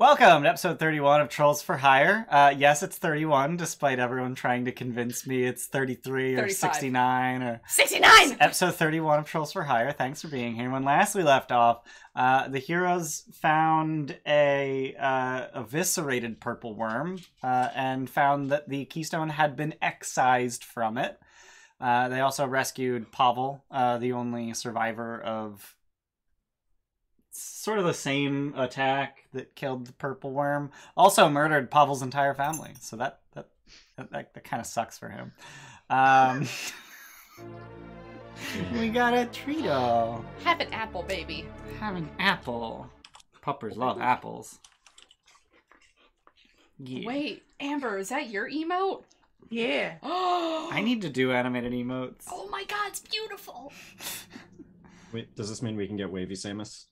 Welcome to episode 31 of Trolls for Hire. Yes, it's 31, despite everyone trying to convince me it's 33 or 35. 69 or... 69! Episode 31 of Trolls for Hire. Thanks for being here. When last we left off, the heroes found a eviscerated purple worm and found that the keystone had been excised from it. They also rescued Pavel, the only survivor of sort of the same attack that killed the purple worm. Also murdered Pavel's entire family. So that kind of sucks for him. We got a Treato. Have an apple, baby. Have an apple. Puppers love apples. Yeah. Wait, Amber, is that your emote? Yeah. I need to do animated emotes. Oh my god, it's beautiful. Wait, does this mean we can get Wavy Samus?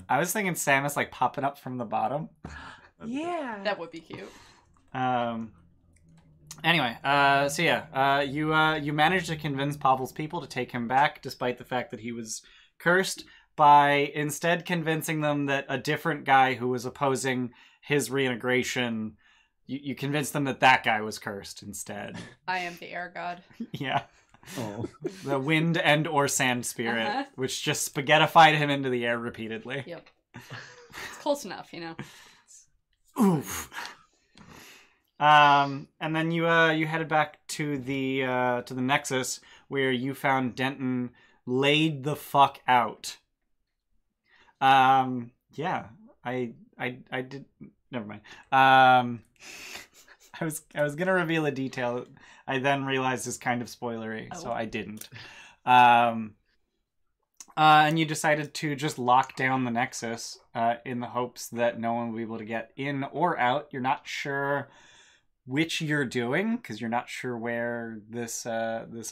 I was thinking Samus like popping up from the bottom. Yeah. That would be cute. Anyway, so yeah, you managed to convince Pavel's people to take him back, despite the fact that he was cursed, by instead convincing them that a different guy who was opposing his reintegration, you convinced them that that guy was cursed instead. I am the air god. Yeah. Oh. The wind and or sand spirit, Uh-huh. which just spaghettified him into the air repeatedly. Yep. It's close enough, you know. Oof. And then you headed back to the Nexus, where you found Denton laid the fuck out. Yeah, I did. Never mind. I was gonna reveal a detail. I then realized is kind of spoilery, so I didn't. And you decided to just lock down the Nexus in the hopes that no one will be able to get in or out. You're not sure which you're doing because you're not sure where this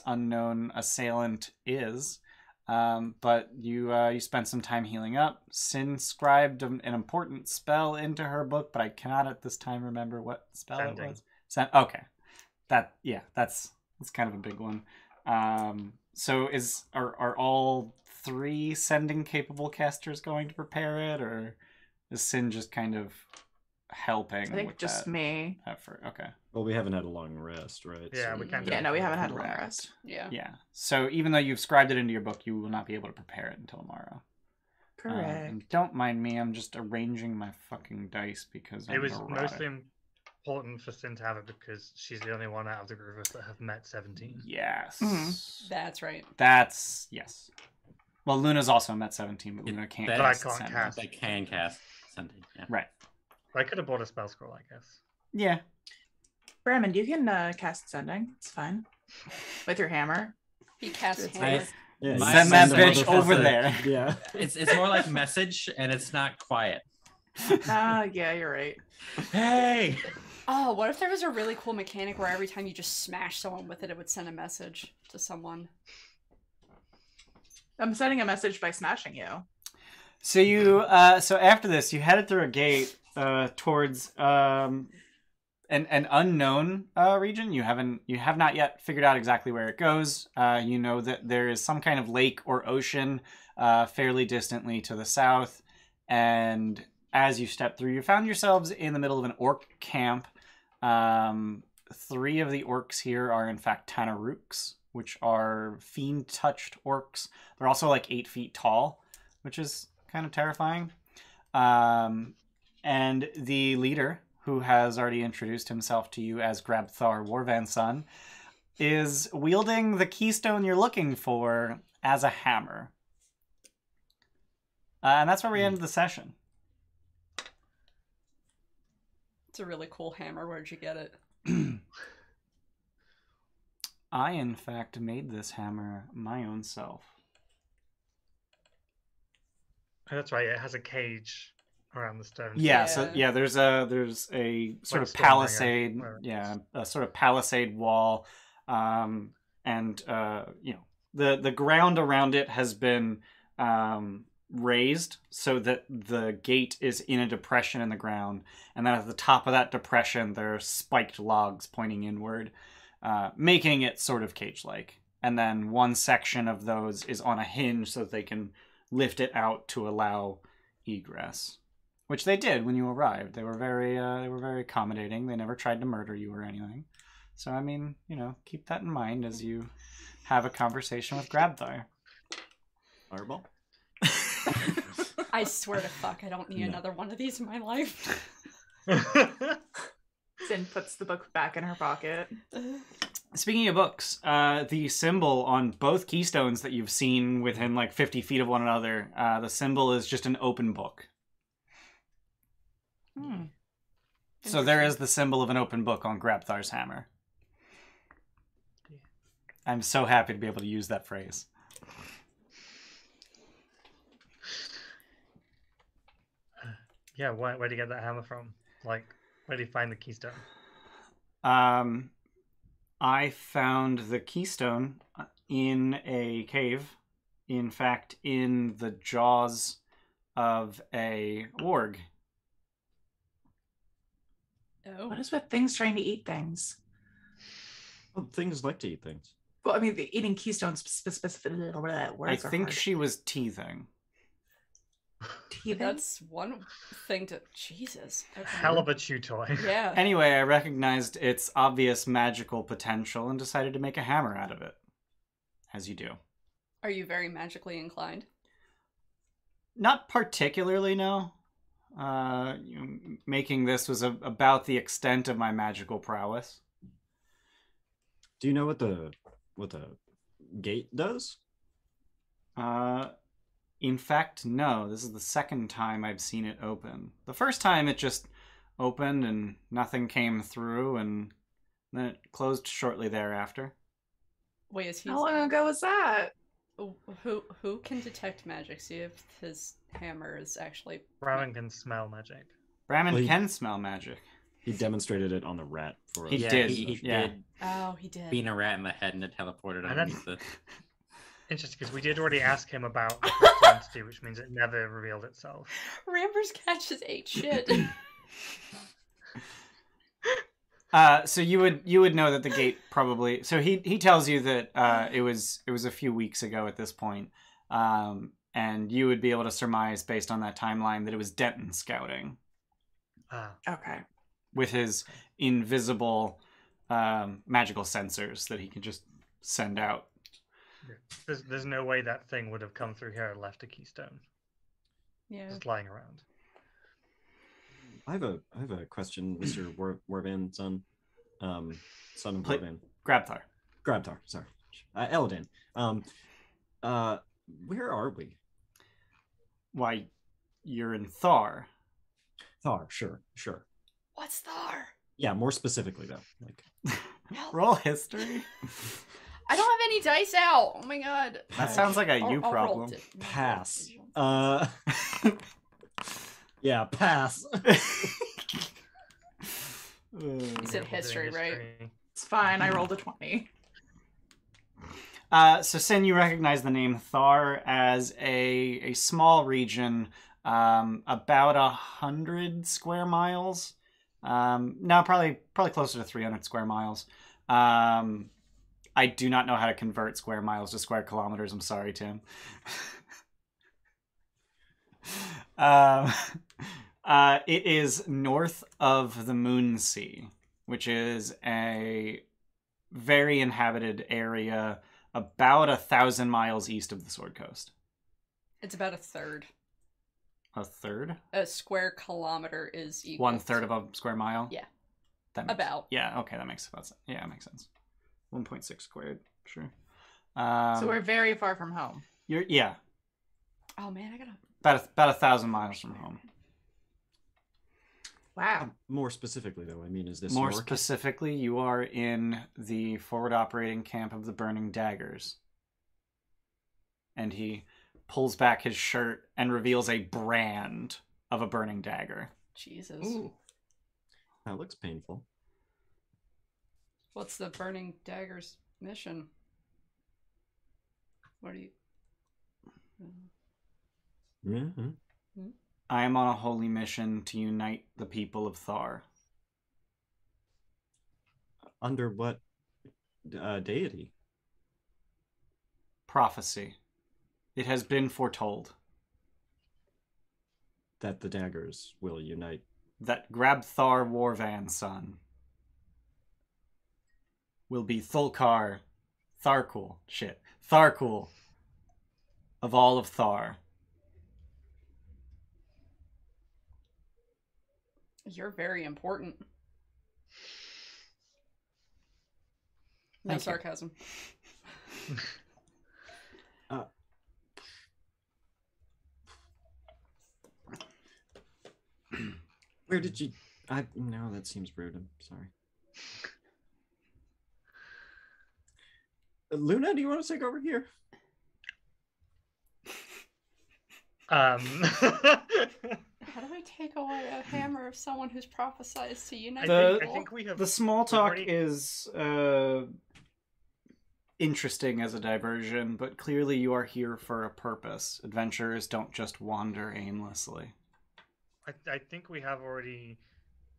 unknown assailant is. But you spent some time healing up. Sin scribed an important spell into her book, but I cannot at this time remember what spell Sending. it was. Okay, that's kind of a big one. So are all three sending capable casters going to prepare it, or is Sin just kind of helping? I think with just that me. effort? Okay. Well, we haven't had a long rest, right? Yeah, So- we can't. Yeah, no, we haven't had a long Correct. rest. Yeah. Yeah. So even though you've scribed it into your book, you will not be able to prepare it until tomorrow. Correct. And don't mind me, I'm just arranging my fucking dice because I'm It was neurotic. mostly important for Sin to have it because she's the only one out of the group of us that have met 17. Yes. Mhm. That's right. That's yes. Well, Luna's also met 17, but Luna can't. But I cast can't Sending. cast. They can cast sending. Yeah. Right. I could have bought a spell scroll, I guess. Yeah. Brammond, you can cast sending. It's fine. With your hammer. He casts It's hammer. nice. Yeah, My- you Send that the bitch motherfucker- over there. Yeah. It's more like message, and it's not quiet. Yeah, you're right. Hey. Oh, what if there was a really cool mechanic where every time you just smash someone with it, it would send a message to someone? I'm sending a message by smashing you. So you so after this, you headed through a gate towards an unknown region. You have not yet figured out exactly where it goes. You know that there is some kind of lake or ocean fairly distantly to the south, and as you step through, you found yourselves in the middle of an orc camp. 3 of the orcs here are in fact Tanarooks, which are fiend-touched orcs. They're also like 8 feet tall, which is kind of terrifying. And the leader, who has already introduced himself to you as Grabthar Warvanson, is wielding the keystone you're looking for as a hammer. And that's where we end the session. It's a really cool hammer. Where'd you get it? I, in fact, made this hammer my own self. Oh, that's right, it has a cage around the stone. Yeah, so Yeah. yeah, there's a sort Like of stone hanger, palisade, where it's- yeah, a sort of palisade wall, and you know, the ground around it has been raised so that the gate is in a depression in the ground, and then at the top of that depression there are spiked logs pointing inward, making it sort of cage-like. And then one section of those is on a hinge so that they can lift it out to allow egress. which they did when you arrived. They were very accommodating. They never tried to murder you or anything. So, I mean, keep that in mind as you have a conversation with Grabthar. Fireball? I swear to fuck, I don't need another one of these in my life. Sin puts the book back in her pocket. Speaking of books, the symbol on both keystones that you've seen within like 50 feet of one another, the symbol is just an open book. So there is the symbol of an open book on Grabthar's hammer. I'm so happy to be able to use that phrase. Yeah, where do you get that hammer from? Like, where do you find the keystone? I found the keystone in a cave. In fact, in the jaws of a warg. Oh. What is with things trying to eat things? Well, things like to eat things. Well, I mean, the eating keystones specifically. I think she was teething. Teething? That's one thing to... Jesus. Okay. Hell of a chew toy. Yeah. Anyway, I recognized its obvious magical potential and decided to make a hammer out of it. As you do. Are you very magically inclined? Not particularly, no. Making this was about the extent of my magical prowess. Do you know what the gate does? In fact, no. This is the second time I've seen it open. The first time it just opened and nothing came through, and then it closed shortly thereafter. Wait, is he... How long ago was that? Who can detect magic? See if his hammer is actually... Brammond can smell magic. Brammond can smell magic. He demonstrated it on the rat for us. He did. He Yeah. did Oh, he did. being a rat in the head and it teleported And underneath the... Interesting, because we did already ask him about the crystal entity, which means it never revealed itself. Ramber's catches ate shit. So you would know that the gate probably... So he tells you that it was a few weeks ago at this point. And you would be able to surmise based on that timeline that it was Denton scouting. Okay. With his invisible magical sensors that he can just send out. There's no way that thing would have come through here and left a keystone. Yeah. Just lying around. I have a question, Mr. Warvan, son of Warvan. Grabthar. Sorry. Eladan. Where are we? Why, you're in Thar. Thar, sure. What's Thar? Yeah, more specifically though. Like Roll history. I don't have any dice out. Oh my god. That sounds like a I'll roll problem. pass. Yeah, pass. You said history, right? It's fine. I rolled a 20. So Sin, you recognize the name Thar as a small region, about 100 square miles. No, probably closer to 300 square miles. I do not know how to convert square miles to square kilometers. I'm sorry, Tim. It is north of the Moon Sea, which is a very inhabited area about 1,000 miles east of the Sword Coast. It's about a third. A third? A square kilometer is equal 1/3 of a square mile? Yeah. That makes, About. Yeah, okay, that makes sense. Yeah, that makes sense. 1.6 squared, sure. So we're very far from home. Yeah, Oh man, I gotta... about 1,000 miles from home. Wow. More specifically though, I mean, is this More York? specifically, you are in the forward operating camp of the Burning Daggers. And he pulls back his shirt and reveals a brand of a burning dagger. Jesus. Ooh. That looks painful. What's the Burning Dagger's mission? What are you... Mm-hmm. I am on a holy mission to unite the people of Thar. Under what deity? Prophecy. It has been foretold. that the daggers will unite. That Grabthar Warvan's son will be Thulkar Tharkul of all of Thar. You're very important. No Thank you. sarcasm. Where did you... No, that seems rude. I'm sorry. Luna, do you want to take over here? How do I take away a hammer of someone who's prophesized to unite The- people? I think we have The small talk already- is interesting as a diversion, but clearly you are here for a purpose. Adventurers don't just wander aimlessly. I think we have already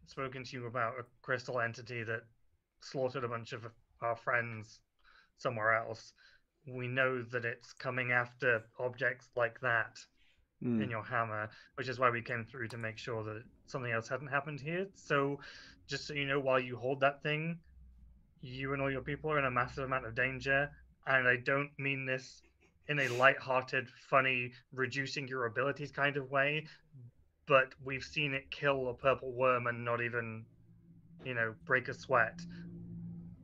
spoken to you about a crystal entity that slaughtered a bunch of our friends somewhere else. We know that it's coming after objects like that in your hammer, which is why we came through to make sure that something else hadn't happened here. So, just so you know, while you hold that thing, you and all your people are in a massive amount of danger. And I don't mean this in a light-hearted, funny, reducing your abilities kind of way, but we've seen it kill a purple worm and not even, break a sweat.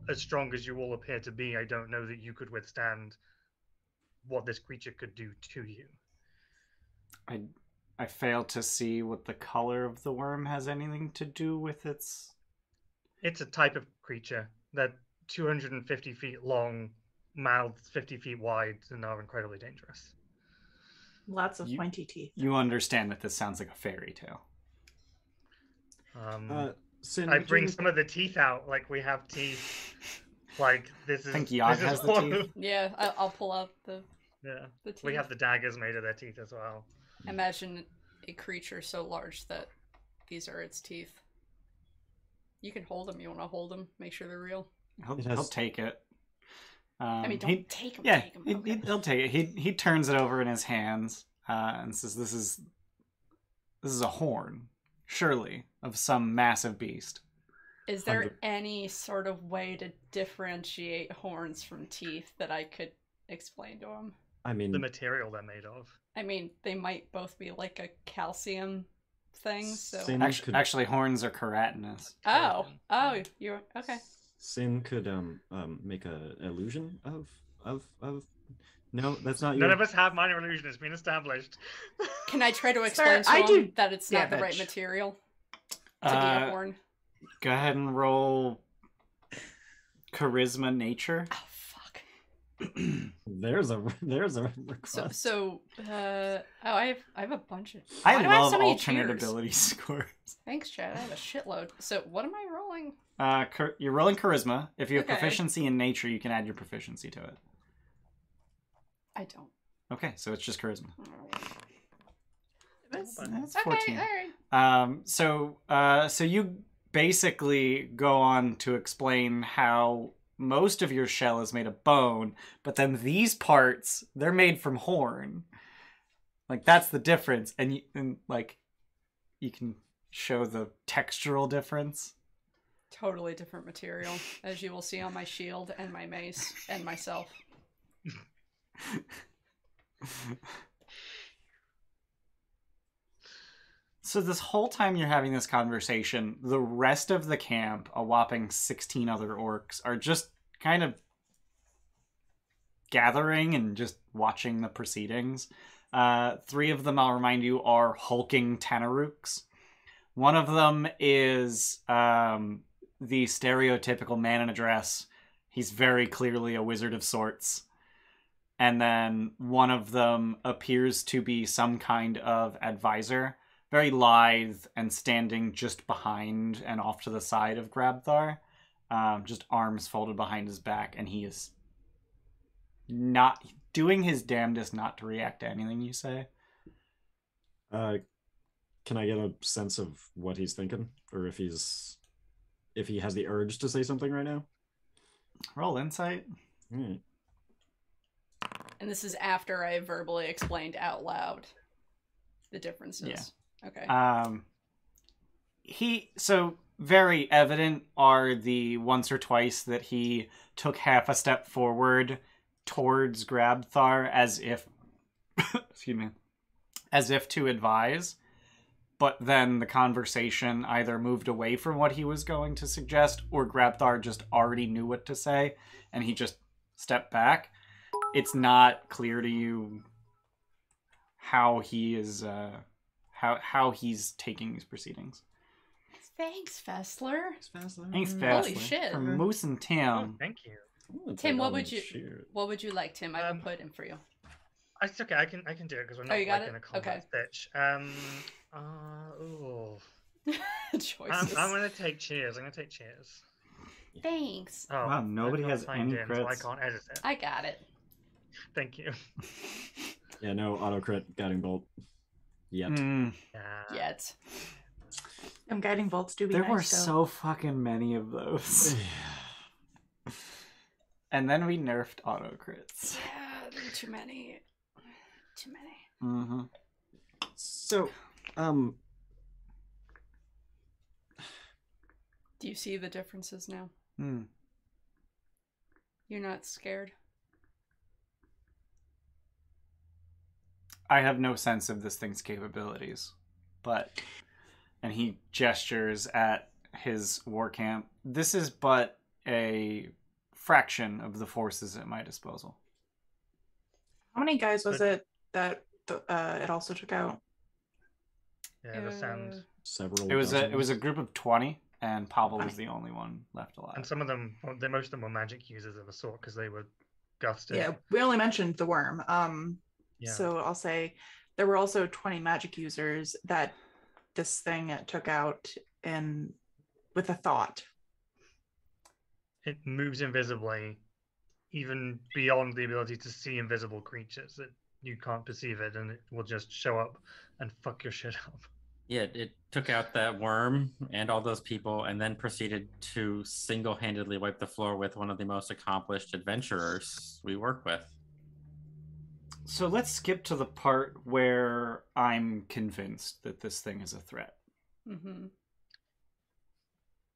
As strong as you all appear to be, I don't know that you could withstand what this creature could do to you. I fail to see what the color of the worm has anything to do with its... It's a type of creature that 250 feet long, mouths 50 feet wide, and are incredibly dangerous. Lots of pointy teeth. You understand that this sounds like a fairy tale. Sin, I would bring you- some of the teeth out, like we have teeth. Like this is. I think Yog this is has the one teeth. of- Yeah, I'll pull out the Yeah, teeth. we have the daggers made of their teeth as well. Imagine a creature so large that these are its teeth. You can hold them. You want to hold them? Make sure they're real. He'll take it. I mean, don't take them. Yeah, take them. Okay. he'll take it. He turns it over in his hands and says, "This is a horn, surely, of some massive beast." Is there 100. any sort of way to differentiate horns from teeth that I could explain to him? I mean, The material they're made of. I mean, they might both be like a calcium thing, so... Sin could, Actually, horns are keratinous. Oh, you're... Okay. Sin could make a illusion of. No, that's not None your. of us have minor illusion. It's been established. Can I try to explain to I him do that it's not the right damage. material to be a horn? Go ahead and roll charisma nature. Oh, fuck. There's a request. I have a bunch of... I Why do have love so many alternate tiers? ability scores. Thanks, Chad. I have a shitload. So what am I rolling? You're rolling charisma. If you have Okay. proficiency in nature, you can add your proficiency to it. I don't. Okay, so it's just charisma. That's Okay, 14. alright. So you basically go on to explain how most of your shell is made of bone, but then these parts, they're made from horn. Like, that's the difference. And you can show the textural difference. Totally different material, as you will see on my shield and my mace and myself. So this whole time you're having this conversation, the rest of the camp, a whopping 16 other orcs, are just kind of gathering and just watching the proceedings. 3 of them, I'll remind you, are hulking Tanaruks. One of them is the stereotypical man in a dress. He's very clearly a wizard of sorts. And then one of them appears to be some kind of advisor, very lithe and standing just behind and off to the side of Grabthar, just arms folded behind his back, and he is not doing his damnedest not to react to anything you say. Can I get a sense of what he's thinking, or if he has the urge to say something right now? Roll insight. Alright. And this is after I verbally explained out loud the differences. Yeah. Okay. So very evident are the once or twice that he took half a step forward towards Grabthar as if, excuse me, as if to advise. But then the conversation either moved away from what he was going to suggest, or Grabthar just already knew what to say, and he just stepped back. It's not clear to you how he is, how he's taking these proceedings. Thanks, Fessler. Thanks, Holy Fessler. shit. From Moose and Tim. Oh, thank you. Tim, what would you like, Tim? I will put in for you. It's okay. I can do it because we're not you got like it? in a combat stitch. Choices. I'm gonna take cheers. Thanks. Oh, Wow, nobody I've got has signed any in, so I crits. can't edit it. I got it. Thank you. Yeah, no auto crit guiding bolt yet. Yet. And guiding bolts do be There nice, were though. so fucking many of those. And then we nerfed auto crits. Yeah, there were too many. Too many. Mm-hmm. So, Do you see the differences now? Hmm. You're not scared? I have no sense of this thing's capabilities, but, and he gestures at his war camp. This is but a fraction of the forces at my disposal. How many guys was it that it also took out? Yeah, the sound. several. It was a group of 20, and Pavel was the only one left alive. And some of them, most of them were magic users of a sort because they were gusted. Yeah, we only mentioned the worm. Yeah. So I'll say there were also 20 magic users that this thing took out with a thought. It moves invisibly, even beyond the ability to see invisible creatures. That you can't perceive it, and it will just show up and fuck your shit up. Yeah, it took out that worm and all those people, and then proceeded to single-handedly wipe the floor with one of the most accomplished adventurers we work with. So let's skip to the part where I'm convinced that this thing is a threat. Mm-hmm.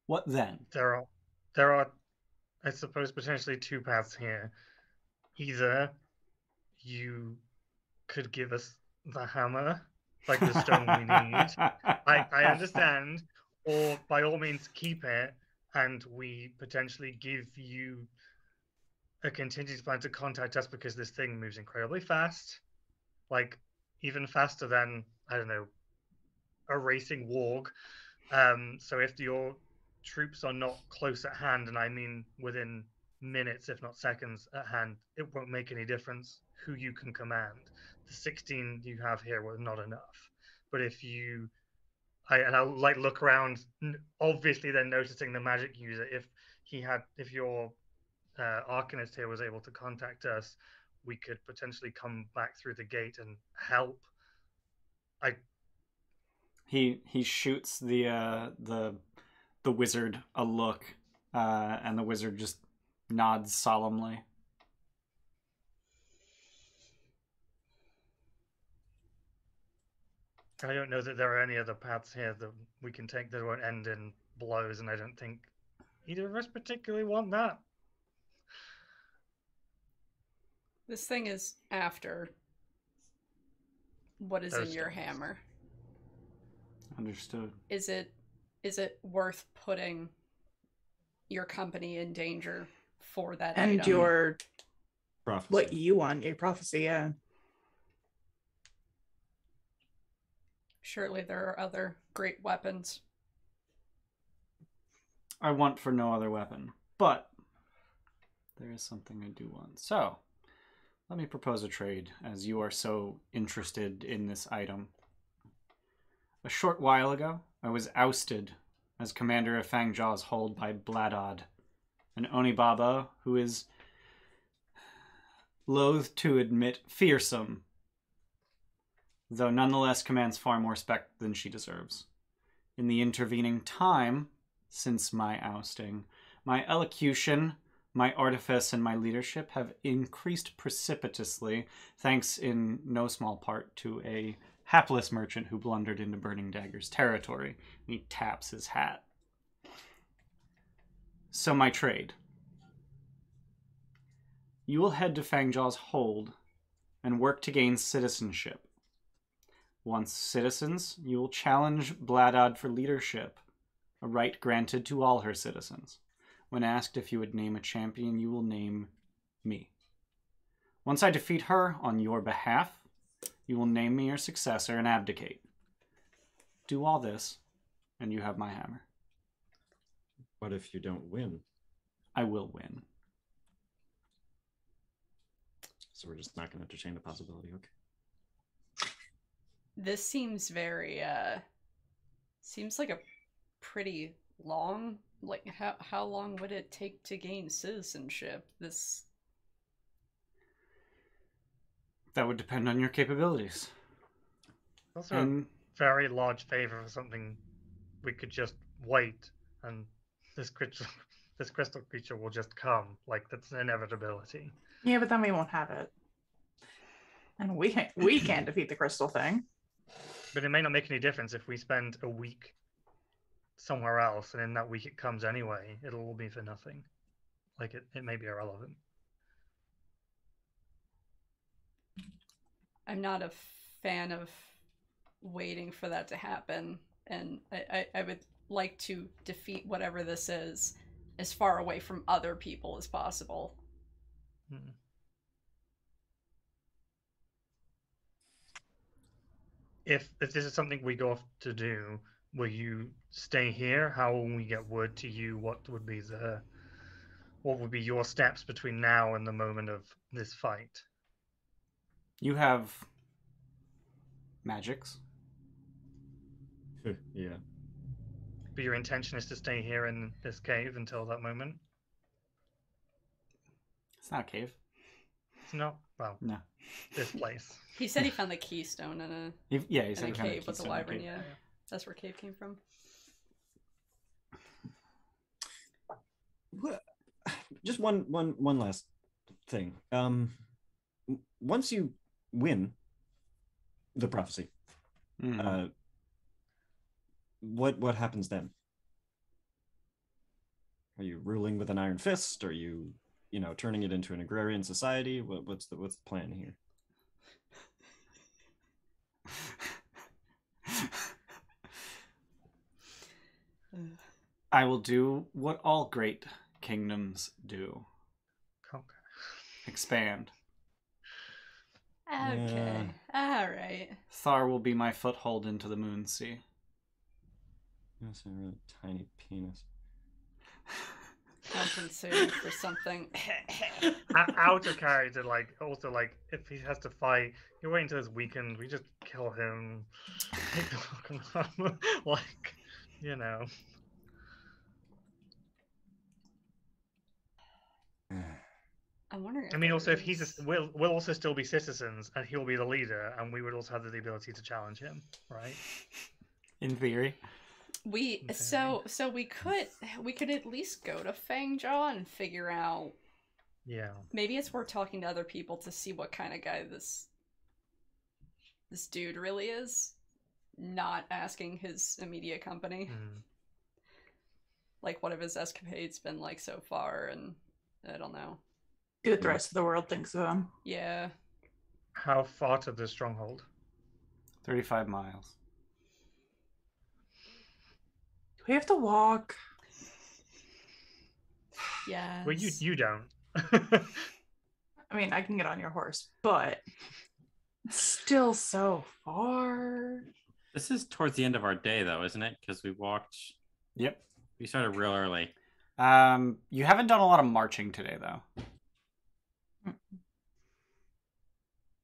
What then? There are, I suppose, potentially two paths here. Either you could give us the hammer, like the stone we need. I understand. Or by all means, keep it, and we potentially give you a contingency plan to contact us because this thing moves incredibly fast. Like, even faster than, I don't know, a racing warg. So if your troops are not close at hand, and I mean within minutes, if not seconds at hand, it won't make any difference who you can command. The 16 you have here were not enough. But if you, I'll like look around, obviously then noticing the magic user, if your Arcanist here was able to contact us, we could potentially come back through the gate and help. He shoots the wizard a look, and the wizard just nods solemnly. I don't know that there are any other paths here that we can take that won't end in blows, and I don't think either of us particularly want that. This thing is after what is Those in your stones. hammer. Understood. Is it worth putting your company in danger for that And item? your Prophecy. what you want, your prophecy, yeah. Surely there are other great weapons. I want for no other weapon, but there is something I do want. So, let me propose a trade, as you are so interested in this item. A short while ago, I was ousted as commander of Fangjaw's hold by Bladod, an Onibaba who is loath to admit fearsome, though nonetheless commands far more respect than she deserves. In the intervening time, since my ousting, my elocution, my artifice, and my leadership have increased precipitously, thanks in no small part to a hapless merchant who blundered into Burning Dagger's territory. He taps his hat. So my trade. You will head to Fangjaw's hold and work to gain citizenship. Once citizens, you will challenge Bladad for leadership, a right granted to all her citizens. When asked if you would name a champion, you will name me. Once I defeat her on your behalf, you will name me your successor and abdicate. Do all this, and you have my hammer. What if you don't win? I will win. So we're just not going to entertain the possibility. Okay. This seems very, seems like a pretty long, like, how long would it take to gain citizenship? That would depend on your capabilities. Also, a very large favor for something we could just wait, and this crystal creature will just come. Like, that's an inevitability. Yeah, but then we won't have it. And we can't defeat the crystal thing. But it may not make any difference if we spend a week somewhere else, and in that week it comes anyway. It'll all be for nothing. Like, it may be irrelevant. I'm not a fan of waiting for that to happen, and I would like to defeat whatever this is as far away from other people as possible. If this is something we go off to do, will you stay here? How will we get word to you? What would be your steps between now and the moment of this fight? You have magics. Yeah. But your intention is to stay here in this cave until that moment? It's not a cave. It's not? Well, No. This place. He said he found the keystone in a He said he cave found the with the keystone in wyvern. cave. Yeah, that's where cave came from. Just one last thing. Once you win the prophecy, what happens then? Are you ruling with an iron fist? Are you turning it into an agrarian society? What's the plan here? I will do what all great kingdoms do. Conquer. Expand. Okay. All right. Thar will be my foothold into the Moon Sea. That's a really tiny penis. Compensating for something. Out of character, also if he has to fight, you wait until this weekend, we just kill him. I'm wondering. I mean, also if we'll also still be citizens, and he'll be the leader, and we would also have the ability to challenge him, right? In theory. So we could at least go to Fangjaw and figure out. Yeah. Maybe it's worth talking to other people to see what kind of guy this dude really is. Not asking his immediate company. Like, what have his escapades been like so far, and I don't know. See what the rest of the world thinks of him. Yeah. How far to the stronghold? 35 miles. Do we have to walk? Yeah. Well, you don't. I mean, I can get on your horse, but it's still so far. This is towards the end of our day, though, isn't it? Because we walked. Yep. We started real early. You haven't done a lot of marching today, though.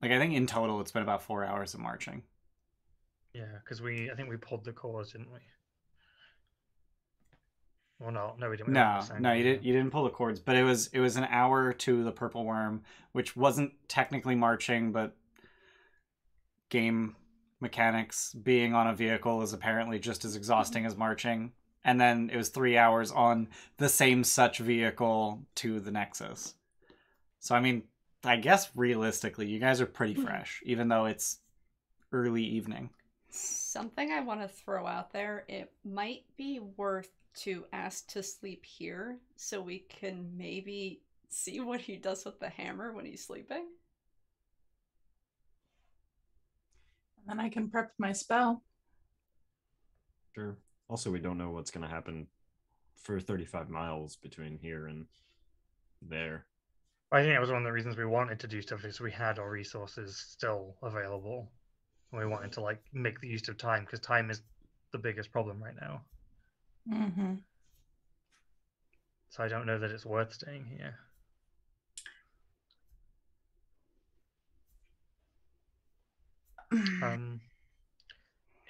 Like, I think in total it's been about 4 hours of marching. Yeah, because I think we pulled the cause, didn't we? Well, no, we didn't. No, you didn't pull the cords, but it was an hour to the Purple Worm, which wasn't technically marching, but game mechanics, being on a vehicle is apparently just as exhausting as marching. And then it was 3 hours on the same such vehicle to the Nexus. So, I mean, I guess realistically, you guys are pretty fresh, even though it's early evening. Something I want to throw out there, it might be worth to ask to sleep here so we can maybe see what he does with the hammer when he's sleeping. And then I can prep my spell. Sure. Also, we don't know what's going to happen for 35 miles between here and there. I think that was one of the reasons we wanted to do stuff, is we had our resources still available. And we wanted to like make the use of time, because time is the biggest problem right now. Mm-hmm. So I don't know that it's worth staying here.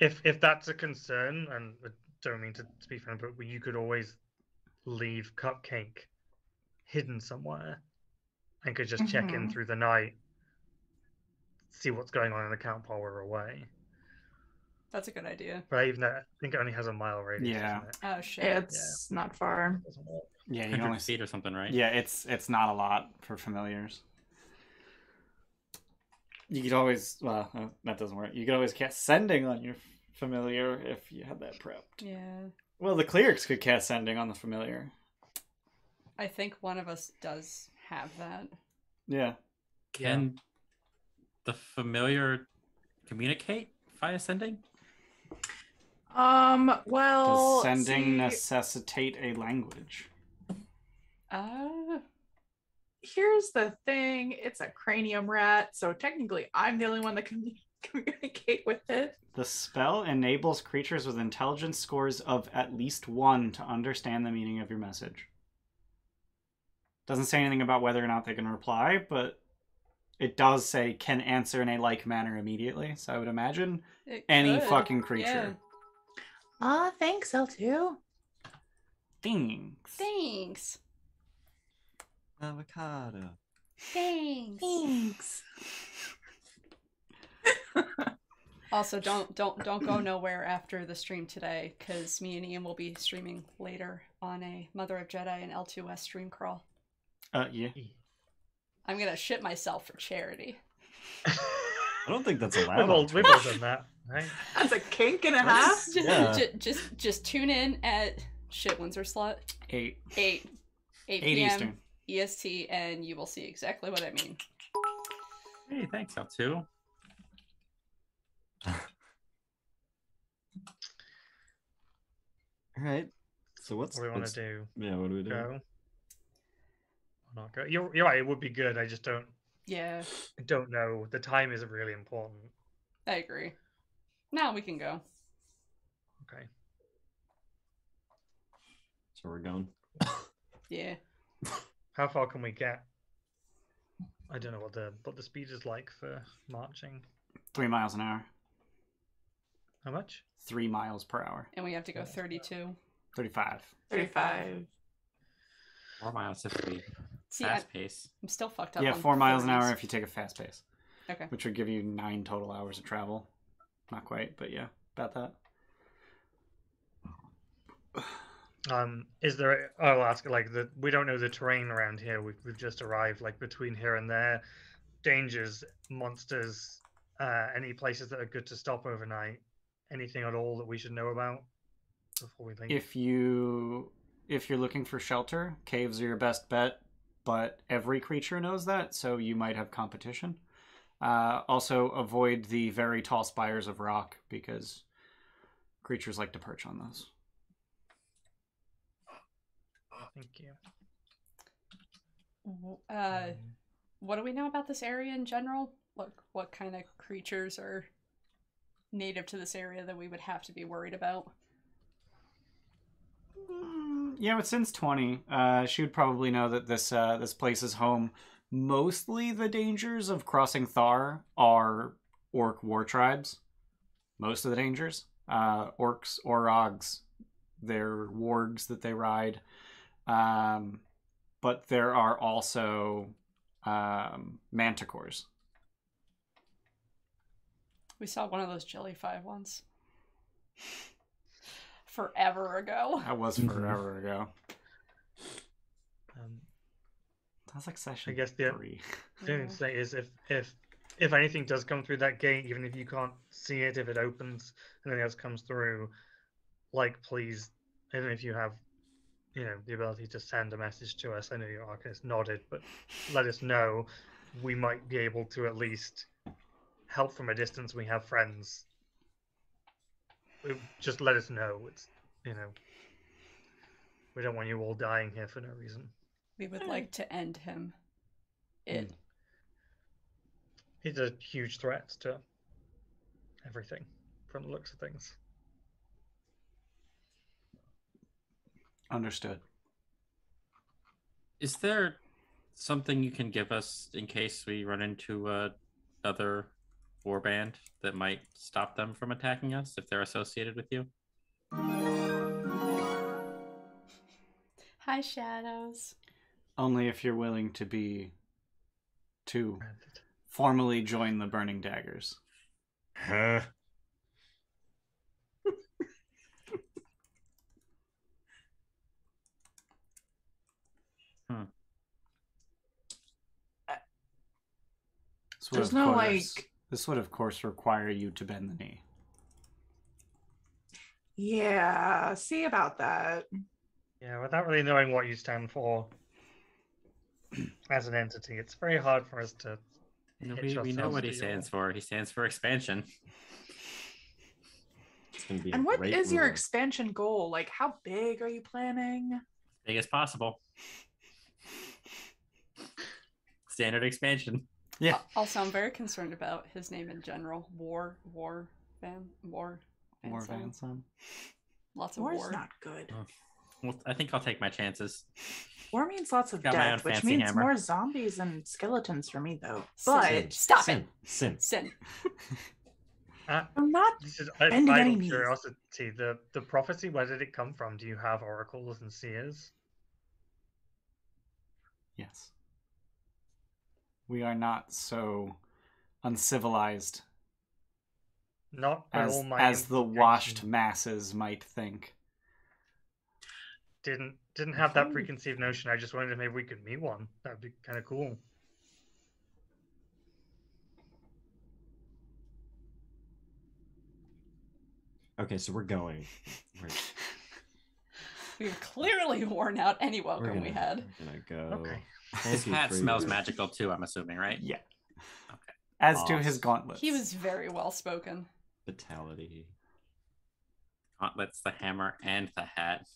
If that's a concern, and I don't mean to speak for him, but you could always leave Cupcake hidden somewhere and could just check in through the night, see what's going on in the camp while we're away. That's a good idea. But even that, I think it only has a mile radius. Yeah. Doesn't it? Oh shit. It's not far. Doesn't work. Yeah, you 100 only feet or something, right? Yeah, it's not a lot for familiars. You could always that doesn't work. You could always cast sending on your familiar if you had that prepped. Yeah. Well, the clerics could cast sending on the familiar. I think one of us does have that. Yeah. Can the familiar communicate via sending? Well, Does sending see, necessitate a language? here's the thing. It's a cranium rat, so technically I'm the only one that can communicate with it. The spell enables creatures with intelligence scores of at least 1 to understand the meaning of your message. Doesn't say anything about whether or not they can reply, but it does say can answer in a like manner immediately. So I would imagine any fucking creature. Thanks, L2. Thanks. Thanks. Avocado. Thanks. Also, don't go nowhere after the stream today, because me and Ian will be streaming later on a Mother of Jedi and L2S stream crawl. Yeah. I'm gonna shit myself for charity. I don't think that's allowed. We've all done that, right? That's a kink and a half. Just tune in at shit. When's our slot? 8 8 p.m. Eastern. EST, and you will see exactly what I mean. Hey, thanks, L2. All right. So What do we want to do? Yeah, what do we do? Go? Or not go? You're right. It would be good. I just don't know. The time is really important. I agree. Now we can go. Okay. So we're going. Yeah. How far can we get? I don't know what the speed is like for marching. 3 miles an hour. How much? 3 miles per hour. And we have to go 32. 35. 35. 4 miles if we See, fast pace. I'm still fucked up. Yeah, on 4 miles an 30s. hour if you take a fast pace. Okay. Which would give you 9 total hours of travel. Not quite, but yeah, about that. Is there? I'll ask. We don't know the terrain around here. We've just arrived. Like between here and there, dangers, monsters, any places that are good to stop overnight. Anything at all that we should know about before we leave? If you're looking for shelter, caves are your best bet, but every creature knows that, so you might have competition. Also, avoid the very tall spires of rock, because creatures like to perch on those. Thank you. What do we know about this area in general? What kind of creatures are native to this area that we would have to be worried about? Yeah, it's since 20. She would probably know that this place is home. Mostly the dangers of crossing Thar are orc war tribes. Most of the dangers. Orcs, orogs, they're wargs that they ride. But there are also manticores. We saw one of those Jelly-5 once. Forever ago. That was forever ago. Um, That was like session I guess 3. the only thing to say is if if anything does come through that gate, even if you can't see it, if it opens and anything else comes through, like, please, even if you have, the ability to send a message to us. I know your Arcanist nodded, but let us know. We might be able to at least help from a distance. We have friends. Just let us know. It's, we don't want you all dying here for no reason. We would like to end him. He's a huge threat to everything, from the looks of things. Understood. Is there something you can give us in case we run into another warband that might stop them from attacking us if they're associated with you? Hi, Shadows. Only if you're willing to formally join the Burning Daggers. Huh? There's no, This would, of course, require you to bend the knee. Yeah, see about that. Yeah, without really knowing what you stand for as an entity, it's very hard for us to. We know what he stands for. He stands for expansion. It's gonna be And what is your expansion goal? Like, how big are you planning? Big as possible. Standard expansion. Yeah. Also, I'm very concerned about his name in general. War Van Son. Lots of War is war. not good. Well, I think I'll take my chances. War means lots of Got my own death, which fancy means hammer. more zombies and skeletons for me, though. Sin. But Stop it. Sin. I'm not This is bending any idle knees. curiosity. The prophecy, where did it come from? Do you have oracles and seers? Yes. We are not so uncivilized Not by all my as the washed implication. masses might think. Didn't have that preconceived notion. I just wondered if maybe we could meet one. That'd be kind of cool. Okay, so we're going. We've clearly worn out any welcome we had. We're gonna go. Okay. His hat smells magical too, I'm assuming, right? Yeah. Okay. As do his gauntlets. He was very well spoken. Vitality. Gauntlets, the hammer, and the hat.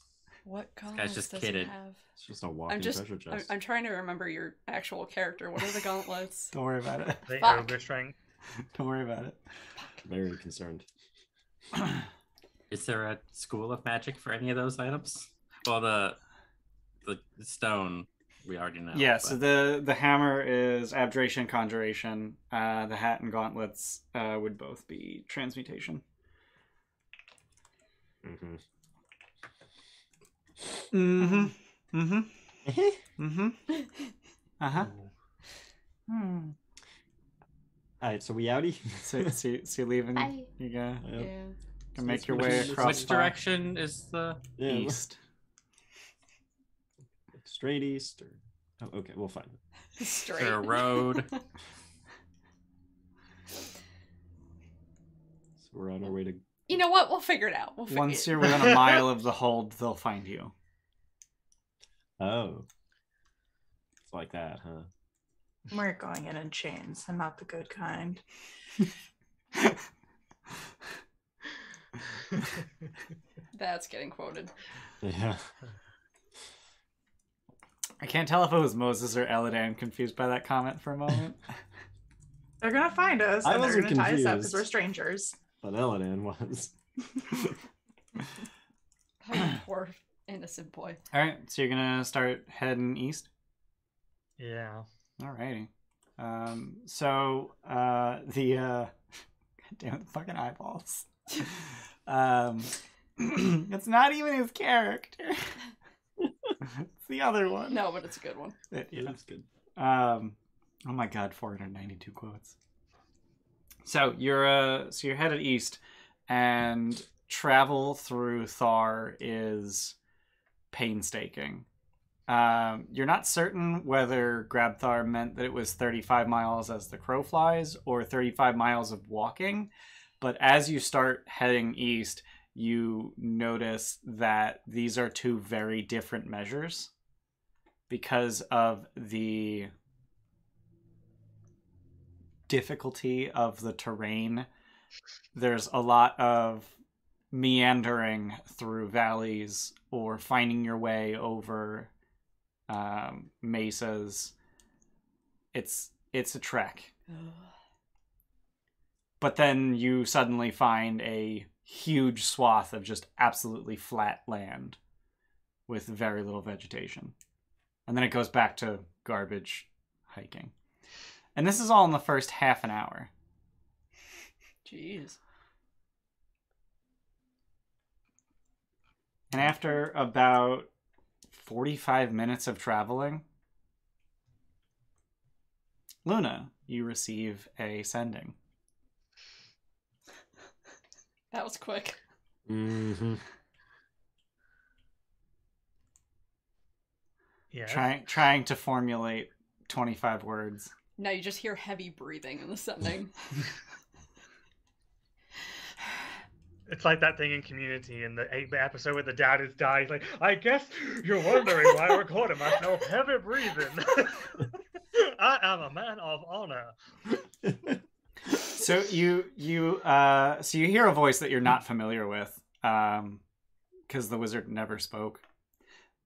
What guy's gauntlets just does kidded. he have? It's just a walking treasure chest. I'm trying to remember your actual character. What are the gauntlets? Don't worry about it. The Fuck. ogre strength. Don't worry about it. Very concerned. Is there a school of magic for any of those items? Well, the stone we already know. Yeah, so the hammer is abjuration, conjuration. The hat and gauntlets would both be transmutation. Mm-hmm. Mm-hmm. Mm-hmm. Mm-hmm. Uh-huh. Alright, so we outie? So you leaving? Bye. You gonna Yeah. make your way across Which direction is the east? Straight east or... Oh, okay, we'll find it. Straight. Is there a road? So we're on our way to... You know what? We'll figure it out. Once you're within a mile of the hold, they'll find you. Oh. It's like that, huh? We're going in chains and not the good kind. That's getting quoted. Yeah. I can't tell if it was Moses or Eladan confused by that comment for a moment. They're gonna find us I and they're wasn't gonna tie us up confused. because we're strangers. But Eladan was. Oh, poor innocent boy. All right, so you're gonna start heading east. Yeah. Alrighty. So the God damn it, the fucking eyeballs. It's not even his character. It's the other one. No, but it's a good one. Yeah. That's good. Oh my god, 492 quotes. So you're headed east, and travel through Thar is painstaking. You're not certain whether Grabthar meant that it was 35 miles as the crow flies or 35 miles of walking, but as you start heading east, you notice that these are two very different measures because of the difficulty of the terrain. There's a lot of meandering through valleys or finding your way over mesas. It's a trek. But then you suddenly find a huge swath of just absolutely flat land with very little vegetation. And then it goes back to garbage hiking. And this is all in the first half an hour. Jeez. And after about 45 minutes of traveling, Luna, you receive a sending. That was quick. Mm-hmm. Yeah. Trying to formulate 25 words. Now you just hear heavy breathing in the sending. It's like that thing in Community in the 8th episode where the dad is dying. He's like, I guess you're wondering why I recorded myself heavy breathing. I am a man of honor. So you hear a voice that you're not familiar with, because the wizard never spoke.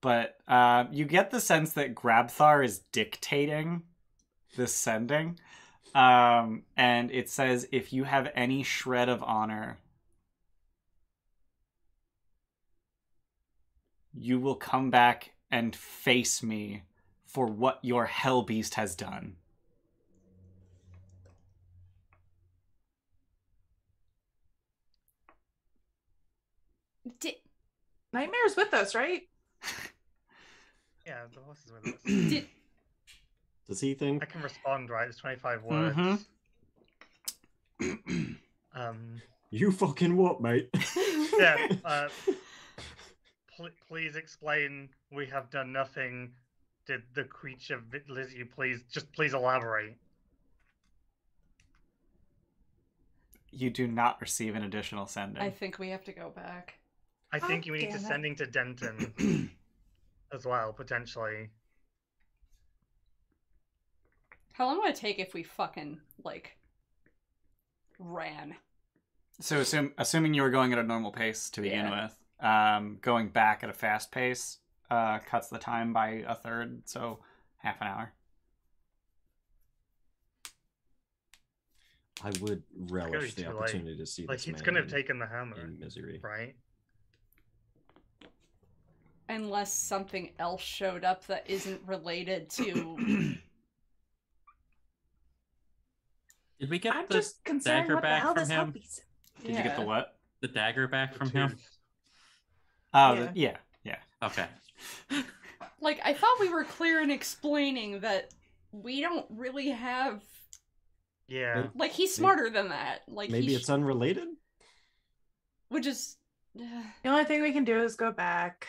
But you get the sense that Grabthar is dictating this sending, and it says, "If you have any shred of honor, you will come back and face me for what your hell beast has done." Nightmare's with us, right? Yeah, the horse is with us. Does he think? I can respond, right? It's 25 words. You fucking what, mate? Yeah. Please explain. We have done nothing. Did the creature visit you? Please elaborate. You do not receive an additional sending. I think we have to go back. I think God we need to damn it. sending to Denton as well, potentially. How long would it take if we fucking, ran? So assuming you were going at a normal pace to begin with, going back at a fast pace cuts the time by a third, so half an hour. I would relish the too late. opportunity to see Like, this he's man gonna have taken the hammer, in misery. right? Unless something else showed up that isn't related to... Did we get I'm the just concerned dagger what the back hell from this him? hell beast. Did you get the what? The dagger back from The him? tooth. Oh, Yeah. yeah. Okay. I thought we were clear in explaining that we don't really have... Yeah. he's smarter than that. Maybe it's unrelated? Which is... The only thing we can do is go back.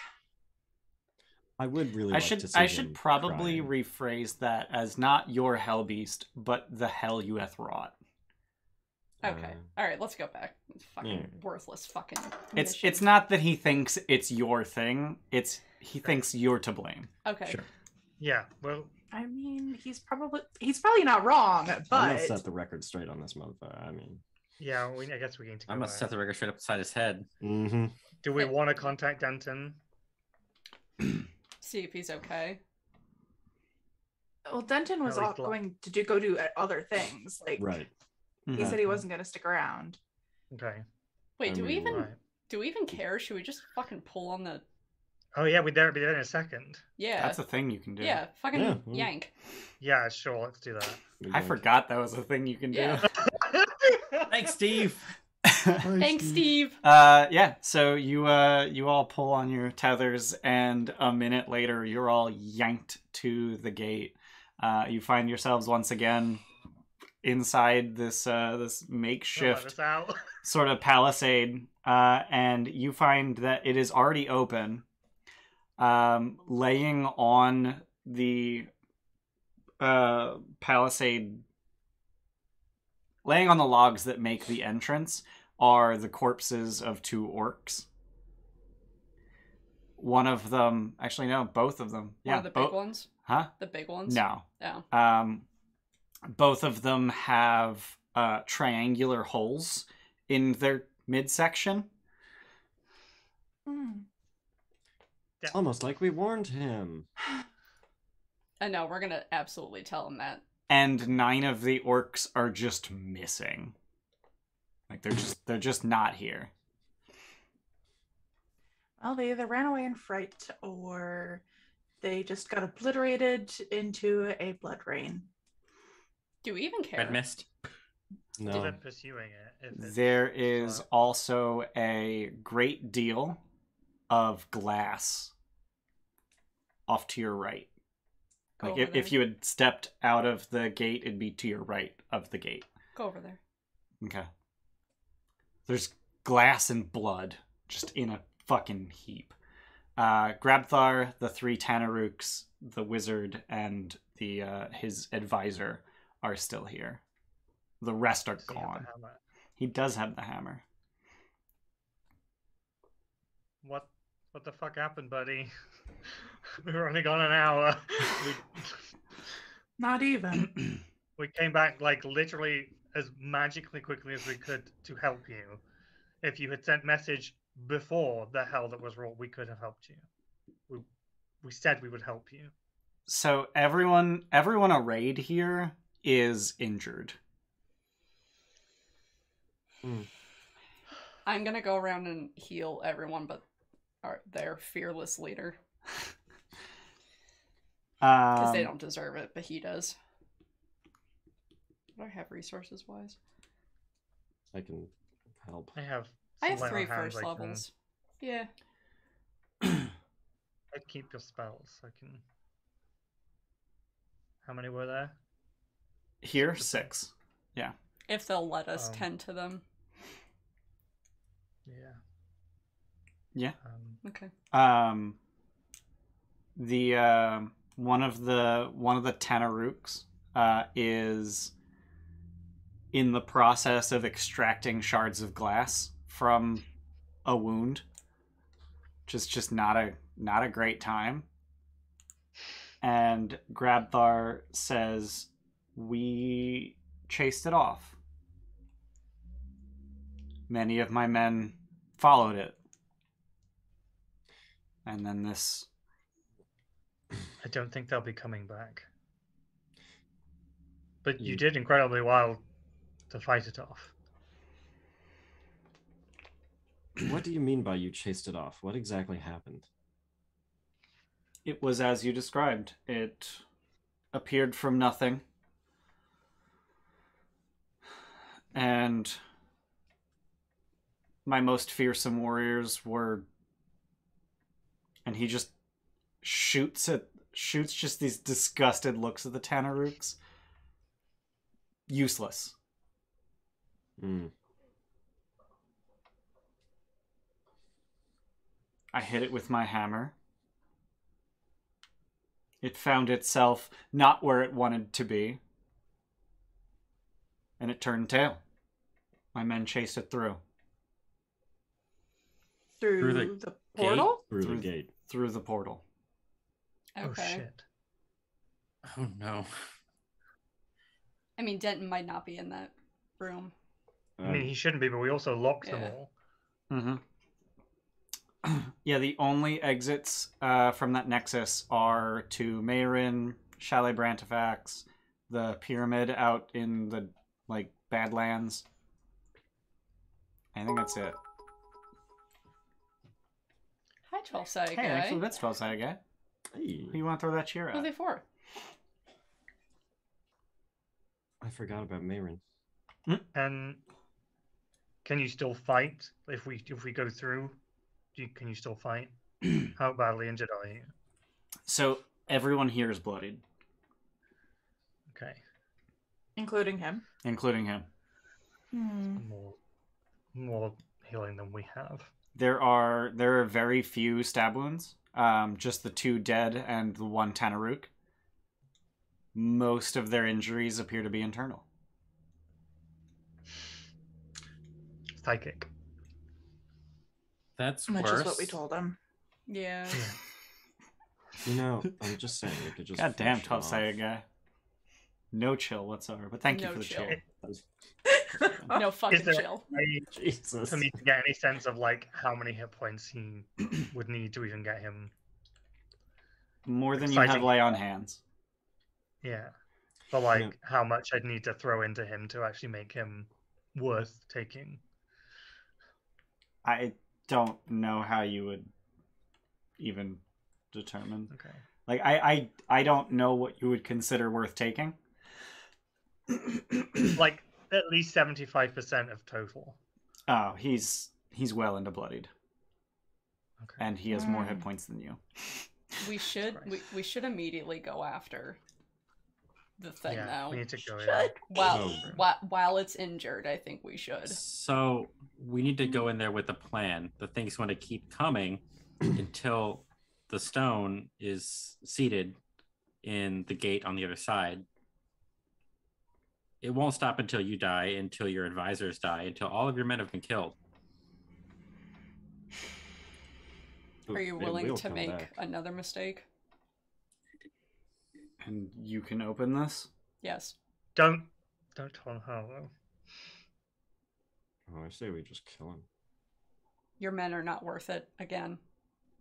I would really I like should to see him probably crying. rephrase that as not your hell beast, but the hell you hath wrought. Okay. Alright, let's go back. It's fucking Yeah. worthless fucking It's mission. not that he thinks it's your thing, it's he thinks you're to blame. Okay. Sure. Yeah. Well, I mean, he's probably not wrong, I'm but gonna set the record straight on this motherfucker. I mean, yeah. I guess we need to go I'm gonna back. set the record straight up beside his head. mm-hmm. Do we want to contact Denton? See if he's okay. well, Denton was At least going to go do other things. Right. He said he wasn't going to stick around. Okay. Wait, I do we mean, even Right. do we even care? Should we just fucking pull on the... Oh yeah, we'd there be there in a second. Yeah. That's a thing you can do. Yeah, fucking Yeah. yank. Yeah, sure. Let's do that. I forgot that was a thing you can do. Yeah. Thanks, Steve. Thanks, Steve. Yeah, so you all pull on your tethers, and a minute later you're all yanked to the gate. You find yourselves once again inside this this Don't let makeshift us out. sort of palisade, and you find that it is already open. laying on the palisade, laying on the logs that make the entrance, are the corpses of 2 orcs. One of them, actually no, both of them. One of the big ones? Huh? The big ones? No. Oh. Both of them have triangular holes in their midsection. It's almost like we warned him. I know, we're gonna absolutely tell him that. And 9 of the orcs are just missing. Like they're just not here. Well, they either ran away in fright or they just got obliterated into a blood rain. Do we even care? Red mist. No. Even pursuing it. There is also a great deal of glass off to your right. Go Like over if you had stepped out of the gate, it'd be to your right of the gate. Go over there. Okay. There's glass and blood just in a fucking heap. Grabthar, the 3 Tanaruks, the wizard, and the his advisor are still here. The rest are gone. He does have the hammer. What the fuck happened, buddy? We were only gone an hour. Not even. We came back like literally as magically quickly as we could to help you. If you had sent message before the hell that was wrought, we could have helped you. We said we would help you. So everyone arrayed here is injured. I'm gonna go around and heal everyone but their fearless leader. Because they don't deserve it, but he does. Do I have resources wise? I can help. I have 3 first levels. Yeah. I'd keep your spells. I can. How many were there? Here, 6. Yeah. If they'll let us tend to them. Yeah. Yeah. Okay. The one of the Tanaruks is in the process of extracting shards of glass from a wound. Just not a great time. And Grabthar says, "We chased it off. Many of my men followed it. And then this..." I don't think they'll be coming back. But you did incredibly well to fight it off. What do you mean by you chased it off? What exactly happened? It was as you described. It appeared from nothing. And my most fearsome warriors were... And he just shoots just these disgusted looks at the Tanaruks. Useless. I hit it with my hammer. It found itself not where it wanted to be. And it turned tail. My men chased it through. Through the portal? Through the gate. Through the portal. Okay. Oh shit. Oh no. I mean, Denton might not be in that room. I mean, he shouldn't be, but we also locked them Yeah. all. Mm-hmm. Yeah, the only exits from that nexus are to Mayrin, Chalet Brantifax, the pyramid out in the, like, Badlands. I think that's it. Hi, 12-sided Hey, guy. actually, that's 12-sided guy. Hey, Who you want to throw that cheer Who are at? they for? I forgot about Mayrin. And can you still fight if we go through? Can you still fight? How badly injured are you? So, everyone here is bloodied. Okay. Including him. Including him. More healing than we have. There are very few stab wounds. just the 2 dead and the 1 Tanaruk. Most of their injuries appear to be internal. Psychic. That's Which worse. is what we told him. Yeah. You know, I'm just saying we could just. God damn, finish him tough off. sighted guy. No chill whatsoever, but thank you No for the chill. chill. No fucking Is there chill. a way Jesus. for me to get any sense of like how many hit points he would need to even get him? More than you have Exciting. lay on hands. Yeah, but like Yeah. how much I'd need to throw into him to actually make him worth taking. I don't know how you would even determine. Okay. Like, I don't know what you would consider worth taking. Like at least 75% of total. Oh, he's well into bloodied, Okay. and he has more hit points than you. We should Christ. we should immediately go after the thing Yeah, now. we need to go in. While it's injured, I think we should. So we need to go in there with a plan. The thing's going to keep coming until the stone is seated in the gate on the other side. It won't stop until you die, until your advisors die, until all of your men have been killed. Are you It willing will to come make back. another mistake? And you can open this. Yes. Don't tell him how though. Oh, I say we just kill him. Your men are not worth it. Again,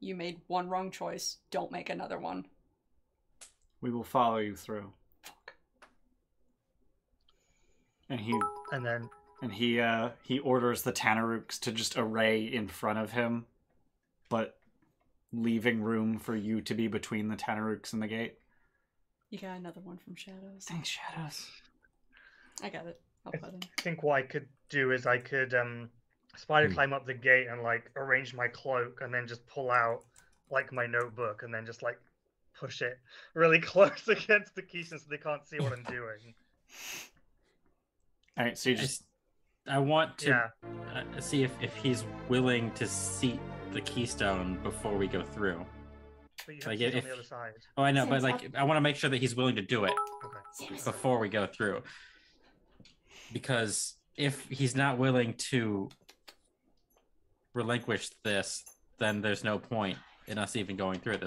you made one wrong choice. Don't make another one. We will follow you through. Fuck. And he orders the Tanaruks to just array in front of him, but leaving room for you to be between the Tanaruks and the gate. You got another one from Shadows. Thanks, Shadows. I got it. I'll put it. I think what I could do is I could spider climb up the gate and like arrange my cloak and then just pull out like my notebook and then just like push it really close against the keystone so they can't see what I'm doing. All right, so you just I want to Yeah. see if he's willing to seat the keystone before we go through. But you have Like, to sit on if- the other side. Oh, I know, but like I want to make sure that he's willing to do it Okay. before we go through. Because if he's not willing to relinquish this, then there's no point in us even going through at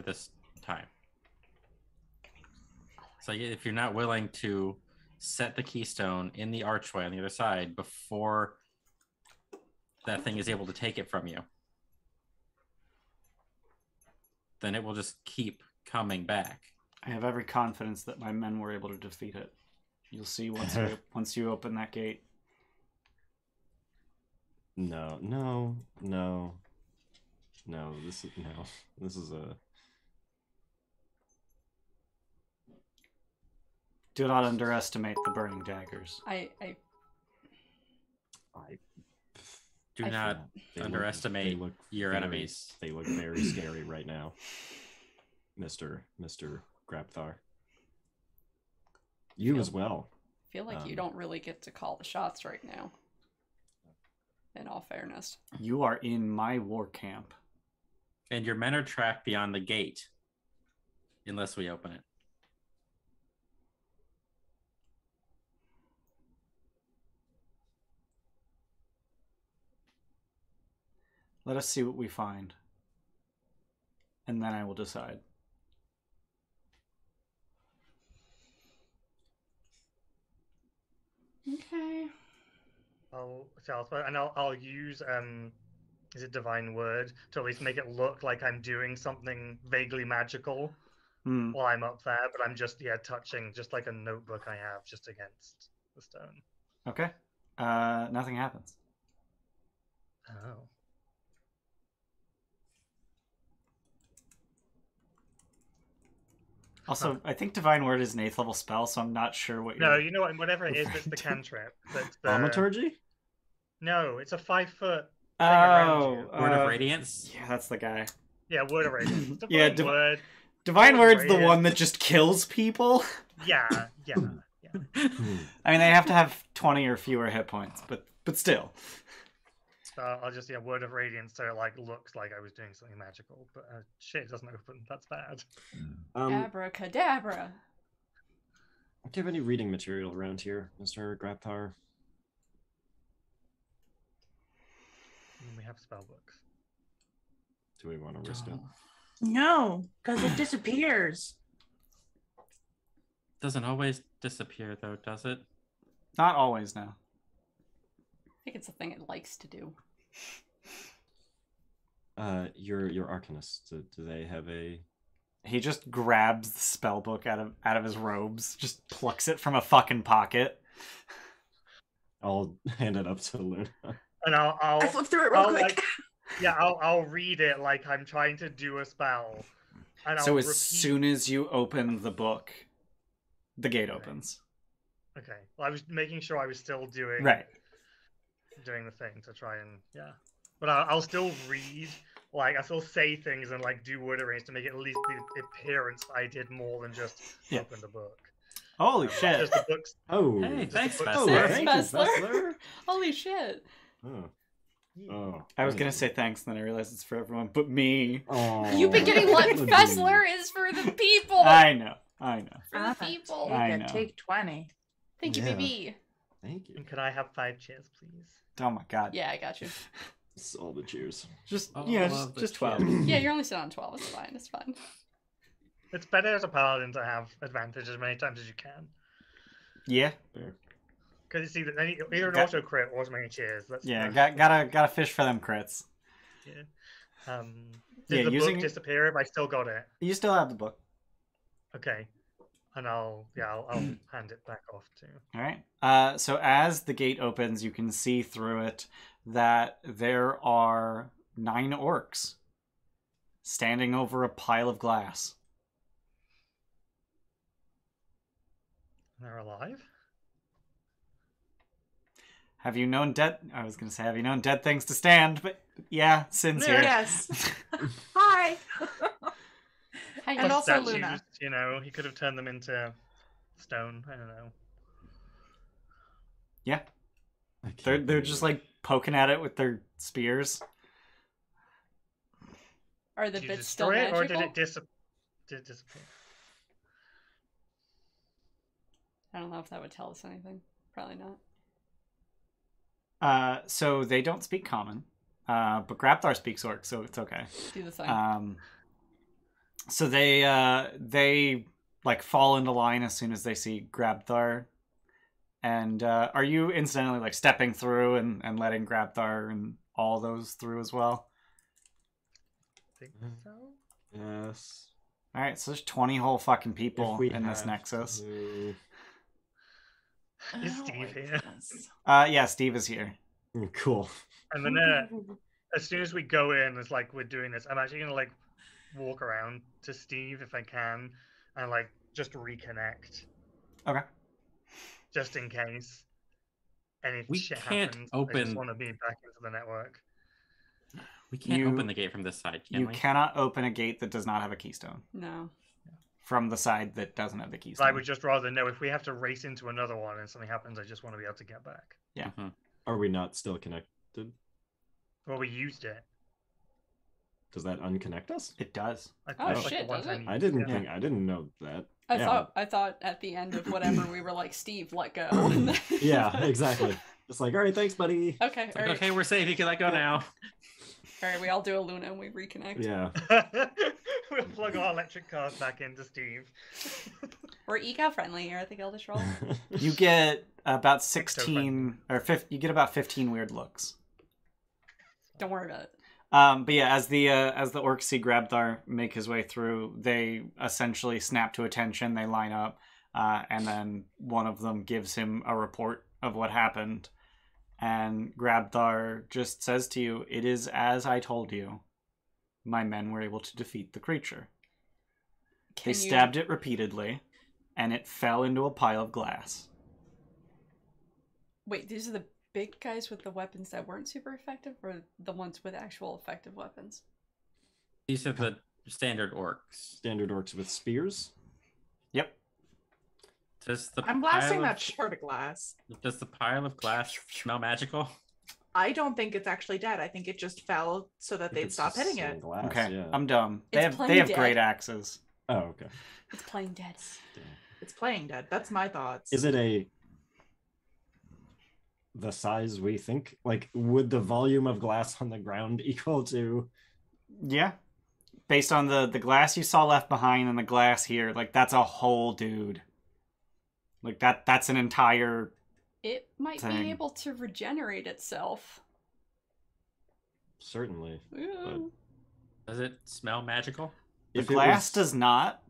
this time. So if you're not willing to set the keystone in the archway on the other side before that thing is able to take it from you, then it will just keep coming back. I have every confidence that my men were able to defeat it. You'll see once you open that gate. No. This is a. Do not underestimate the burning daggers. I Do I not underestimate your enemies. They look very scary right now, Mr. Grabthar. You as well. feel like you don't really get to call the shots right now. In all fairness. You are in my war camp. And your men are trapped beyond the gate unless we open it. Let us see what we find. And then I will decide. Okay. I'll use is it divine word to at least make it look like I'm doing something vaguely magical while I'm up there, but I'm just touching just like a notebook I have just against the stone. Okay. Nothing happens. Oh. Also, I think Divine Word is an 8th level spell, so I'm not sure what you're... No, you know what? Whatever it is, that's the cantrip. That's the... Thaumaturgy? No, it's a 5-foot Oh, around you. Word of Radiance? Yeah, that's the guy. Yeah, word of radiance. Divine Yeah, word. Divine Word of Word's the Radiance. one that just kills people. Yeah. I mean, they have to have 20 or fewer hit points, but still. So I'll just word of radiance, so it like looks like I was doing something magical, but shit, it doesn't open. That's bad. Abracadabra. Do you have any reading material around here, Mr. Grabthar? We have spell books. Do we want to risk it? No, because it disappears. Doesn't always disappear though, does it? Not always, no. I think it's a thing it likes to do. Your arcanists, do they have a... He just grabs the spell book out of his robes, just plucks it from a fucking pocket. I'll hand it up to Luna. And I'll I flipped through it real quick. like, I'll read it like I'm trying to do a spell. And So I'll as repeat... soon as you open the book, the gate opens. Okay. Well, I was making sure I was still doing the thing to try and but I'll still read, like I still say things and like do word arrange to make it at least the appearance I did more than just open the book. Holy shit! Just the books. Oh, Hey, thanks, book. Fessler. thank Thanks, you, Fessler. Fessler. Holy shit. Oh, I was gonna say thanks, then I realized it's for everyone but me. Oh, You've been getting what Fessler is for the people. I know. For the people. I know. Take 20. Thank you, Yeah. baby. Thank you. And could I have 5 chairs, please? Oh my god. Yeah, I got you. It's all the cheers. Just Oh, yeah, I love just the 12. cheers. Yeah, you're only sitting on 12. It's fine. It's fine. It's better as a paladin to have advantage as many times as you can. Yeah. Because you see, either an Got- auto crit or as many cheers. That's Yeah, gotta fish for them crits. Yeah. Did the book disappear if I still got it? You still have the book. Okay. And I'll hand it back off too. All right. So as the gate opens, you can see through it that there are 9 orcs standing over a pile of glass. They're alive? Have you known dead? I was gonna say, have you known dead things to stand? But yeah, Sin's here. Yes. Hi. Hi, And also Statues, Luna. you know, he could have turned them into stone. I don't know. Yeah, I can't they're believe just it. like poking at it with their spears. Are the Did you bits still destroy it, magical? or did it disappear? I don't know if that would tell us anything. Probably not. So they don't speak common, but Grabthar speaks orc, so it's okay. Do the thing. So they like fall into line as soon as they see Grabthar. And are you incidentally like stepping through and letting Grabthar and all those through as well? I think so. Yes. All right, so there's 20 whole fucking people If we in this have nexus. to- Is Oh, Steve my here? goodness. Yeah, Steve is here. Cool. And then as soon as we go in, it's like we're doing this. I'm actually gonna like walk around to Steve if I can, and like just reconnect. Okay. Just in case any We shit can't happens. I open- just want to be back into the network. We can't You- open the gate from this side, can You we? cannot open a gate that does not have a keystone No. from the side that doesn't have the So keystone. I would just rather know if we have to race into another one and something happens. I just want to be able to get back. Are we not still connected? Well, we used it. Does that unconnect us? It does. Oh, That's shit, the one does time it? you I used didn't it. think. I didn't know that. I thought at the end of whatever we were like, Steve, let go. And then- Yeah, exactly. Just like, all right, thanks, buddy. Okay, It's all like, right. okay, we're safe. You can let go now. All right, we all do a Luna and we reconnect. Yeah. We'll plug our electric cars back into Steve. We're eco-friendly here at the Gilded Roll. You get about so 16 or 50, you get about 15 weird looks. Don't worry about it. But yeah, as the orcs see Grabthar make his way through, they essentially snap to attention. They line up, and then one of them gives him a report of what happened. And Grabthar just says to you, "It is as I told you. My men were able to defeat the creature. They stabbed it repeatedly, and it fell into a pile of glass." Wait, these are the big guys with the weapons that weren't super effective, or the ones with actual effective weapons? These are the standard orcs. Standard orcs with spears. Yep. Does the I'm blasting pile that of, shard of glass. Does the pile of glass smell magical? I don't think it's actually dead. I think it just fell so that they'd stop hitting it. Glass, Okay, yeah. I'm dumb. They It's have playing great dead. axes. Oh, okay. It's playing dead. It's playing dead. That's my thoughts. Is it the size we think? Like, would the volume of glass on the ground equal to? Yeah. Based on the glass you saw left behind and the glass here, like that's a whole dude. Like that's an entire It might thing. be able to regenerate itself. Certainly. Ooh. Does it smell magical? The If it glass was- does not,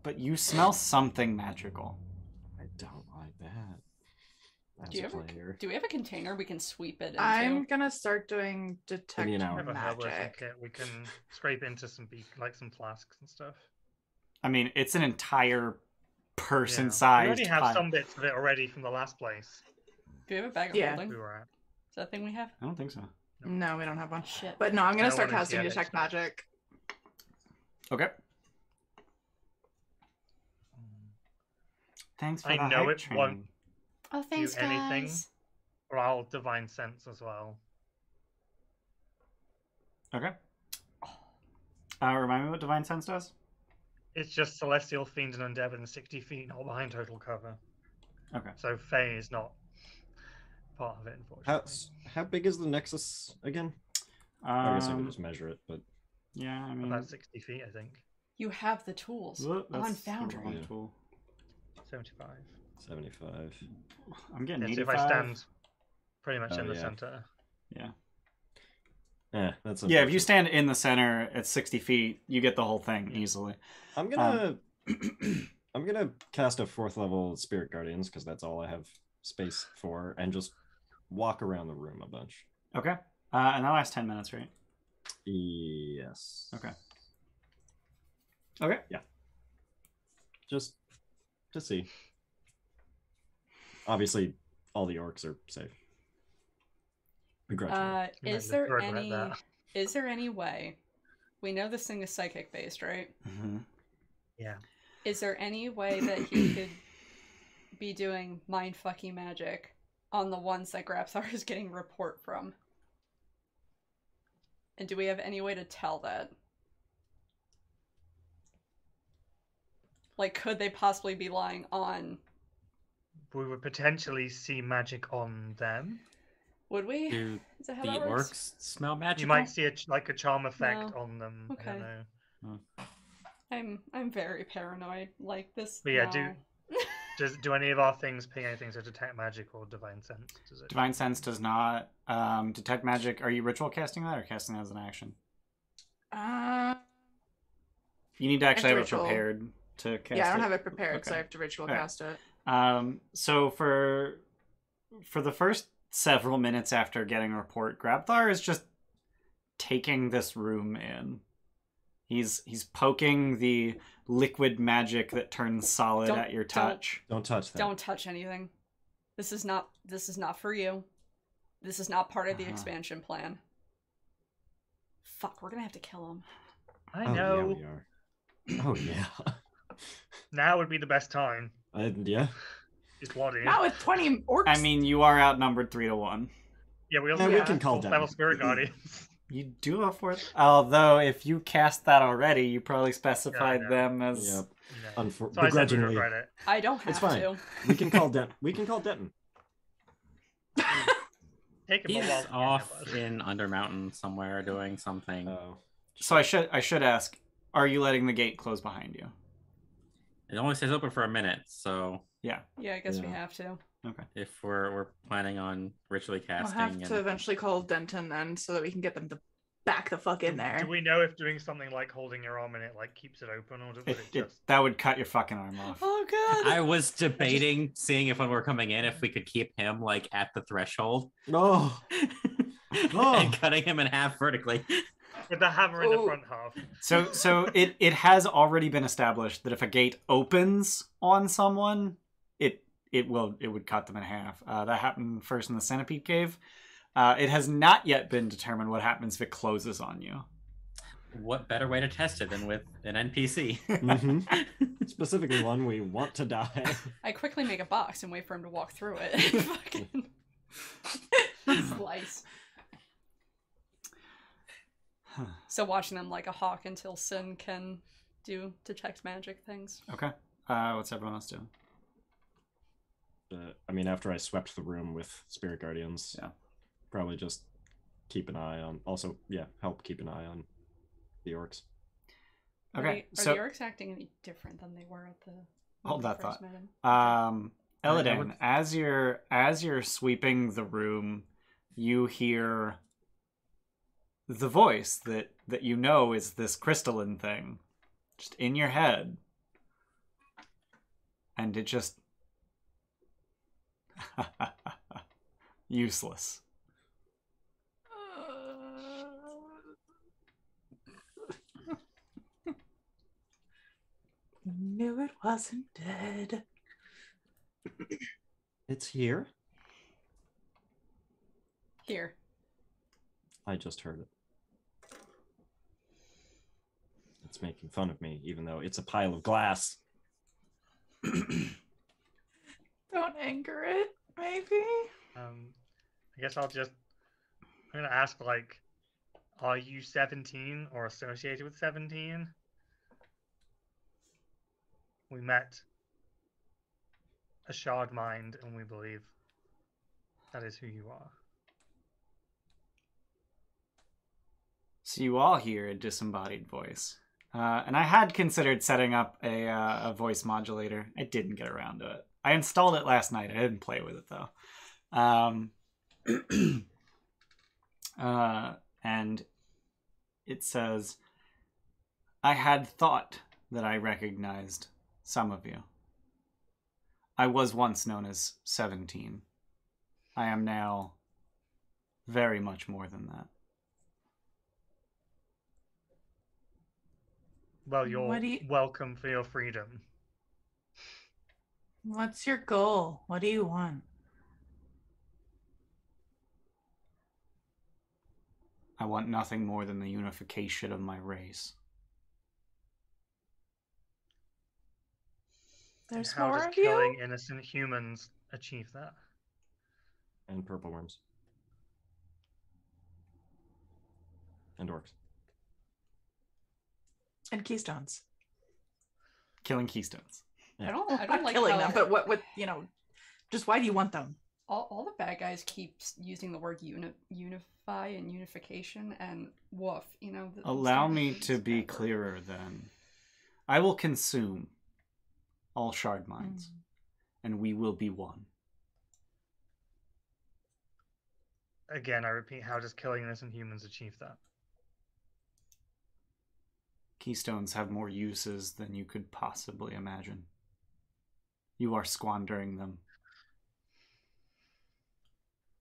but you smell something magical. I don't like that. As Do you a ever- player. Do we have a container we can sweep it into? I'm gonna start doing detect An hour. We have a herbalist magic. kit. We can scrape into some some flasks and stuff. I mean, it's an entire We person-sized already have pile. some bits of it already from the last place Do we have a bag of Yeah. holding? we Is were at. that a thing we have? I don't think so. No, we don't have one. Shit. But no, I'm gonna I start wanna casting get it. detect magic. Okay. Thanks for I the know hype it train. won't- Oh, thanks, anything? guys. Or I'll divine sense as well. Okay. Remind me what Divine Sense does? It's just Celestial, Fiend, and Undead within 60 feet, not behind total cover. Okay. So Fae is not part of it, unfortunately. How big is the Nexus again? I guess I could Um, just measure it, but yeah, I mean... About 60 feet, I think. You have the tools Whoop, on that's the Foundry. wrong Yeah. tool. 75. 75. I'm getting Yes, 85. if I stand pretty much Oh, in the yeah. center. Yeah. That's Yeah, if you unfortunate. stand in the center at 60 feet, you get the whole thing easily. I'm gonna I'm gonna cast a 4th level Spirit Guardians because that's all I have space for, and just walk around the room a bunch. Okay. And that lasts 10 minutes, right? Yes. Okay. Okay. Just to see. Obviously, all the orcs are safe. Begrudgingly. You might Is there regret any? that. Is there any way? We know this thing is psychic based, right? Mm-hmm. Yeah. Is there any way that he could be doing mind fucking magic on the ones that Grabthar is getting report from? And do we have any way to tell that? Like, could they possibly be lying on? We would potentially see magic on them. Would we? Do Is that how the that works? orcs smell magical? You might see a charm effect No. on them. I Okay. don't know. I'm very paranoid. Like this. But yeah, no. Do any of our things ping anything to detect magic or divine sense? Does it? Divine Sense does not detect magic. Are you ritual casting that or casting that as an action? You need to actually have it ritual. prepared to cast Yeah, I don't it. have it prepared, so Okay. I have to ritual Alright. cast it. So for the first several minutes after getting a report, Grabthar is just taking this room in. He's poking the liquid magic that turns solid Don't- at your don't- touch. Don't touch that. Don't touch anything. This is not for you. This is not part of the Uh-huh. expansion plan. Fuck, we're gonna have to kill him. I Oh, know. yeah, we are. Oh, yeah. Now would be the best time. Yeah. Is what is. Not with 20 orcs. I mean, you are outnumbered 3-1. Yeah, we also Yeah, we have can call fourth level down. spirit guardians. You do have 4th. Although, if you cast that already, you probably specified know. them as. Yep. No. So So I said we begrudgingly, regret it. I don't have It's fine. to. we can call Denton. Take him a He's while to get off there, bud. in Undermountain somewhere doing something. Oh. So I should ask: are you letting the gate close behind you? It only stays open for a minute, so Yeah, I guess we Yeah. have to. if we're planning on ritually I'll casting, have and to eventually call Denton then, so that we can get them to back the fuck in there. Do we know if doing something like holding your arm in it like keeps it open, or would it just? That would cut your fucking arm off. Oh god. I was debating seeing if when we're coming in, if we could keep him like at the threshold No. Oh. and cutting him in half vertically. With the hammer in the Oh. front half. So it has already been established that if a gate opens on someone, it would cut them in half. That happened first in the Centipede Cave. It has not yet been determined what happens if it closes on you. What better way to test it than with an NPC? Mhm. Specifically one we want to die. I quickly make a box and wait for him to walk through it. Fucking slice. So watching them like a hawk until Sin can do detect magic things. Okay. What's everyone else doing? I mean, after I swept the room with spirit guardians, Yeah. probably just keep an eye on. Also, yeah, help keep an eye on the orcs. Okay. Are the orcs acting any different than they were at the? Hold that first thought. met him? Eladan, as you're sweeping the room, you hear the voice that you know is this crystalline thing, just in your head, and it just useless. Knew it wasn't dead. It's here. Here. I just heard it. It's making fun of me, even though it's a pile of glass. Don't anger it, maybe. I guess I'm gonna ask, like, are you 17 or associated with 17? We met a shard mind, and we believe that is who you are. So you all hear a disembodied voice. And I had considered setting up a voice modulator. I didn't get around to it. I installed it last night. I didn't play with it, though. And it says, I had thought that I recognized some of you. I was once known as 17. I am now very much more than that. Well, you're welcome for your freedom. What's your goal? What do you want? I want nothing more than the unification of my race. There's How more does of killing you? innocent humans achieve that? And purple worms. And orcs. And keystones. Killing keystones. I don't Not like killing how them, but what just why do you want them? all the bad guys keep using the word unify and unification and woof, Allow me to be clearer then. I will consume all shard minds, and we will be one. Again, I repeat, how does killing innocent humans achieve that? Keystones have more uses than you could possibly imagine. You are squandering them.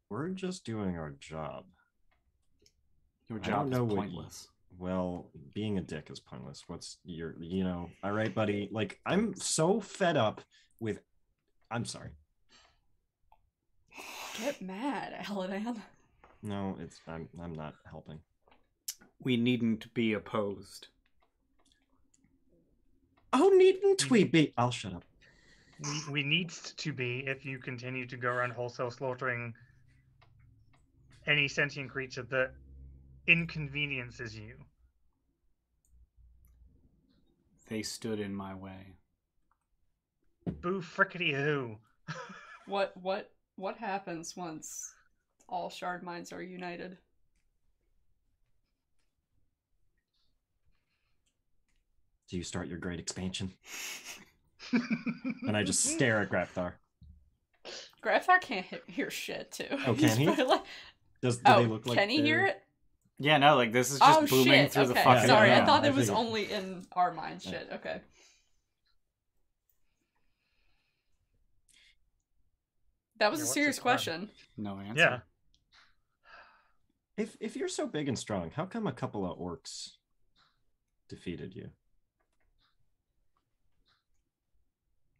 We're just doing our job. Your job is pointless. Well, being a dick is pointless. What's your, all right, buddy. Like, I'm so fed up with, I'm sorry. Get mad, Eladan. No, I'm not helping. We needn't be opposed. Oh, needn't we be? I'll shut up. We need to be if you continue to go around wholesale slaughtering any sentient creature that inconveniences you. They stood in my way. Boo frickety who. What happens once all shard minds are united? Do you start your great expansion? And I just stare at Grabthar. Grabthar can't hear shit too. Oh, can he? Like... Do they look like can he hear it? Yeah, no, like this is just booming through the fucking. Sorry, yeah, I thought it was figured. only in our minds. Shit. Okay. That was a serious question. No answer. Yeah. If you're so big and strong, how come a couple of orcs defeated you?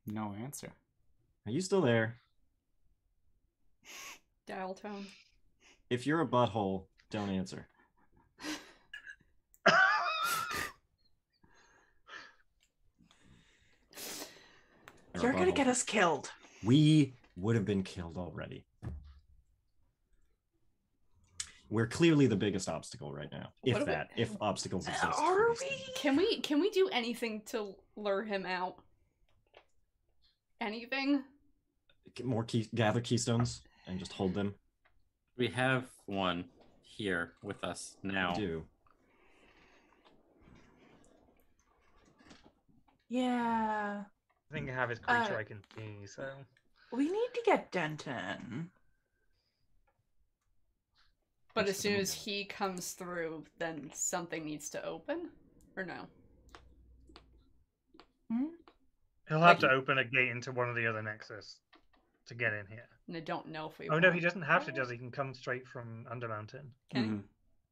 No answer. Are you still there? Dial tone. If you're a butthole, don't answer. You're gonna get us killed. We would have been killed already. We're clearly the biggest obstacle right now. What If obstacles exist. Are we? Can we do anything to lure him out? Anything? Gather keystones and just hold them. We have one here with us now. We do. Yeah. I think I have his creature I can see, so... We need to get Denton. But as soon as he comes through, then something needs to open? Or no? He'll have to open a gate into one of the other nexus to get in here. And I don't know if we Oh, no, he doesn't have to, does he? He can come straight from Undermountain. Can he?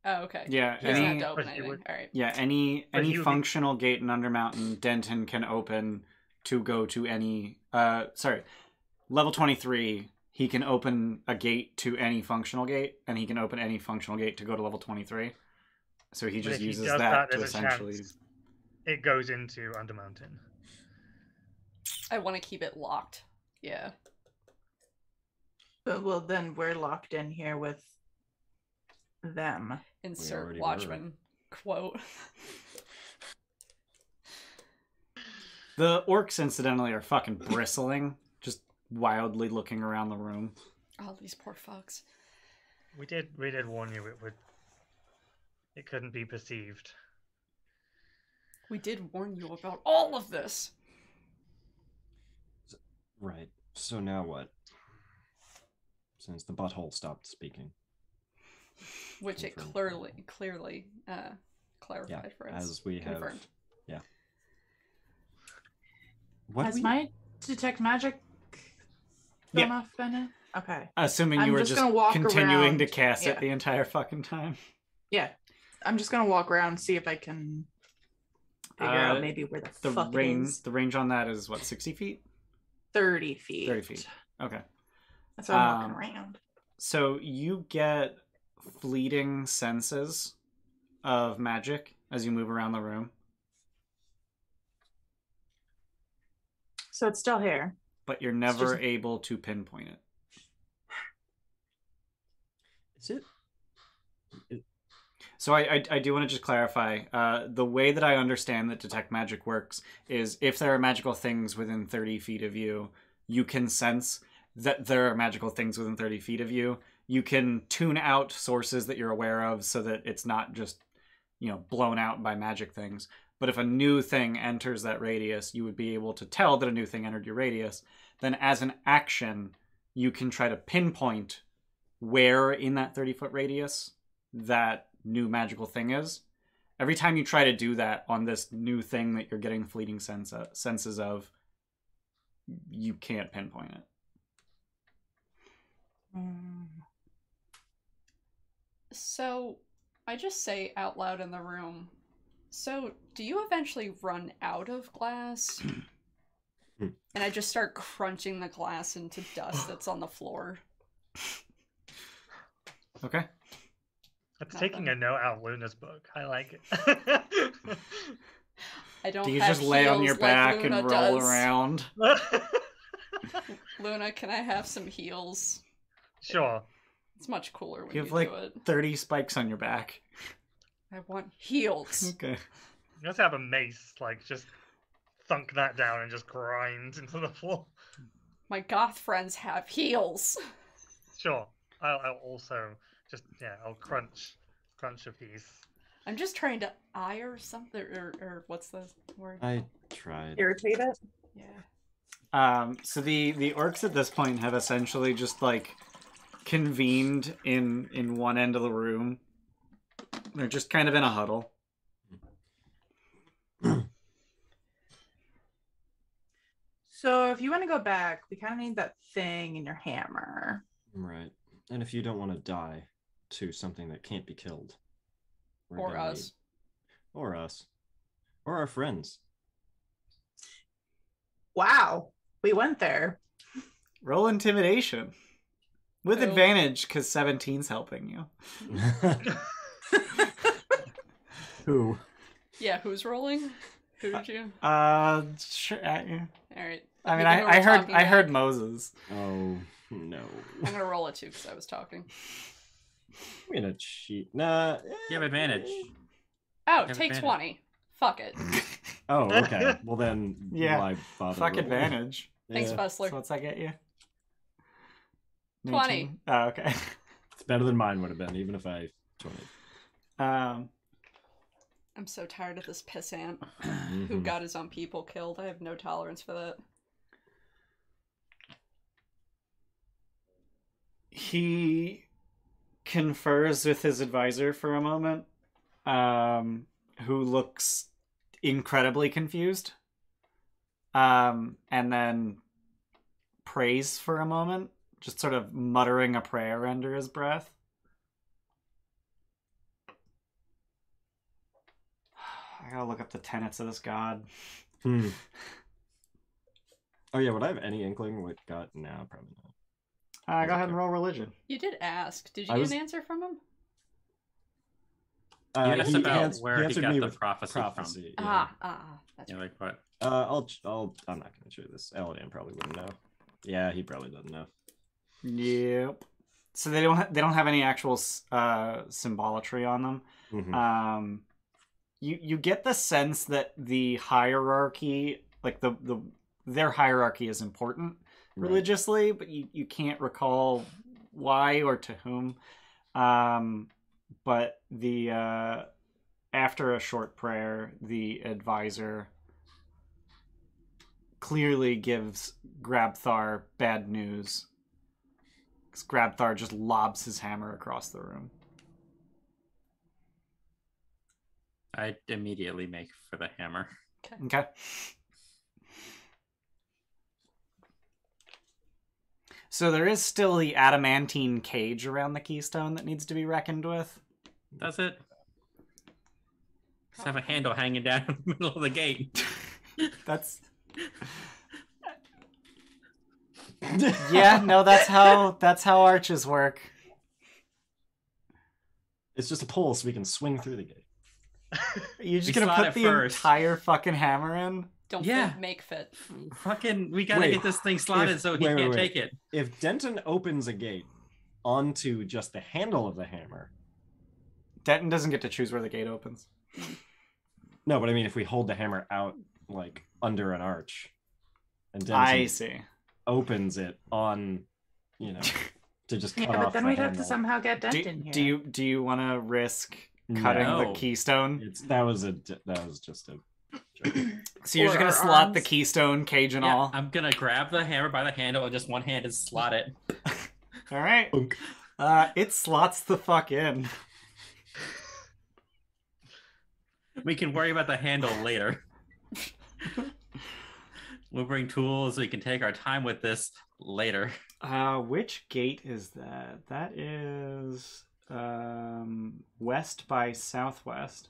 Oh, okay. Yeah, He doesn't have any- to open But he anything. would- Alright. Yeah, any But he would be- functional gate in Undermountain, Denton can open to go to any... level 23, he can open a gate to any functional gate, and he can open any functional gate to go to level 23. So he But just if he uses does that to there's a essentially... chance it goes into Undermountain. I want to keep it locked. Yeah. But well, then we're locked in here with them. Insert already Watchman quote. The orcs, incidentally, are fucking bristling, just wildly looking around the room. Oh, these poor fucks. We did warn you it couldn't be perceived. We did warn you about all of this. Right. So now what? Since the butthole stopped speaking. Which it Confirmed. clearly clarified for us. As we Confirmed. have. Yeah. What Has we... my detect magic Yeah. gone off by now? Okay. Assuming you I'm were just just gonna walk continuing around. to cast Yeah. it the entire fucking time. Yeah. I'm just gonna walk around, see if I can figure out maybe where the fuck it is. The range on that is what, 60 feet? 30 feet. 30 feet. Okay. That's why I'm walking Um, around. So you get fleeting senses of magic as you move around the room, So it's still here. but you're never just- able to pinpoint it. Is it? So I do want to just clarify. The way that I understand that detect magic works is if there are magical things within 30 feet of you, you can sense that there are magical things within 30 feet of you. You can tune out sources that you're aware of so that it's not just, blown out by magic things. But if a new thing enters that radius, you would be able to tell that a new thing entered your radius. Then as an action, you can try to pinpoint where in that 30-foot radius that new magical thing is. Every time you try to do that on this new thing that you're getting fleeting senses of, you can't pinpoint it. So, I just say out loud in the room, so do you eventually run out of glass? And I just start crunching the glass into dust that's on the floor. Okay. It's Nothing. taking a note out of Luna's book. I like it. I don't Do you have just lay on heels your like back Luna and roll does. around? Luna, can I have some heels? Sure. It's much cooler when You you, have like do it. 30 spikes on your back. I want heels. Okay. You have to have a mace, just thunk that down and just grind into the floor. My goth friends have heels. Sure. I'll also I'll crunch a piece. I'm just trying to ire something, or what's the word? I tried. Irritate it? Yeah. So the orcs at this point have essentially just convened in one end of the room. They're just kind of in a huddle. So if you want to go back, we kind of need that thing in your hammer. Right. And if you don't want to die to something that can't be killed. we're Or gonna us. need- Or us. Or our friends. Wow. We went there. Roll intimidation. With Oh. advantage, because 17's helping you. Who? Yeah, who's rolling? Who did you? Sure. All right. I mean, The people who I were heard talking Moses. Oh, no. I'm gonna roll it too because I was talking. I'm gonna cheat. Nah. You have advantage. Oh, Have take advantage. 20. Fuck it. Oh, okay. Well then, Yeah. why bother Fuck rolling? advantage. Thanks, Yeah. Bustler. So what's that get you? 20. 19? Oh, okay. It's better than mine would have been, even if I 20. I'm so tired of this pissant who Mhm. got his own people killed. I have no tolerance for that. He confers with his advisor for a moment, who looks incredibly confused, and then prays for a moment, just sort of muttering a prayer under his breath. I gotta look up the tenets of this god. Oh yeah, would I have any inkling what God? No, probably not. Go ahead and roll religion. You did ask. Did you I get was- an answer from him? You asked about where he answered got me the with prophecy from. That's Yeah, right. like what? I'm not gonna show you this. Eladan probably wouldn't know. Yeah, he probably doesn't know. Yep. So they don't have any actual symbolatry on them. Mhm. You get the sense that the hierarchy, like their hierarchy, is important Right. religiously, but you can't recall why or to whom. But the after a short prayer, the advisor clearly gives Grabthar bad news, because Grabthar just lobs his hammer across the room. I immediately make for the hammer. Okay. So there is still the adamantine cage around the keystone that needs to be reckoned with. That's it. Just have a handle hanging down in the middle of the gate. That's yeah, no, that's how arches work. It's just a pole so we can swing through the gate. You're just We gonna slot put it the first. entire fucking hammer in? Don't Yeah. fit, make fit. Fucking, we gotta Wait, get this thing slotted so he can't take it. If Denton opens a gate onto just the handle of the hammer. Denton doesn't get to choose where the gate opens. No, but I mean if we hold the hammer out like under an arch and Denton I see. opens it on, to just cut Yeah, but off then the we'd have to handle. somehow get Denton here. Do you want to risk cutting No. the keystone? That was just a joke. So you're Or just gonna our slot the arms. keystone cage and Yeah, all? I'm gonna grab the hammer by the handle and just one hand and slot it. All right. Bunk. It slots the fuck in. We can worry about the handle later. We'll bring tools. We can take our time with this later. Which gate is that? That is west by southwest.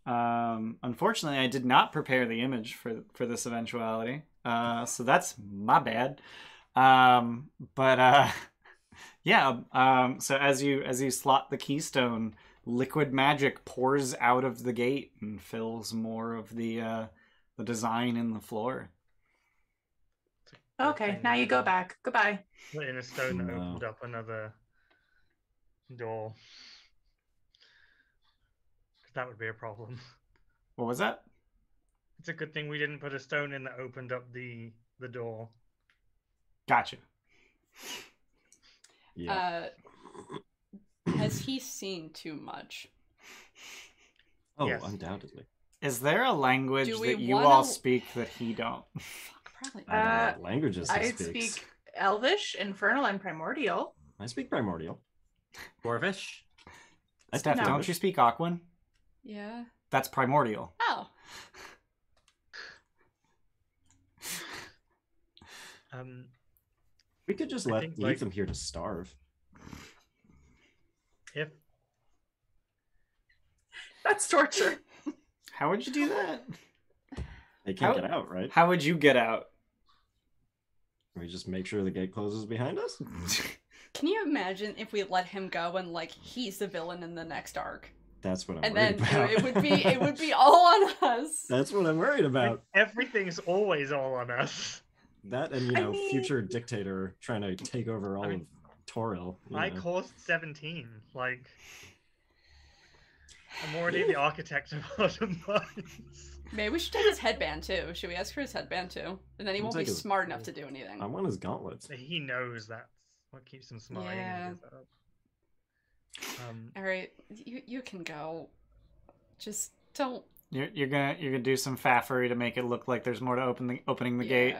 Unfortunately, I did not prepare the image for this eventuality. So that's my bad. Yeah. So as you slot the keystone, liquid magic pours out of the gate and fills more of the design in the floor. Okay, now you go back. Goodbye. Put in a stone that No. opened up another door. 'Cause that would be a problem. What was that? It's a good thing we didn't put a stone in that opened up the door. Gotcha. Yeah. Has he seen too much? yes. Undoubtedly. Is there a language Do we that you wanna- all speak that he don't? Probably. I don't know what languages he I speaks. speak Elvish, Infernal, and Primordial. I speak Primordial. Dwarvish. I Steph, speak don't Elvish. you speak Aquan? Yeah. That's primordial. Oh. We could just I leave think, like- them here to starve. If That's torture. How would you do that? They can't How- get out, right? How would you get out? We just make sure the gate closes behind us. Can you imagine if we let him go and he's the villain in the next arc? That's what I'm And worried then about. it would be all on us. That's what I'm worried about. everything's always all on us. That and I mean- future dictator trying to take over all I mean, of Toril. I caused 17. Like, I'm already the architect of Autumn Mines. Maybe we should take his headband too. Should we ask for his headband too? And then he We'll won't be take his- smart enough to do anything. I want his gauntlets. He knows that's what keeps him smart. Yeah. Yeah. All right, you can go. Just don't. You're gonna do some faffery to make it look like there's more to opening the gate.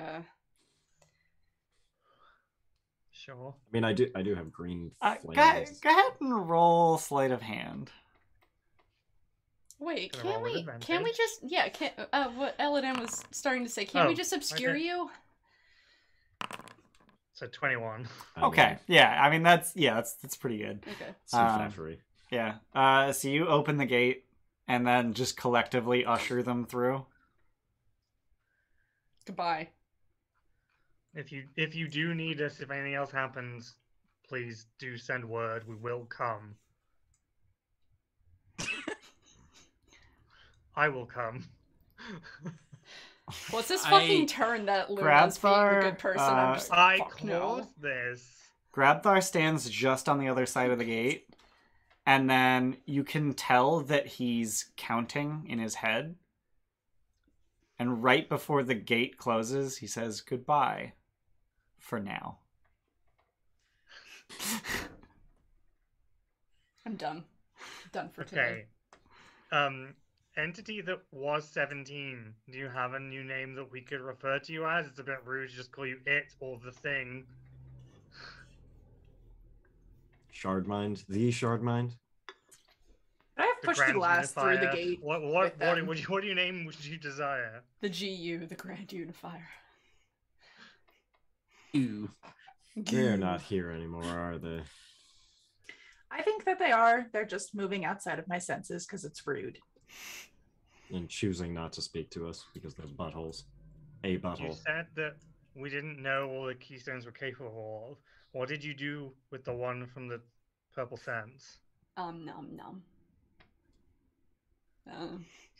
Sure. I mean, I do have green Go flames. ahead and roll sleight of hand. Wait, Gonna roll with can we advantage? just what Eladan was starting to say, can't we Oh, just obscure okay. you? So 21. Okay, yeah. I mean that's pretty good. Okay. Some faffery. Yeah. So you open the gate and then just collectively usher them through. Goodbye. If you do need us, if anything else happens, please do send word. We will come. I will come. What's this fucking turn that Luna's being the Grabthar, good person? I'm just like, fuck caused no. this. Grabthar stands just on the other side of the gate, and then you can tell that he's counting in his head. And right before the gate closes, he says goodbye for now. I'm done. Done for today. Okay. Entity that was 17, do you have a new name that we could refer to you as? It's a bit rude to just call you it or the thing. Shardmind. The Shardmind. I have pushed the Grand glass through the Unifier. gate. What with them. do you name would you desire? The GU, the Grand Unifier. Ew. They're not here anymore, are they? I think that they are. They're just moving outside of my senses because it's rude. And choosing not to speak to us because they're buttholes. A You butthole. said that we didn't know all the keystones were capable of. What did you do with the one from the Purple Sands? Nom.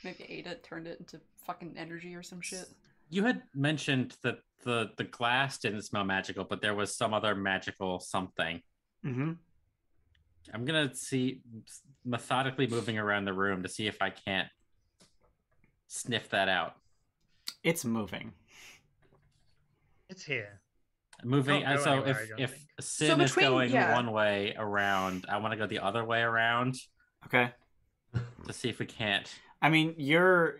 Maybe ate it, turned it into fucking energy or some shit. You had mentioned that the glass didn't smell magical, but there was some other magical something. Mm-hmm. I'm gonna see methodically moving around the room to see if I can't sniff that out. It's moving. It's here. Moving. Can't go So anywhere, I don't if think. Sin is between- going yeah. one way around, I want to go the other way around Okay. to see if we can't. I mean, your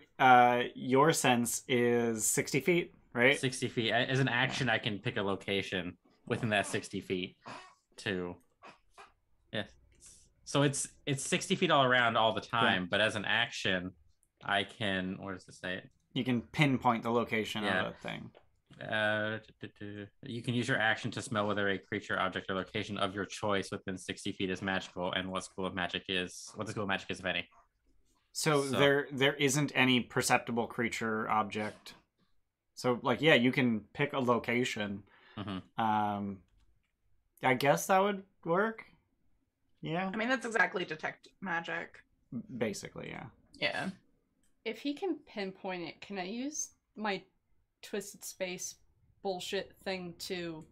sense is 60 feet, right? 60 feet. As an action, I can pick a location within that 60 feet to. Yeah. So it's 60 feet all around all the time, but as an action, I can. Where does it say it? You can pinpoint the location Yeah. of the thing. You can use your action to smell whether a creature, object, or location of your choice within 60 feet is magical, and what the school of magic is, if any. So there isn't any perceptible creature object. So like, yeah, you can pick a location. Mm-hmm. I guess that would work. Yeah. I mean, that's exactly detect magic. Basically, yeah. Yeah. If he can pinpoint it, can I use my Twisted Space bullshit thing to...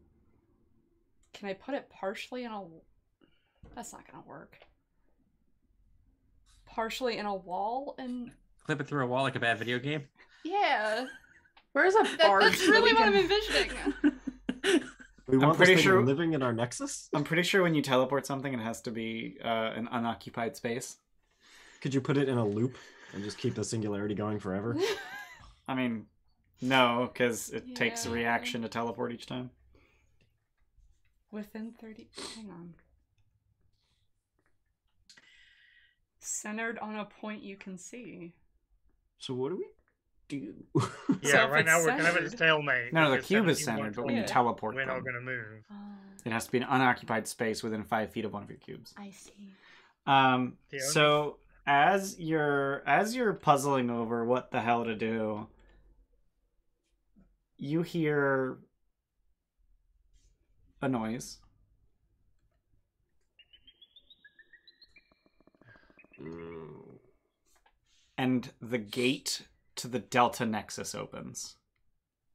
Can I put it partially in a... That's not gonna work. Partially in a wall and... Clip it through a wall like a bad video game. Yeah. Where's a barge? That's really what I'm envisioning. We want pretty this thing sure- living in our nexus? I'm pretty sure when you teleport something, it has to be an unoccupied space. Could you put it in a loop and just keep the singularity going forever? I mean, no, because it takes a Yeah. reaction to teleport each time. Within 30... Hang on. Centered on a point you can see. So what do we do? Yeah, So if right it's now we're kind of at a centered- stalemate. No, the because cube is 17 centered, won't but when you Yeah. teleport We're not them, going to move. it has to be an unoccupied space within 5 feet of one of your cubes. I see. The So as you're puzzling over what the hell to do, you hear a noise. And the gate to the Delta Nexus opens.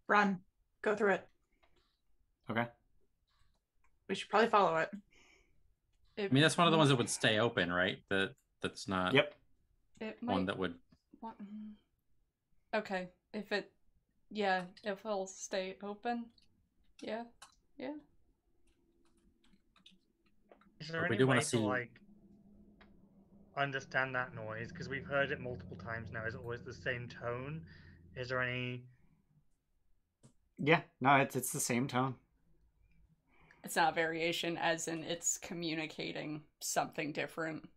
Run. Go through it. Okay. We should probably follow it. I mean, that's one of the ones that would stay open, right? That's not Yep. It one might. that would. Okay, if it'll stay open. Yeah. Is there But we any do wanna way to see- like understand that noise? Because we've heard it multiple times now. Is it always the same tone? Is there any? Yeah, no, it's the same tone. It's not variation, as in it's communicating something different.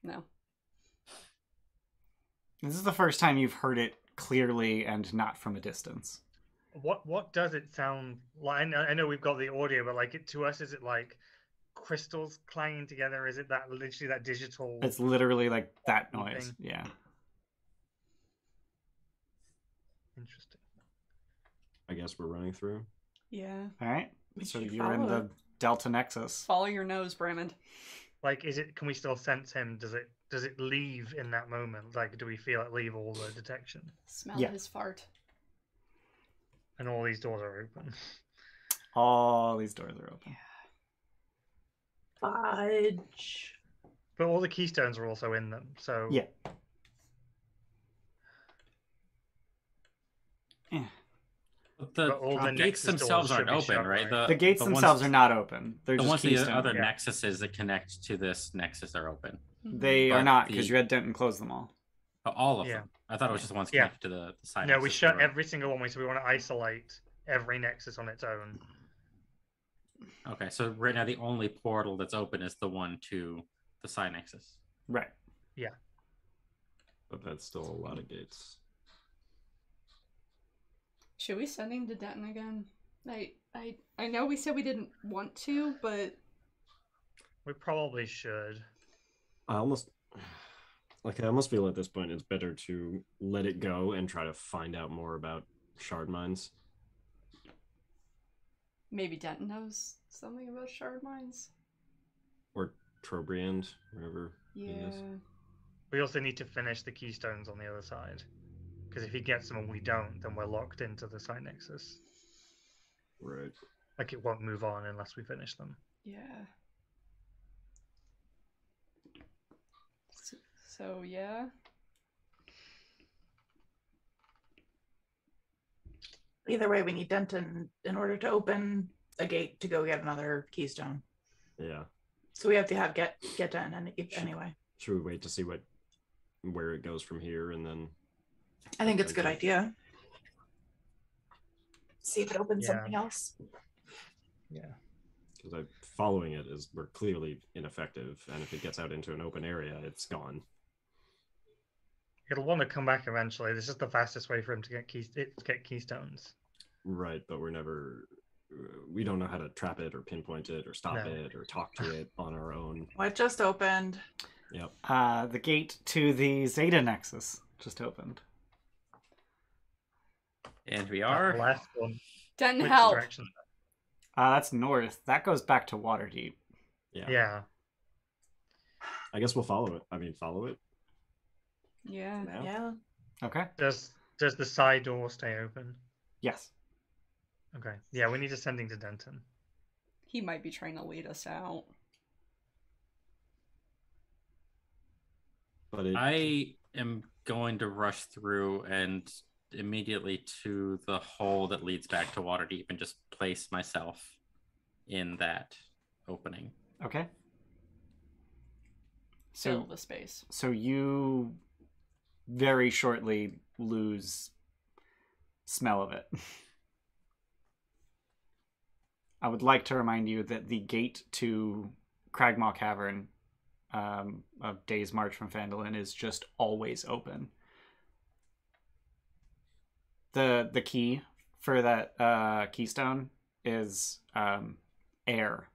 No. This is the first time you've heard it clearly and not from a distance. What does it sound like? I know we've got the audio, but like to us, is it like crystals clanging together? Is it that literally that digital? It's literally like that Thing. noise. Yeah. Interesting. I guess we're running through. Yeah. All right. We So should you're in follow the it. Delta Nexus. Follow your nose, Brammond. Like, is it? Can we still sense him? Does it leave in that moment? Like, do we feel it leave all the detection? Smell Yeah. his fart. And all these doors are open. All these doors are open. Fudge. But all the keystones are also in them. So Yeah. The But all the gates Nexus doors themselves should aren't be open, shut, right? right? The gates themselves are not open. They're The just ones the keystone. other Yeah. nexuses that connect to this nexus are open. They are But not, because the- you had Denton close them all. All of Yeah. them. I thought it was just the ones Yeah. connected to the side. No, we nexus shut that were- every single one. So we want to isolate every Nexus on its own. Okay, so right now the only portal that's open is the one to the side nexus. Right. But that's still a lot of gates. Should we send him to Denton again? I know we said we didn't want to, but We probably should. I almost feel at this point it's better to let it go and try to find out more about shard mines. maybe Denton knows something about shard mines. Or Trobriand, wherever he Yeah. is. We also need to finish the keystones on the other side. Because if he gets them and we don't, then we're locked into the side Nexus. Right. Like, it won't move on unless we finish them. Yeah. So yeah. Either way, we need Denton in order to open a gate to go get another keystone. Yeah. So we have to have get Denton anyway. Should we wait to see where it goes from here and then I think it's a good idea. See if it opens Yeah. something else. Yeah. because following it is we're clearly ineffective, and if it gets out into an open area, it's gone. It'll want to come back eventually. This is the fastest way for him to get keystones. Right, but we don't know how to trap it or pinpoint it or stop No. it or talk to it on our own. What just opened? Yep. The gate to the Zeta Nexus just opened. And we The are. last one. Denton, Which help! direction? That's north. That goes back to Waterdeep. Yeah. Yeah. I guess we'll follow it. I mean, follow it Yeah. now. Yeah. Okay. Does the side door stay open? Yes. Okay. Yeah, we need to send him to Denton. He might be trying to lead us out. But I am going to rush through and immediately to the hole that leads back to Waterdeep and just place myself in that opening. Okay. Fill So, the space. so you very shortly lose smell of it. I would like to remind you that the gate to Cragmaw Cavern, a day's march from Phandalin, is just always open. The key for that keystone is air.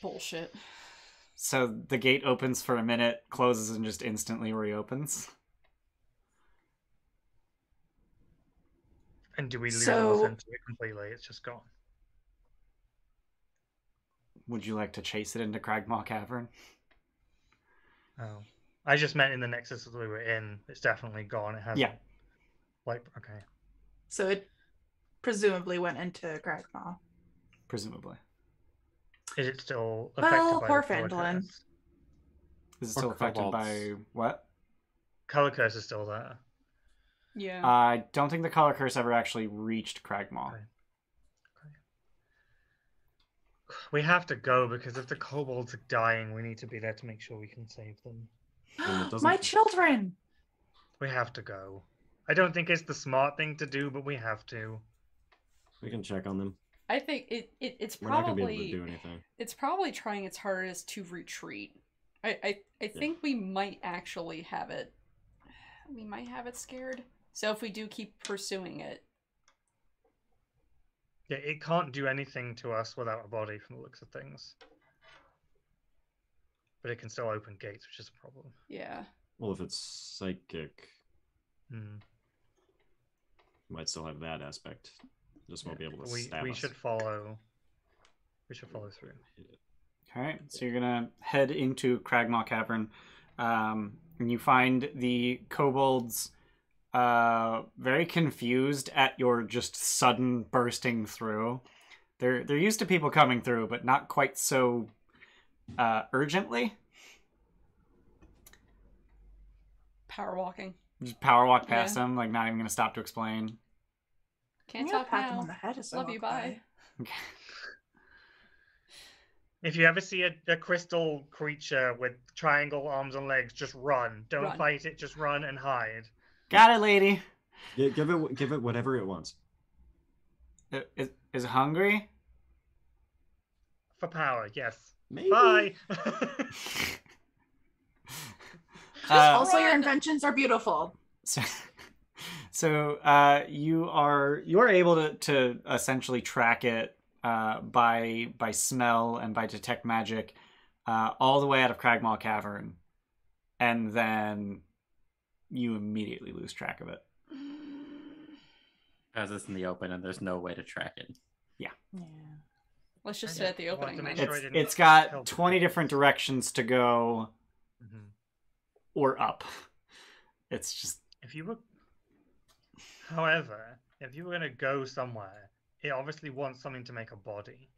Bullshit. So the gate opens for a minute, closes, and just instantly reopens. And do we lose So- our sense of it completely? It's just gone. Would you like to chase it into Cragmaw Cavern? Oh. I just meant in the Nexus that we were in. It's definitely gone. It hasn't. Yeah. Like, okay. So presumably went into Grabthar. Presumably. Is it still affected Well, by poor the color Fandolin. curse? Is it still affected kobolds. by what? Color curse is still there. Yeah. I don't think the color curse ever actually reached Cragmaw. Okay. We have to go because if the kobolds are dying, we need to be there to make sure we can save them. And it doesn't- My children! We have to go. I don't think it's the smart thing to do, but we have to. We can check on them. I think it's We're not gonna be able to probably do anything. it's probably trying its hardest to retreat. I think we might actually have it. We might have it scared. So if we do keep pursuing it, Yeah, it can't do anything to us without a body from the looks of things. But it can still open gates, which is a problem. yeah. Well, if it's psychic, Hmm. might still have that aspect. Just won't be able to We stab us. should follow. We should follow through. Okay, so you're gonna head into Cragmaw Cavern, and you find the kobolds very confused at your just sudden bursting through. They're used to people coming through, but not quite so urgently. Power walking. Just power walk past Yeah. them, like not even gonna stop to explain. Can't I'm gonna talk pat them now. on the head as I Love walk you, bye. Okay. If you ever see a crystal creature with triangle arms and legs, just run. Don't Run. fight it. Just run and hide. Got it, lady. Give it whatever it wants. Is it hungry? For power, yes. Maybe. Bye. Also, your Run. inventions are beautiful. So you are able to essentially track it by smell and by detect magic all the way out of Cragmaw Cavern, and then you immediately lose track of it. Because it's in the open and there's no way to track it. Yeah. Let's just I sit at the want to opening make then. sure I didn't It's help got the 20 people. different directions to go Mhm. or up. It's just If you were, however, if you were going to go somewhere, it obviously wants something to make a body.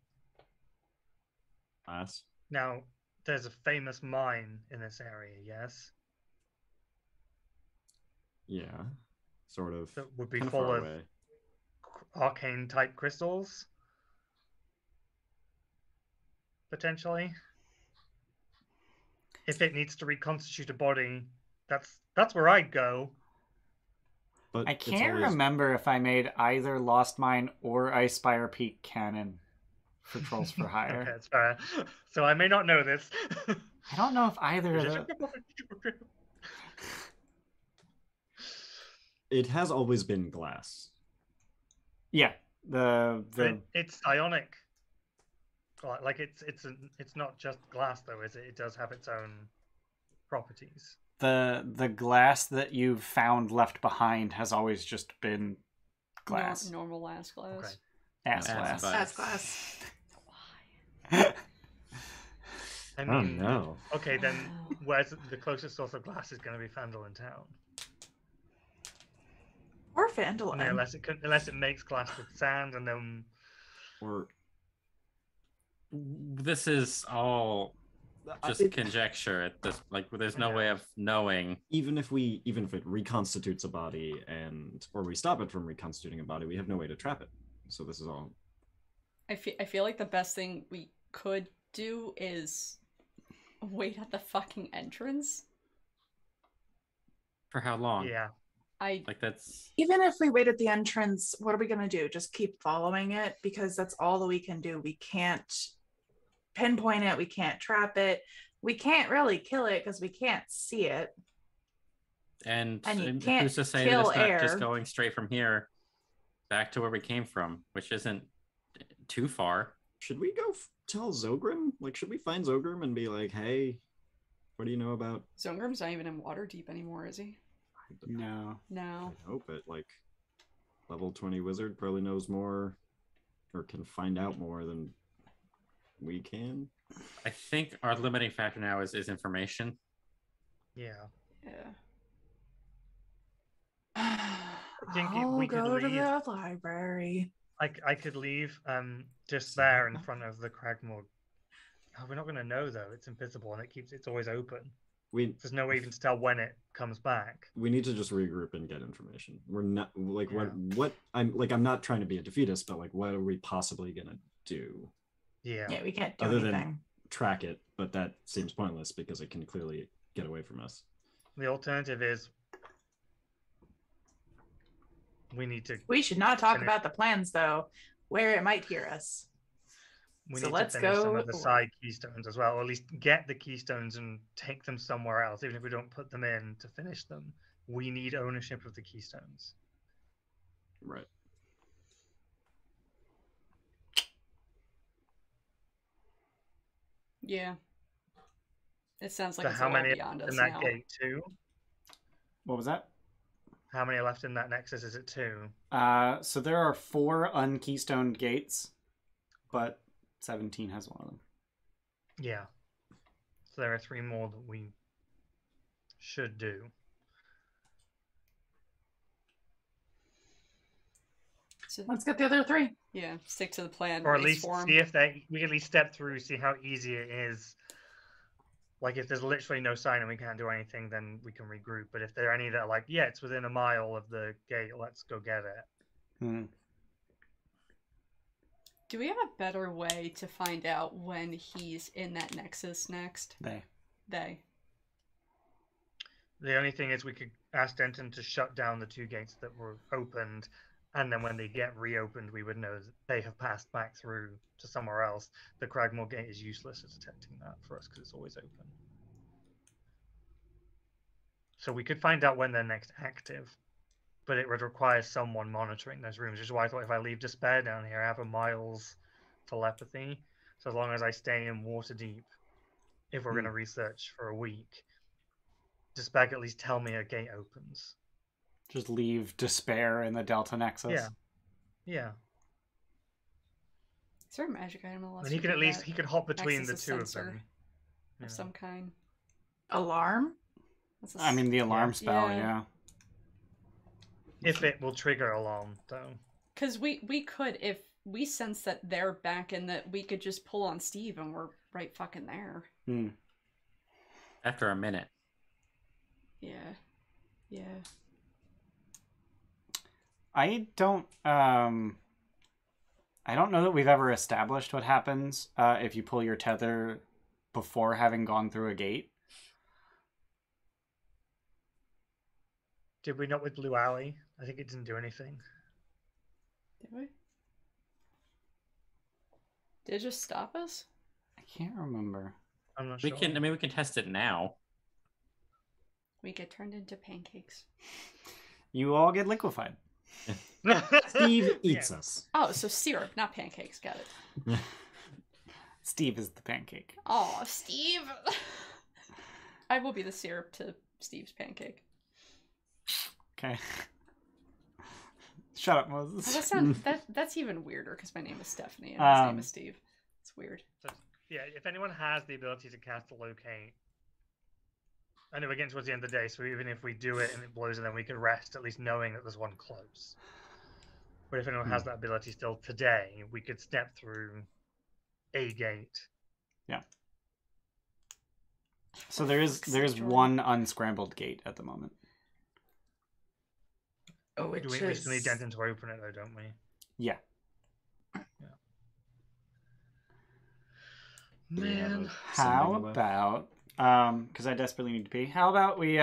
Class. Now, there's a famous mine in this area, yes, Yeah. Sort of. that would be Kinda full far of away. arcane type crystals, potentially. If it needs to reconstitute a body, that's where I'd go. But I it's can't always- remember if I made either Lost Mine or Icespire Peak canon for Trolls for Okay, Hire. that's fair. So I may not know this. I don't know if either of them. It has always been glass. Yeah, It's ionic. Like it's not just glass though, is it? It does have its own properties. the glass that you've found left behind has always just been glass. Normal ass glass. Okay. Ass Ass glass. glass. That's class. I Oh mean, no. okay, then where's the closest source of glass is going to be Fandolin Town? Or I mean, Fandolin. unless it makes glass with sand and then Or This is all just it- conjecture at this. Like, there's no way of knowing. even if it reconstitutes a body or we stop it from reconstituting a body, we have no way to trap it. So this is all. I feel like the best thing we could do is wait at the fucking entrance. For how long? yeah. Like, that's. Even if we wait at the entrance, what are we going to do? Just keep following it? Because that's all that we can do. We can't pinpoint it. We can't trap it. We can't really kill it because we can't see it. And you can't who's to say that kill it's not air. just going straight from here back to where we came from, which isn't too far. Should we go tell Zogrim? Like, should we find Zogrim and be like, hey, what do you know about? Zongrim's not even in Waterdeep anymore, is he? No. No. I hope it. Like, level 20 wizard probably knows more or can find out more than we can. I think our limiting factor now is information. Yeah. Yeah. think I'll we could go to leave. the library. I could leave just there in front of the Cragmore. Oh, we're not going to know though. It's invisible and it's always open. There's no way even to tell when it comes back. We need to just regroup and get information. We're not like what I'm not trying to be a defeatist, but like what are we possibly gonna do? Yeah, we can't do other anything. than track it, but that seems pointless because it can clearly get away from us. The alternative is we should not talk about the plans though, where it might hear us. We need to finish some of the side keystones as well, or at least get the keystones and take them somewhere else, even if we don't put them in to finish them. We need ownership of the keystones. Right. Yeah. It sounds like So it's how all many beyond us in that now. gate? 2? What was that? How many are left in that nexus? Is it 2? So there are 4 unkeystoneed gates, but 17 has one of them. Yeah. So there are 3 more that we should do. So, let's get the other 3. Yeah, stick to the plan. Or at least see if we can at least step through, see how easy it is. Like if there's literally no sign and we can't do anything, then we can regroup. But if there are any that are like, yeah, it's within a mile of the gate, let's go get it. Hmm. Do we have a better way to find out when he's in that nexus next? They. The only thing is we could ask Denton to shut down the 2 gates that were opened, and then when they get reopened, we would know that they have passed back through to somewhere else. The Cragmore gate is useless at detecting that for us because it's always open. So we could find out when they're next active, but it would require someone monitoring those rooms, which is why I thought if I leave Despair down here, I have a miles telepathy. So as long as I stay in Waterdeep, if we're going to research for a week, Despair can at least tell me a gate opens. Just leave Despair in the Delta Nexus. Yeah. Is there a magic item? And he could hop between the 2 of them. Of some kind. Alarm? I mean, the alarm spell, yeah. If it will trigger alarm, though. Because we could, if we sense that they're back and that we could just pull on Steve and we're right fucking there. After a minute. Yeah. I don't know that we've ever established what happens if you pull your tether before having gone through a gate. Did we not with Blue Alley? I think it didn't do anything. Did we? Did it just stop us? I can't remember. I'm not sure. We can test it now. We get turned into pancakes. You all get liquefied. Steve eats us. Oh, so syrup, not pancakes. Got it. Steve is the pancake. Oh, Steve! I will be the syrup to Steve's pancake. Okay. Shut up, Moses. Oh, that's even weirder because my name is Stephanie and his name is Steve. It's weird. So, yeah, if anyone has the ability to cast a locate, I know we're getting towards the end of the day, so even if we do it and it blows and then we can rest, at least knowing that there's one close. But if anyone has that ability still today, we could step through a gate. Yeah. So there is one unscrambled gate at the moment. Oh, we recently Denton to open it though, don't we? Yeah. Man. How about because I desperately need to pee. How about we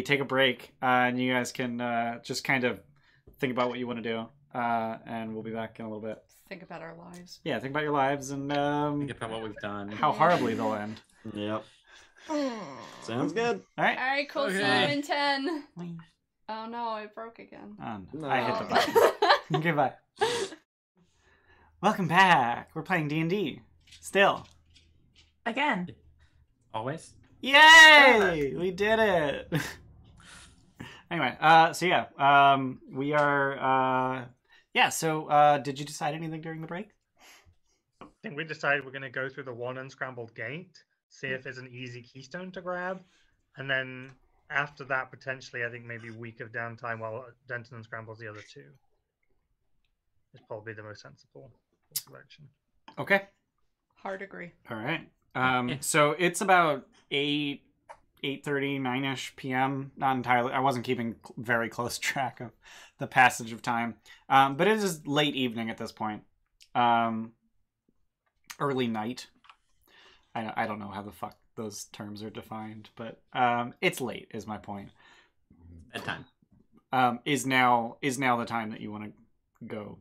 take a break and you guys can just kind of think about what you want to do, and we'll be back in a little bit. Think about our lives. Yeah, think about your lives and think about what we've done. How horribly they'll end. Yep. Sounds good. All right. All right, cool. Okay. See you in 10. Oh no, it broke again. No. I hit the button. Goodbye. Welcome back. We're playing D&D. Still. Again. Always? Yay! We did it. Anyway, so yeah, we are, so did you decide anything during the break? I think we decided we're going to go through the one unscrambled gate, see if there's an easy keystone to grab, and then after that, potentially, I think maybe a week of downtime while Denton unscrambles the other two is probably the most sensible direction. Okay. Hard agree. All right. So it's about 8:30, 9-ish p.m. Not entirely. I wasn't keeping very close track of the passage of time. But it is late evening at this point. Early night. I don't know how the fuck those terms are defined, but it's late is my point. At time. Is now the time that you want to go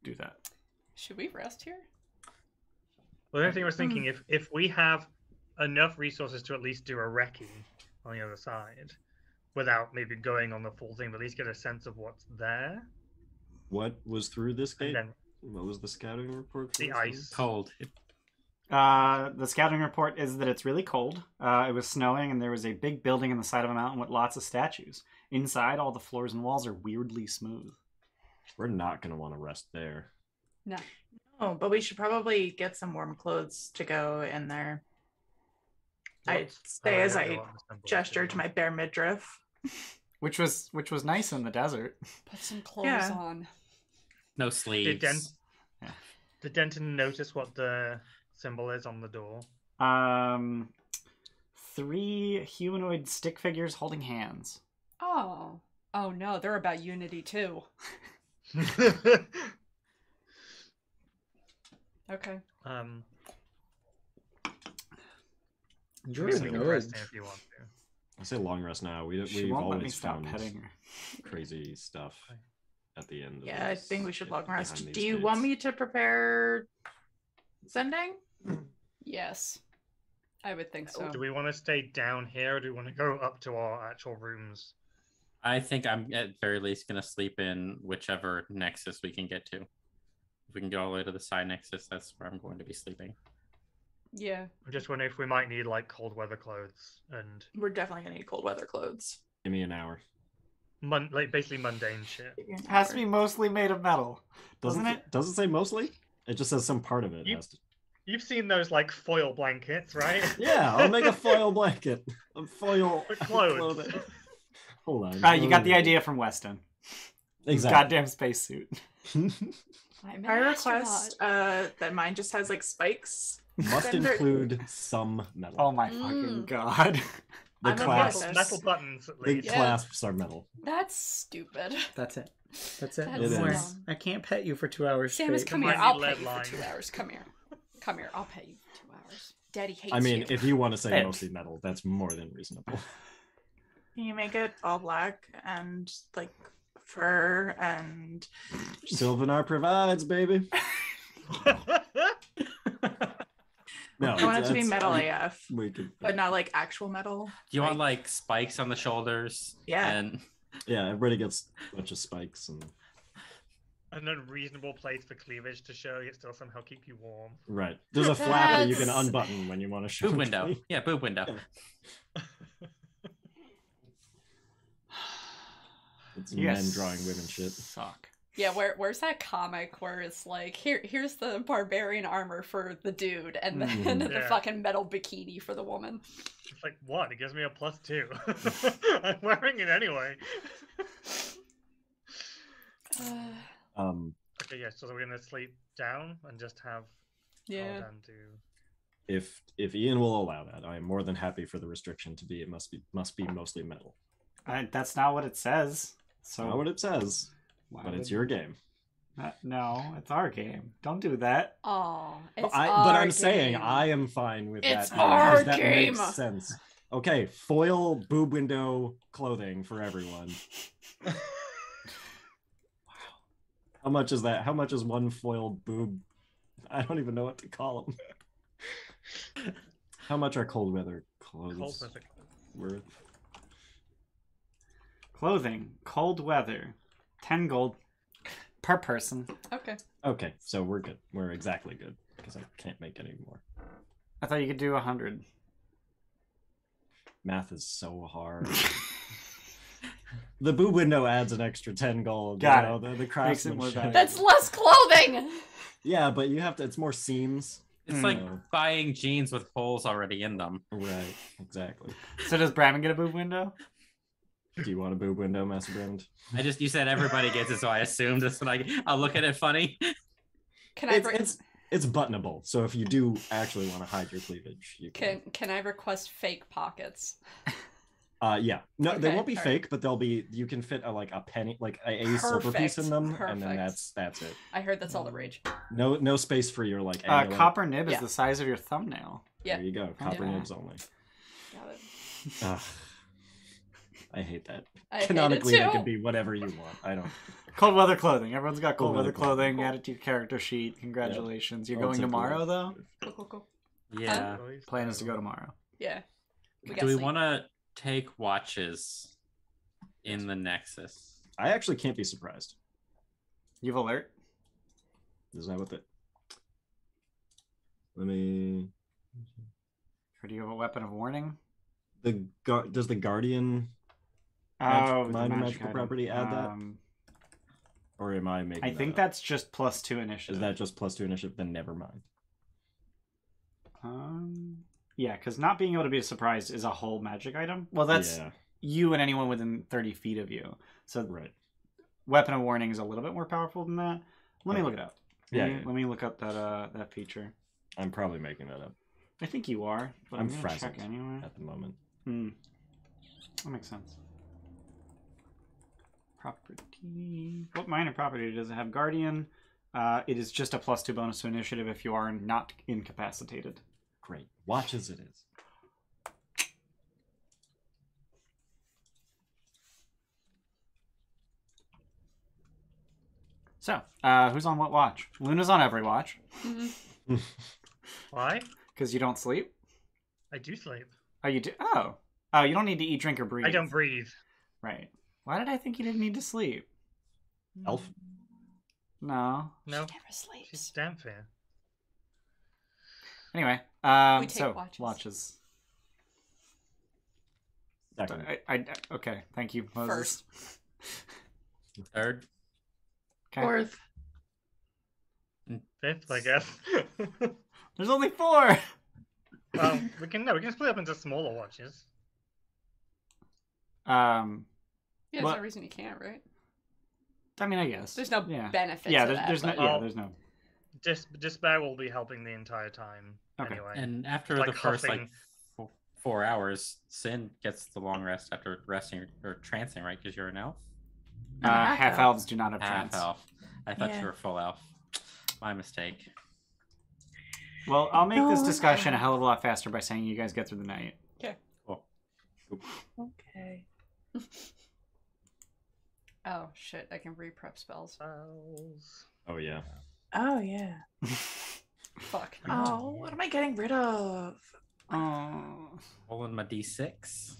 do that? Should we rest here? Well, the only thing I was thinking, if we have enough resources to at least do a recce on the other side, without maybe going on the full thing, but at least get a sense of what's there. What was through this gate? And then What was the scouting report? For the this ice. Cold. The scouting report is that it's really cold. It was snowing, and there was a big building in the side of a mountain with lots of statues. Inside, all the floors and walls are weirdly smooth. We're not going to want to rest there. No. Oh, but we should probably get some warm clothes to go in there. I say as I gesture to my bare midriff. Which was nice in the desert. Put some clothes on. No sleeves. Did Denton notice what the symbol is on the door? 3 humanoid stick figures holding hands. Oh. Oh no, they're about unity too. Okay. You're we can rest if you want to. I say long rest now. We've won't let me always stop found petting her. crazy stuff at the end. Yeah, I think we should long rest. behind Do these you want gates. me to prepare sending? Yes. I would think so. Do we want to stay down here, or do we want to go up to our actual rooms? I think I'm at very least going to sleep in whichever nexus we can get to. If we can get all the way to the side nexus, that's where I'm going to be sleeping. Yeah. I'm just wondering if we might need like cold weather clothes and We're definitely gonna need cold weather clothes. Give me an hour. like basically mundane shit. Has to be mostly made of metal, doesn't it? Does it say mostly? It just says some part of it You- has to. You've seen those like foil blankets, right? Yeah, I'll make a foil blanket. A foil For clothes. clothing. Hold on. You got the idea from Weston. Exactly. Goddamn spacesuit. I'm I request that mine just has like spikes. Must Send her- include some metal. Oh my fucking god. The I'm a clasps, metal- Metal buttons at the least. Yeah. clasps are metal. That's stupid. That's it. That's it. That's It No more. is. I can't pet you for 2 hours Samus, straight. come here. Might I'll need pay lead you line. for 2 hours. Come here. Come here. I'll pay you for 2 hours. Daddy hates I mean, you. if you want to say Hey. mostly metal, that's more than reasonable. Can you make it all black and like fur and Sylvanar provides, baby. No, I want it to be that's- metal AF, We could, but not like actual metal. Do you want like spikes on the shoulders? Yeah. And yeah, everybody gets a bunch of spikes and An unreasonable place for cleavage to show yet still somehow keep you warm. right. There's a flap that you can That's- unbutton when you want to show. boob window. Yeah, boob window. It's You guys men drawing women shit. Suck. Yeah, where's that comic where it's like, here's the barbarian armor for the dude, and then Mhm. the Yeah. fucking metal bikini for the woman. It's like, what? It gives me a +2. I'm wearing it anyway. Okay, yeah, so we're gonna sleep down and just have Yeah. Eladan do. If Ian will allow that, I am more than happy for the restriction to be it must be mostly metal. That's not what it says. So Not what it says, why but it's would- your game. No, it's our game. Don't do that. Oh, it's But our I'm saying game. I am fine with It's that. our because that game. makes sense. Okay, foil boob window clothing for everyone. Wow. How much is that? How much is one foil boob? I don't even know what to call them. How much are cold weather clothes Cold weather. worth? Clothing, cold weather, 10 gold per person. Okay. Okay, so we're good. We're exactly good because I can't make any more. I thought you could do 100. Math is so hard. The boob window adds an extra 10 gold. Got you know, it. The Makes it more craftsmanship. valuable. That's less clothing. Yeah, but you have to. It's more seams. It's Hmm. like buying jeans with holes already in them. Right. Exactly. So does Brammond get a boob window? Do you want a boob window, Master Brammond? You said everybody gets it, so I assumed this one. I'll look at it funny. Can I? It's buttonable, so if you do actually want to hide your cleavage, you can. Can I request fake pockets? Yeah. No, they Okay, won't be all fake, but they'll be. You can fit a penny, like a silver piece in them, and then Perfect. that's it. I heard that's all the rage. No space for your like. amulet. Copper nib is Yeah. the size of your thumbnail. Yeah. There you go. Copper Yeah. nibs only. Got it. Ugh. I hate that. I hate it Canonically, too. that can be whatever you want. I don't. Cold weather clothing. Everyone's got cold Cold weather weather clothing. clothing. Add it to your character sheet. Congratulations. You're I'll going take tomorrow, the- though? Cool. Yeah. Plan is to go tomorrow. Yeah. Do we want to take watches in the Nexus? I actually can't be surprised. You've alert? Is that what the? Let me. Or do you have a weapon of warning? Does the Guardian Oh, minor the magical item. property add that? Or am I making? I think that up? that's just +2 initiative. Is that just +2 initiative? Then never mind. Yeah, because not being able to be surprised is a whole magic item. Well, that's you and anyone within 30 feet of you. So Right. weapon of warning is a little bit more powerful than that. Let me Okay. look it up. Yeah. Let me look up that feature. I'm probably making that up I think you are, but I'm I'm gonna frazzled. check anyway. at the moment. That makes sense. Property. What minor property does it have? Guardian. It is just a +2 bonus to initiative if you are not incapacitated. Great. Watch as it is. So, who's on what watch? Luna's on every watch Why? because you don't sleep. I do sleep. Oh, you do. Oh, you don't need to eat, drink, or breathe. I don't breathe. Right. Why did I think you didn't need to sleep? Elf. No. No, She never sleeps. she's damn fair. Anyway, We take so watches. watches. Second. Okay. Thank you, Moses. Third. Okay. Fourth. Fifth, I guess. There's only 4. we can split up into smaller watches. Yeah, there's What? no reason you can't, right? I mean, I guess. There's no yeah. benefit Yeah, to there's that. no. but- Yeah, there's no. Despair will be helping the entire time. Okay. Anyway. And after Like the first huffing. 4 hours, Sin gets the long rest after resting or trancing, right? Because you're an elf. Half elves do not have Half trance. elf. I thought Yeah. you were full elf. My mistake. Well, I'll make this No, discussion a no. hell of a lot faster by saying you guys get through the night. Cool. Okay. Oh shit! I can re-prep spells. Spells. Oh yeah. Oh yeah. Fuck. Oh, what am I getting rid of? Oh. Rolling my d6.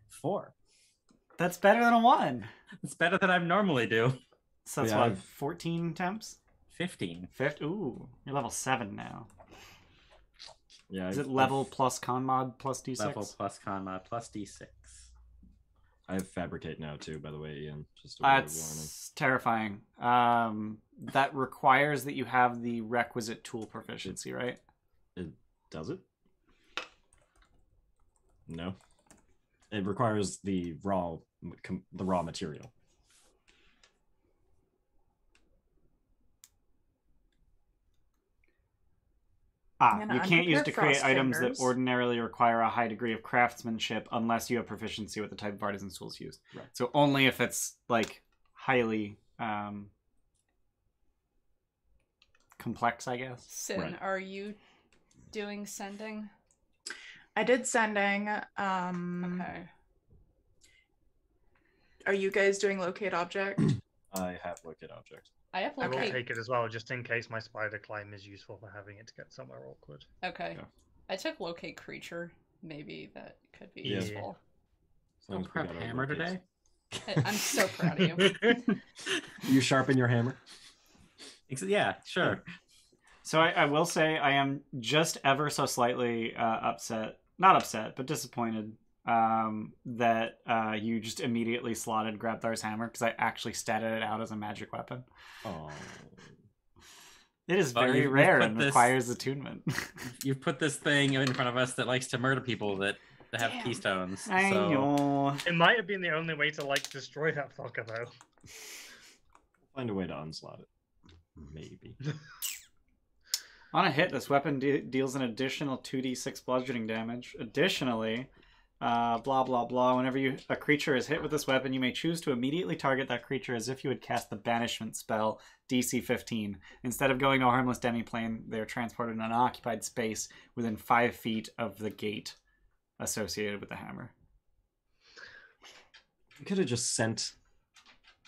4. That's better than a 1. It's better than I normally do. So that's Yeah, what, I've- 14 temps? 15. 50? Ooh, you're level 7 now. Yeah. Is it level plus con mod plus d6? Level plus con mod plus d6. I have fabricate now too. By the way, Ian. Just a word of warning. That's terrifying. That requires that you have the requisite tool proficiency, right? Does it? No. It requires the raw material. Man, You I'm can't use prepared to for create frost items that fingers. ordinarily require a high degree of craftsmanship unless you have proficiency with the type of artisan tools used. Right. So only if it's like highly complex, I guess. Sin, Right. are you doing sending? I did sending. Okay. Are you guys doing locate object? I have locate object. I have I will locate. take it as well, just in case my spider climb is useful for having it to get somewhere awkward. Okay. Yeah. I took locate creature. Maybe that could be Yeah. useful. As long as we Prep got our hammer locates. today? I'm so proud of you. You sharpen your hammer. Yeah, sure. So I will say I am just ever so slightly upset, not upset, but disappointed that you just immediately slotted Grabthar's hammer because I actually statted it out as a magic weapon. Oh. It is Well, very you've rare put and this- requires attunement. You've put this thing in front of us that likes to murder people that to have Damn. keystones. I so know. It might have been the only way to like destroy that fucker though. Find a way to unslot it. Maybe. On a hit, this weapon deals an additional 2d6 bludgeoning damage. Additionally, blah blah blah. Whenever a creature is hit with this weapon, you may choose to immediately target that creature as if you had cast the banishment spell DC 15. Instead of going to a harmless demiplane, they are transported in an occupied space within 5 feet of the gate associated with the hammer. You could have just sent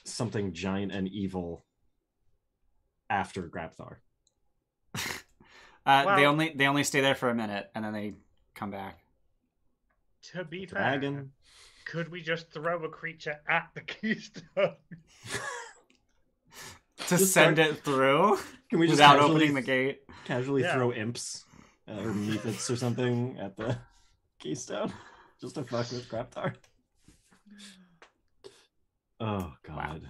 something giant and evil after Grabthar. Well- They only stay there for a minute and then they come back. To be fair, Dragon. could we just throw a creature at the keystone? To Just send start- it through Can we just without casually, opening the gate. casually Yeah. throw imps or mephits or something at the keystone just to fuck with Grabthar? Oh god.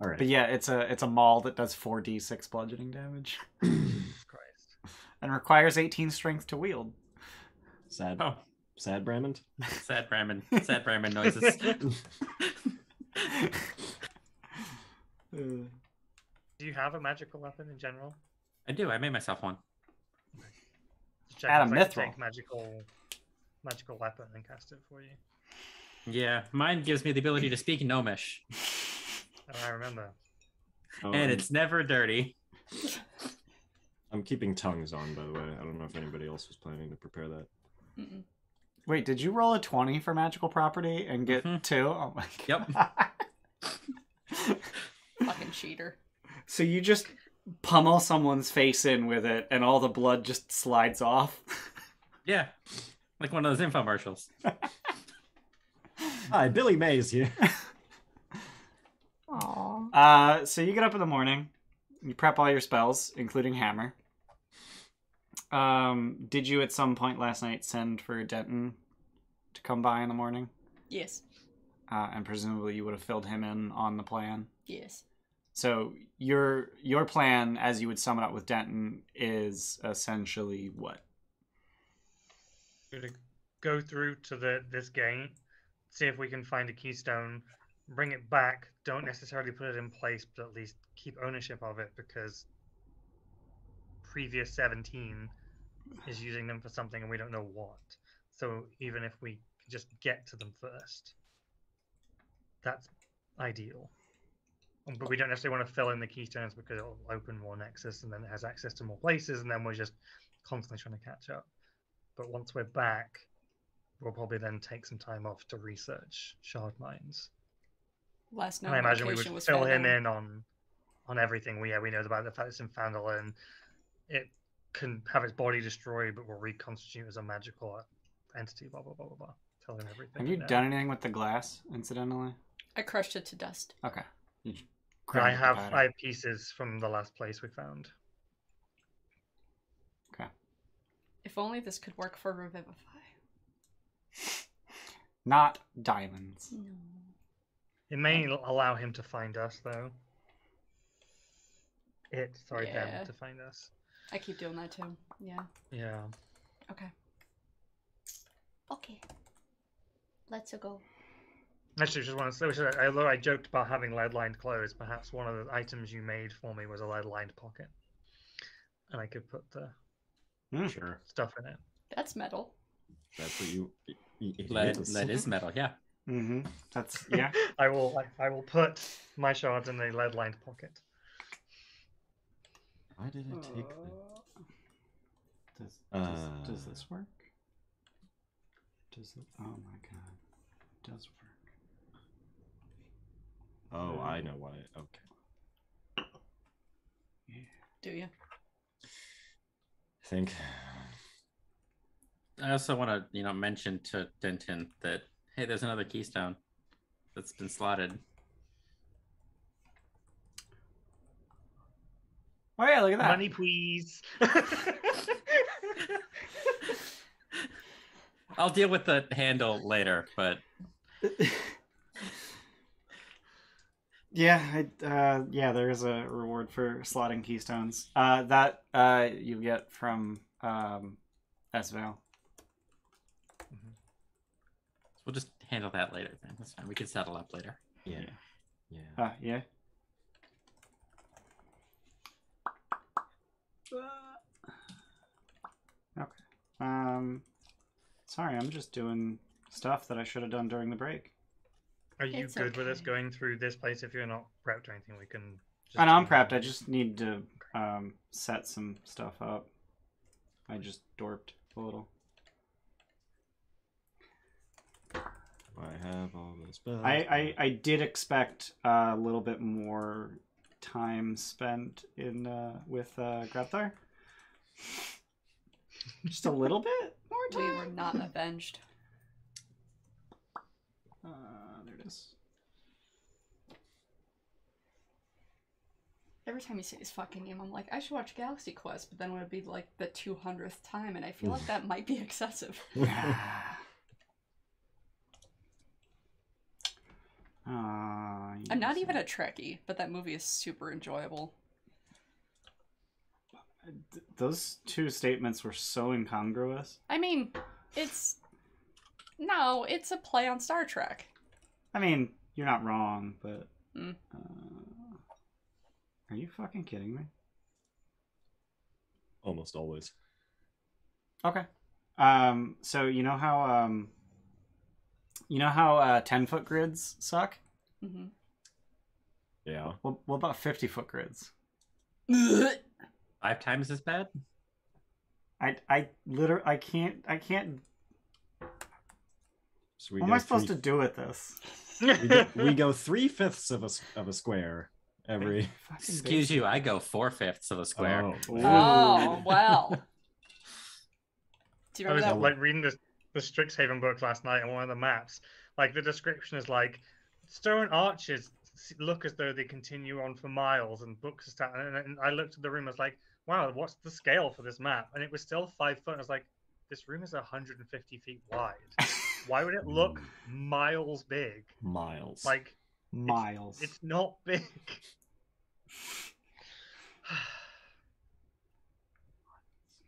All right. But yeah, it's a maul that does 4d6 bludgeoning damage Christ. and requires 18 strength to wield. Sad. Oh, Sad Brammond. sad Brammond. Sad Brammond noises. Do you have a magical weapon in general? I do. I made myself one. Just check Add a if I can mithril. take magical weapon and cast it for you. Yeah, mine gives me the ability to speak Gnomish, Oh, I remember. Oh, and it's never dirty. I'm keeping tongues on, by the way. I don't know if anybody else was planning to prepare that. Mm-mm. Wait, did you roll a 20 for magical property and get Mhm. 2? Oh my Yep. god. Fucking cheater. So you just pummel someone's face in with it and all the blood just slides off? Yeah, like one of those infomercials. Hi, Billy Mays here. Aww. So you get up in the morning, you prep all your spells, including hammer. Did you at some point last night send for Denton to come by in the morning? Yes. And presumably you would have filled him in on the plan. Yes. So your plan, as you would sum it up with Denton, is essentially what? We're gonna go through to this gate, see if we can find a keystone, bring it back. Don't necessarily put it in place, but at least keep ownership of it because previous 17 is using them for something and we don't know what. So even if we can just get to them first, that's ideal. But we don't necessarily want to fill in the keystones because it'll open more nexus and then it has access to more places and then we're just constantly trying to catch up. But once we're back, we'll probably then take some time off to research shard mines. Last And known I imagine we location would was fill him Fandolin. in on everything. We know about the fact it's in Fandolin. It can have its body destroyed, but will reconstitute as a magical entity. Blah blah blah blah blah. Tell him everything. Have you right now. done anything with the glass, incidentally? I crushed it to dust. Okay. You I ground it to have powder. pieces from the last place we found. Okay. If only this could work for Revivify. Not diamonds. No. It may allow him to find us, though. Them Yeah. to find us. I keep doing that too. Yeah. Yeah. Okay. Okay. Let's go. Actually, just want to say, although I joked about having lead-lined clothes, perhaps one of the items you made for me was a lead-lined pocket, and I could put the Sure. stuff in it. That's metal. That's what you. Lead is metal. Yeah. Mm-hmm. That's, yeah. I will put my shards in the lead-lined pocket. Why did it take me? Does this work? Does it? Oh my god. It does work. Oh, I know why. Okay. Do you? I think. I also want to, mention to Denton that hey, there's another keystone that's been slotted. Oh yeah, look at that. Money, please. I'll deal with the handle later, but Yeah, there is a reward for slotting keystones. That you get from SVAL. We'll just handle that later then. That's fine. We can settle up later. Yeah. Yeah. Yeah. Okay. Sorry, I'm just doing stuff that I should have done during the break. Are you It's good with us okay. going through this place? If you're not prepped or anything, we can. I know I'm prepped. I just need to set some stuff up. I just dorped a little. I have all this spells. I did expect a little bit more time spent in with Grabthar. Just a little bit more time. We were not avenged. There it is. Every time you say this fucking name, I'm like, I should watch Galaxy Quest, but then it would be like the 200th time, and I feel like that might be excessive. I'm not even a Trekkie, but that movie is super enjoyable. Those two statements were so incongruous. I mean, it's a play on Star Trek. I mean, you're not wrong, but Mm. Are you fucking kidding me? Almost always. Okay. So you know how 10-foot grids suck? Mm-hmm. Yeah. What about 50-foot grids? 5 times as bad? I literally I can't. So What am I supposed to do with this? we go 3/5 of a square every. Excuse you, I go 4/5 of a square. Oh, Oh, well. Do you I was remember that? like reading the Strixhaven book last night, and one of the maps, like the description is like stone arches look as though they continue on for miles, and books are starting. And I looked at the room, I was like, wow, what's the scale for this map? And it was still 5 foot. I was like, this room is 150 feet wide. Why would it look miles big? Miles. Like Miles. It's not big.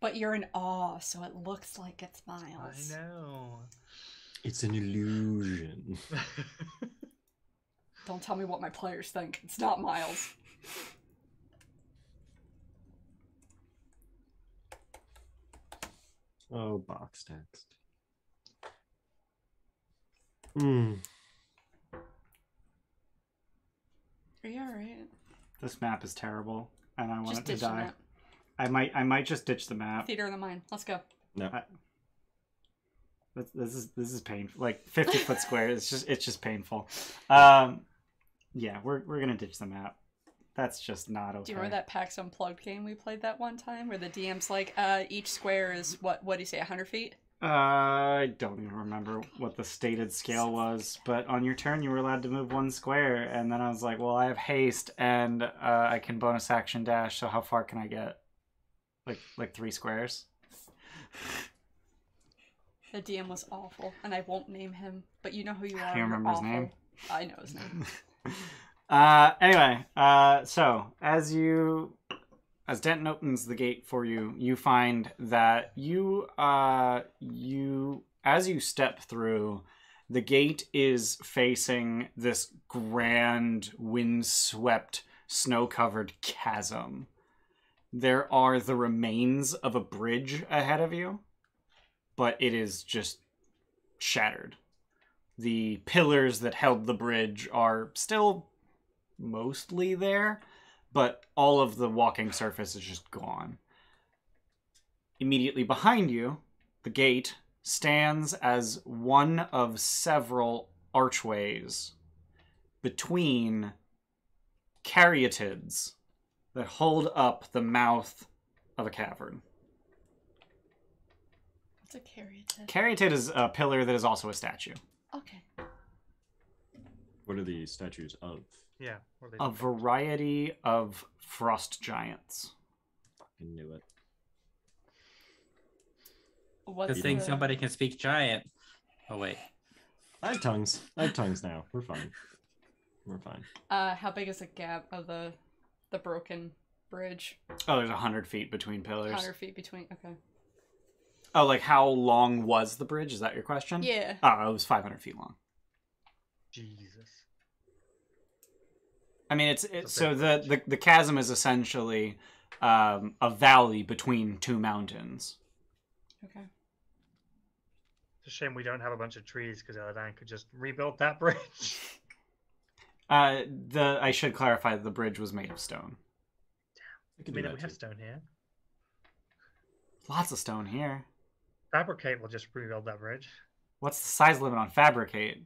But you're in awe, so it looks like it's miles. I know. It's an illusion. Don't tell me what my players think. It's not miles. Oh, box text. Hmm. Are you alright? This map is terrible, and I want Just it to ditch the die. map. I might just ditch the map. Theater of the Mind. Let's go. No. This is painful. Like 50-foot square. It's just painful. Yeah, we're gonna ditch the map. That's just not okay. Do you remember that PAX Unplugged game we played that one time where the DM's like, each square is what do you say, 100 feet? I don't even remember what the stated scale was, but on your turn you were allowed to move 1 square, and then I was like, well, I have haste and I can bonus action dash, so how far can I get? Like 3 squares? The DM was awful, and I won't name him, but you know who you are. I don't remember his name. I know his name. Anyway, so as Denton opens the gate for you, you find that as you step through, the gate is facing this grand, windswept, snow-covered chasm. There are the remains of a bridge ahead of you, but it is just shattered. The pillars that held the bridge are still mostly there, but all of the walking surface is just gone. Immediately behind you, the gate stands as one of several archways between caryatids that hold up the mouth of a cavern. What's a caryatid? Caryatid is a pillar that is also a statue. Okay. What are the statues of? Yeah. What are they A doing? variety of frost giants. Fucking knew it. What's Good thing the- somebody can speak giant. Oh, wait. I have tongues. I have tongues now. We're fine. We're fine. How big is the gap of the broken bridge? Oh, there's 100 feet between pillars. 100 feet between. Okay. Oh, like how long was the bridge? Is that your question? Yeah. Oh, it was 500 feet long. Jesus. I mean, it's a so big the chasm is essentially a valley between two mountains. Okay. It's a shame we don't have a bunch of trees because Eladan could just rebuild that bridge. I should clarify that the bridge was made of stone. We I could mean, do we that have too. stone here. Lots of stone here. Fabricate will just rebuild that bridge. What's the size limit on fabricate?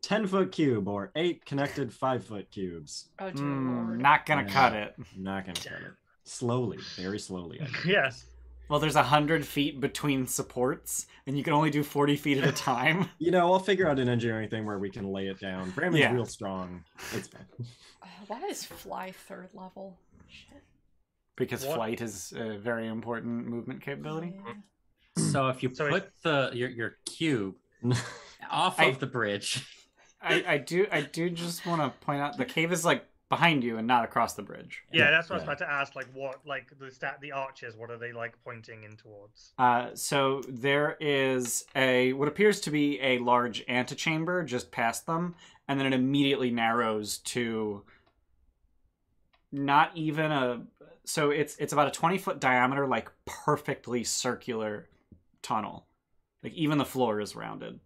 10-foot cube or 8 connected 5-foot cubes. Oh dear lord. Not gonna Yeah. cut it. Not gonna cut it. Slowly, very slowly. I think. Yes. Well, there's 100 feet between supports, and you can only do 40 feet at a time. You know, I'll figure out an engineering thing where we can lay it down. Brammond's Yeah. real strong. It's fine. Why is fly 3rd level? Shit. Because What? flight is a very important movement capability. Yeah. So if you So put your cube off I- of the bridge, I do just want to point out the cave is like behind you and not across the bridge. Yeah, that's what I was Yeah. about to ask. Like, what, like the arches? What are they like pointing in towards? So there is what appears to be a large antechamber just past them, and then it immediately narrows to not even a. So it's about a 20-foot diameter, like perfectly circular tunnel. Like even the floor is rounded,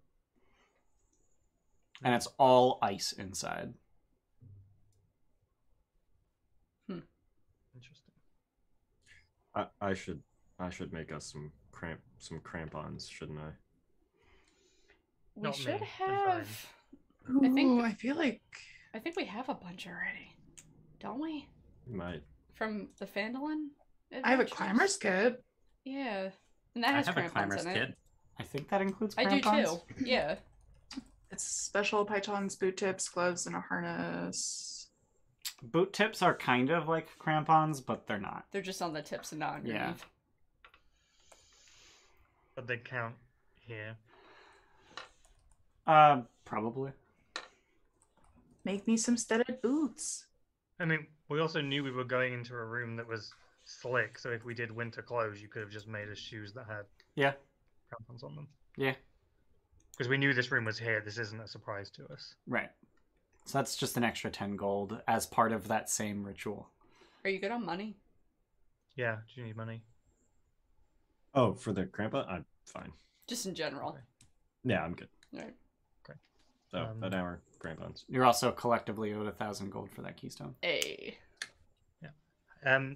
and it's all ice inside. Interesting. I should make us some crampons, shouldn't I? We Not should me. I'm fine. have. I think- Ooh, I feel like I think we have a bunch already, don't we? We might. From the Phandalin? I have a adventures? climber's kit. Yeah, and that I has have a crampons climber's in kit. it. I think that includes I do crampons. too. Yeah. It's special pythons, boot tips, gloves, and a harness. Boot tips are kind of like crampons, but they're not. They're just on the tips and not underneath. Yeah. But they count here. Probably. Make me some studded boots. I mean, we also knew we were going into a room that was slick, so if we did winter clothes, you could have just made us shoes that had Yeah. crampons on them. Yeah. Because we knew this room was here. This isn't a surprise to us. Right. So that's just an extra 10 gold as part of that same ritual. Are you good on money? Yeah, do you need money? Oh, for the crampa? I'm fine. Just in general. Okay. Yeah, I'm good. Right. So, Um, an hour crampons. You're also collectively owed 1,000 gold for that keystone. Hey. Are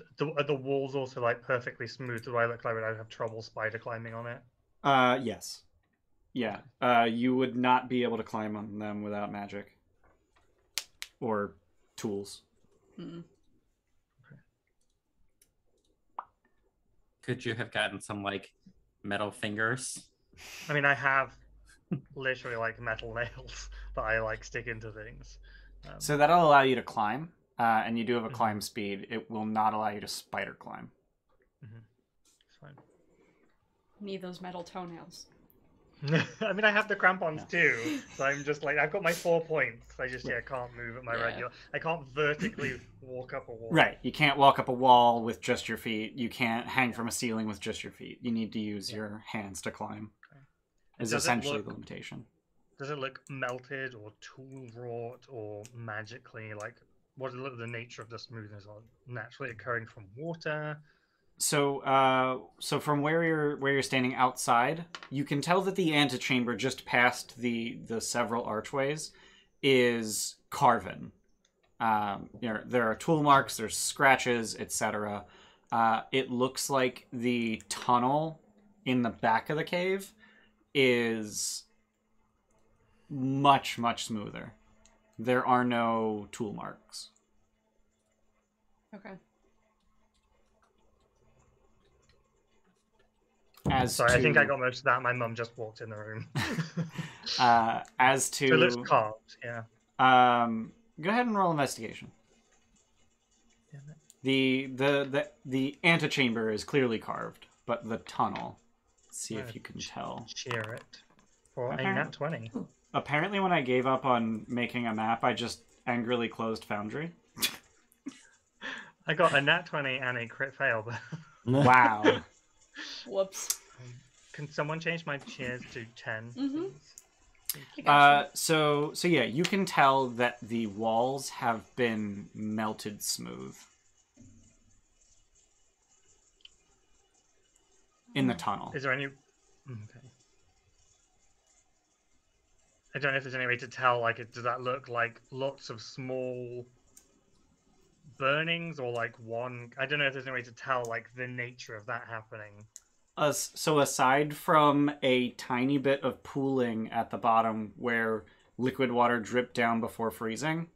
the walls also like perfectly smooth? Do I look like I would have trouble spider climbing on it? Yes. Yeah. You would not be able to climb on them without magic. Or tools. Hmm. Could you have gotten some like metal fingers? I mean, I have literally like metal nails that I like stick into things. So that'll allow you to climb, and you do have a climb speed. It will not allow you to spider climb. It's fine. Need those metal toenails. I mean, I have the crampons too, so I'm just like, I've got my 4 points. I just can't move at my Yeah. regular. I can't vertically walk up a wall. Right. You can't walk up a wall with just your feet. You can't hang from a ceiling with just your feet. You need to use your hands to climb. Is Does it essentially look- the limitation. Does it look melted or tool wrought or magically? Like, what is the nature of the smoothness? Or naturally occurring from water? So, from where you're standing outside, you can tell that the antechamber just past the several archways is carven. There are tool marks, there's scratches, etc. It looks like the tunnel in the back of the cave is much smoother. There are no tool marks. Okay. Sorry, I think I got most of that. My mum just walked in the room. As So it looks to carved, yeah. go ahead and roll investigation. The antechamber is clearly carved, but the tunnel. Let's see if you can tell. Cheer it for Okay. a nat 20. Apparently, when I gave up on making a map, I just angrily closed Foundry. I got a nat 20 and a crit fail. Wow. Whoops. Can someone change my cheers to 10? Mm-hmm. please? So yeah, you can tell that the walls have been melted smooth in the tunnel. Is there any? Okay. I don't know if there's any way to tell. Like, does that look like lots of small burnings or like one? I don't know if there's any way to tell like the nature of that happening. So aside from a tiny bit of pooling at the bottom where liquid water dripped down before freezing,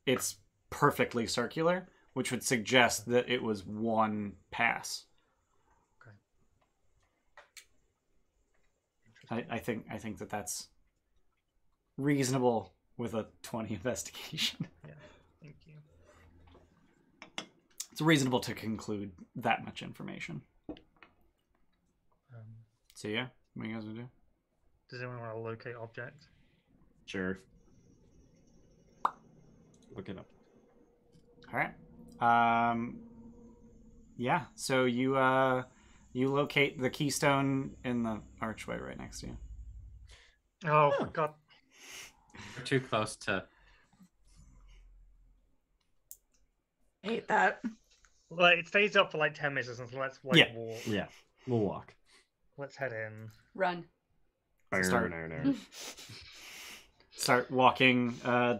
it's perfectly circular, which would suggest that it was one pass. Okay. I think that that's reasonable with a 20 investigation. Yeah. Thank you. It's reasonable to conclude that much information. So yeah, what are you guys gonna do? Does anyone want to locate object? Sure. Look it up. All right. Yeah. So you locate the keystone in the archway right next to you. Oh, for God. We're too close to. I hate that. Well, it stays up for like 10 minutes, so let's like Yeah. walk. Yeah, we'll walk. Let's head in. Run. Start. Start walking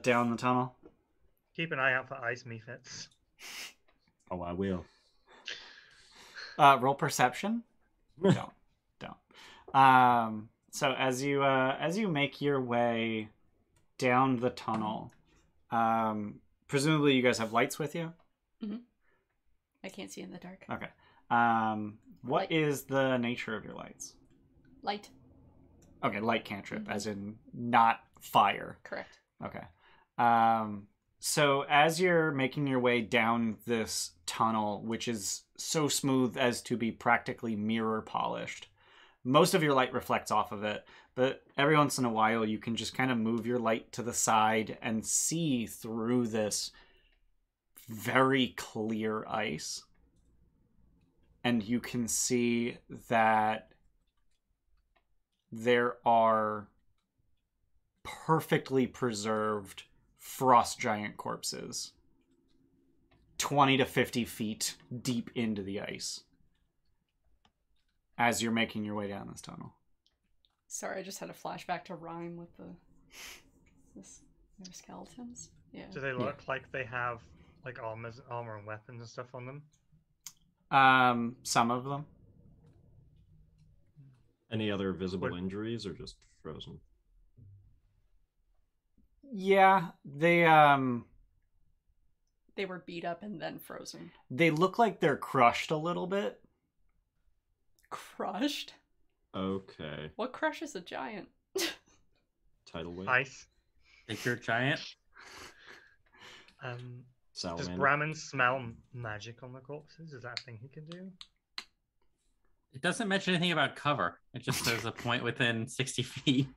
down the tunnel. Keep an eye out for ice mephits. Oh, I will. Roll perception. Don't. So as you make your way down the tunnel, presumably you guys have lights with you. Mm-hmm. I can't see in the dark. Okay. What Light. is the nature of your lights? Light. Okay, light cantrip, Mhm. as in not fire. Correct. Okay. So as you're making your way down this tunnel, which is so smooth as to be practically mirror polished, most of your light reflects off of it, but every once in a while you can just kind of move your light to the side and see through this very clear ice. And you can see that there are perfectly preserved frost giant corpses 20 to 50 feet deep into the ice as you're making your way down this tunnel. Sorry, I just had a flashback to Rhyme with their skeletons. Yeah. Do they look like they have like armor and weapons and stuff on them? Some of them. Any other visible injuries or just frozen? Yeah, they were beat up and then frozen. They look like they're crushed a little bit. Crushed? Okay. What crushes a giant? Tidal wave. Ice. Bigger giant. Does Salamander. Brammond smell magic on the corpses? Is that a thing he can do? It doesn't mention anything about cover. It just says a point within 60 feet.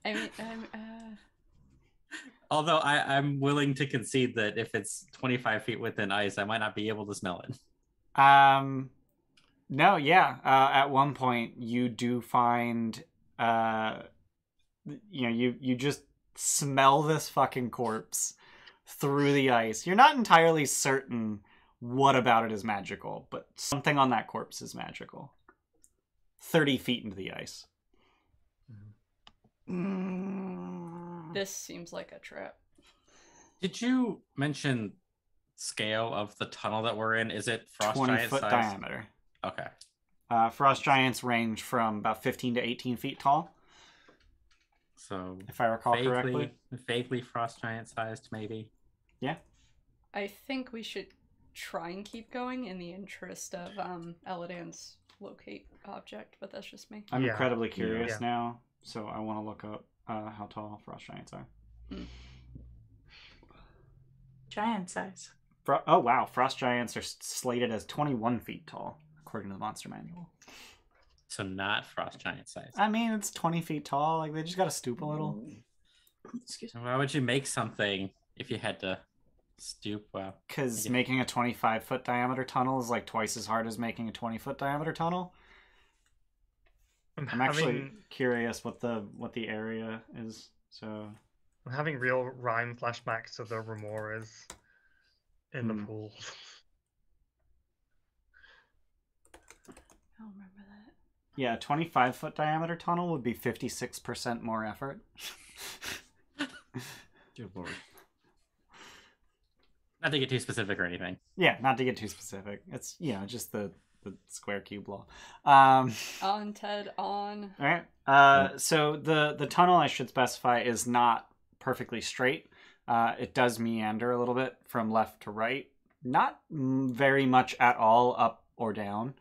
I mean, Although I'm willing to concede that if it's 25 feet within ice, I might not be able to smell it. No, yeah. At one point, you do find, you just smell this fucking corpse through the ice. You're not entirely certain what about it is magical, but something on that corpse is magical. 30 feet into the ice. this seems like a trap. Did you mention scale of the tunnel that we're in? Is it frost 20 giant foot size? diameter. Okay. Frost giants range from about 15 to 18 feet tall, So if I recall correctly. vaguely frost giant sized, maybe. Yeah. I think we should try and keep going in the interest of Eladan's locate object, but that's just me. I'm Yeah. incredibly curious Yeah. now, so I want to look up how tall frost giants are. Giant size. Oh, wow. Frost giants are slated as 21 feet tall, according to the monster manual. So not frost giant size. I mean, it's 20 feet tall. Like, they just got to stoop a little. Excuse me. Why would you make something if you had to stoop? Well, Because Yeah. making a 25-foot diameter tunnel is like twice as hard as making a 20-foot diameter tunnel. I'm actually curious what the area is. So I'm having real rhyme flashbacks to the remoras in the pool. I don't remember that. Yeah, a 25-foot diameter tunnel would be 56% more effort. Dear Lord. Not to get too specific or anything. Yeah, not to get too specific. It's just the square cube law. On, Ted, on. All right. So the tunnel, I should specify, is not perfectly straight. It does meander a little bit from left to right. Not very much at all up or down.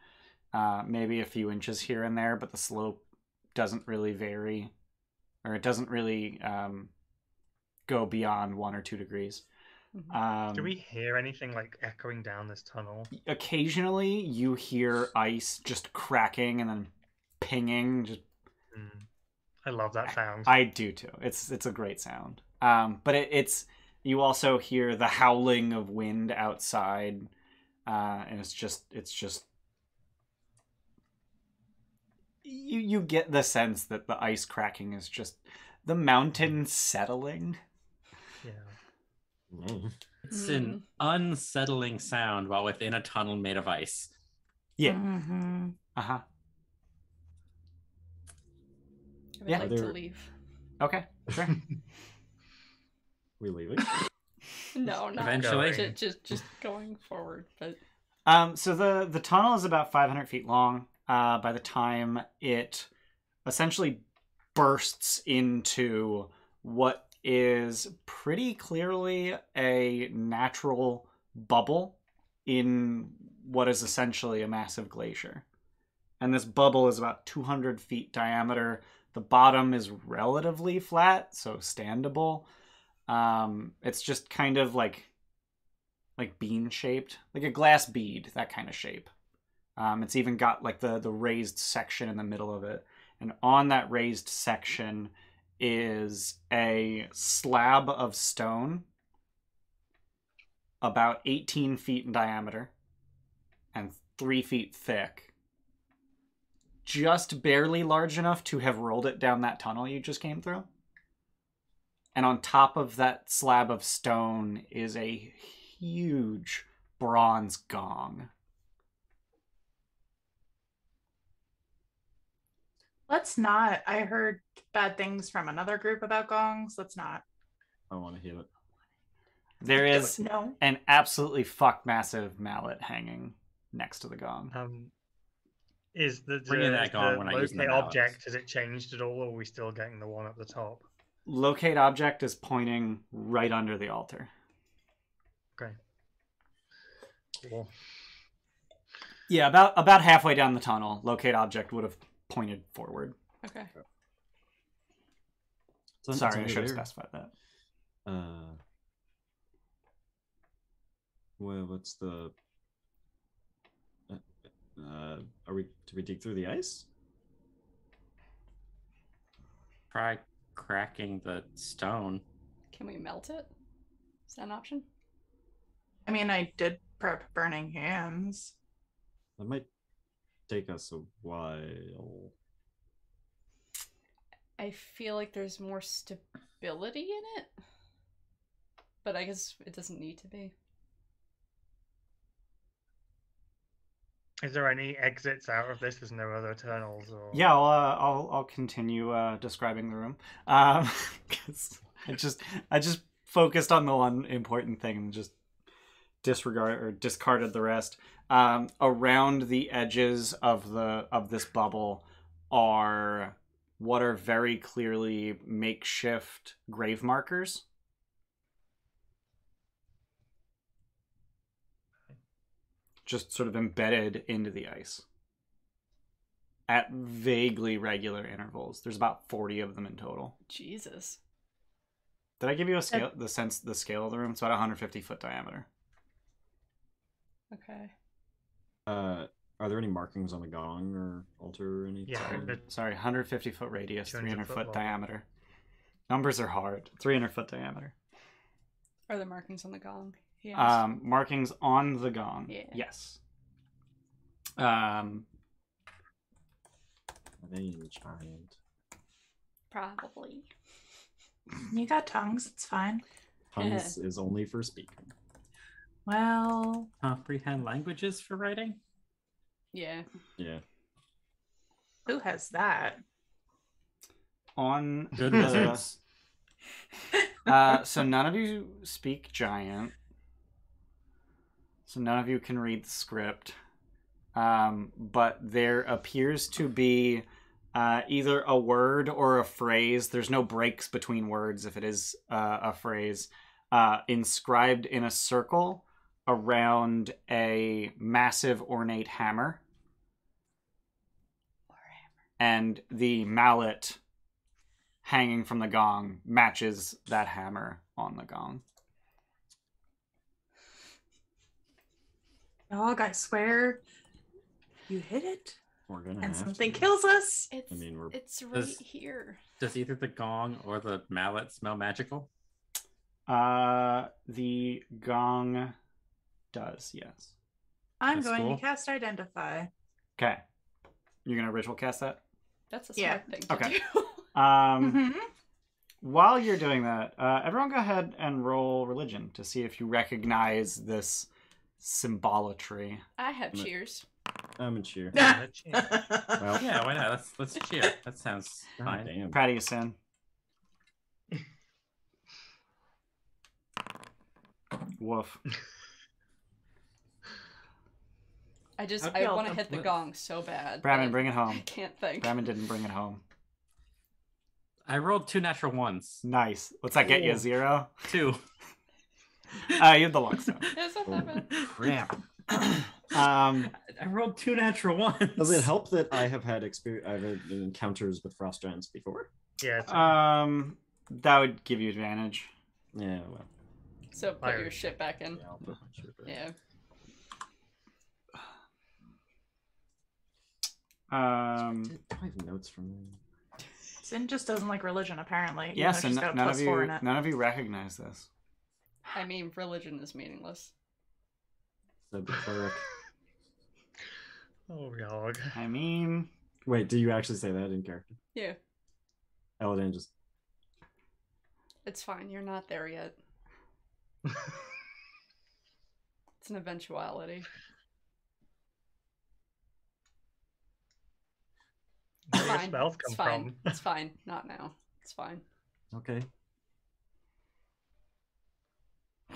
Maybe a few inches here and there, but the slope doesn't really vary, or it doesn't really go beyond 1 or 2 degrees. Do we hear anything like echoing down this tunnel? Occasionally, you hear ice just cracking and then pinging. Just I love that sound. I do too. It's a great sound. But it's you also hear the howling of wind outside, and it's just you get the sense that the ice cracking is just the mountain settling. Yeah. It's an unsettling sound while within a tunnel made of ice. Yeah. I would like to leave. Okay, sure. We leaving? No, not eventually. Just going forward, but. So the tunnel is about 500 feet long. By the time it essentially bursts into what is pretty clearly a natural bubble in what is essentially a massive glacier. And this bubble is about 200 feet diameter. The bottom is relatively flat, so standable. It's just kind of like bean shaped, like a glass bead, that kind of shape. It's even got like the raised section in the middle of it. And on that raised section is a slab of stone about 18 feet in diameter and 3 feet thick. Just barely large enough to have rolled it down that tunnel you just came through. And on top of that slab of stone is a huge bronze gong. Let's not. I heard bad things from another group about gongs. Let's not. I want to hear it. There is No. an absolutely fuck massive mallet hanging next to the gong. Is the locate object, has it changed at all, or are we still getting the one at the top? Locate object is pointing right under the altar. Okay. Cool. Yeah, about halfway down the tunnel, locate object would have pointed forward. Okay. Sorry, I should have specified that. Well, what's the... do we dig through the ice? Try cracking the stone. Can we melt it? Is that an option? I mean, I did prep burning hands. That might take us a while. I feel like there's more stability in it, but I guess it doesn't need to be. Is there any exits out of this? There's no other tunnels, or Yeah, I'll continue describing the room. 'Cause I just focused on the one important thing and just discarded the rest. Around the edges of this bubble are what are very clearly makeshift grave markers. Just sort of embedded into the ice at vaguely regular intervals. There's about 40 of them in total. Jesus. Did I give you a scale? The scale of the room? It's about 150 foot diameter. Okay. Are there any markings on the gong or altar or anything? Yeah. Sorry, 150 foot radius, 300 foot long. diameter. Numbers are hard. 300 foot diameter. Are there markings on the gong? Yes. Markings on the gong. Yeah. Yes. Are they giant? Probably. You got tongues. It's fine. Tongues is only for speaking. Well, Comprehend languages for writing? Yeah. Yeah. who has that? On Good the- wizards. so none of you speak giant. So none of you can read the script. But there appears to be either a word or a phrase. There's no breaks between words if it is a phrase. Inscribed in a circle around a massive ornate hammer. And the mallet hanging from the gong matches that hammer on the gong. Dog, I swear, you hit it, We're gonna and have something to. kills us. It's, I mean, we're- it's right Does- here. Does either the gong or the mallet smell magical? The gong does, yes. I'm That's going cool. to cast Identify. Okay. You're gonna ritual cast that? That's a Yeah. smart thing to Okay. do. Mm-hmm. While you're doing that, everyone go ahead and roll religion to see if you recognize this symbolatry. I have Mm. cheers. I'm in cheer. Yeah, Well, Yeah, why not? Let's cheer. That sounds God fine. damn. Proud of you, Sin. Woof. I Okay, want to I'll- hit the gong so bad. Brammond, but bring it I home. can't think. Brammond didn't bring it home. I rolled 2 natural ones. Nice. What's that get you, Ooh. 0? 2. You have the luck stone. It's not that bad. Crap. I rolled 2 natural ones. Does it help that I have had I've had encounters with frost giants before? Yeah. That would give you advantage. Yeah, well. So put Fire. your shit back in. Yeah, I'll put my shit back. Yeah. Um, I have notes from them. Sin just doesn't like religion, apparently. even yes, though and she's got a none plus of 4 you, in it. none of you recognize this. I mean, religion is meaningless. Said the cleric. Oh, dog. I mean, Wait, do you actually say that in character? Yeah. Eladan just. It's fine. You're not there yet. It's an eventuality. Where do your Fine. spells It's come fine. from? It's fine. Not now. It's fine. Okay.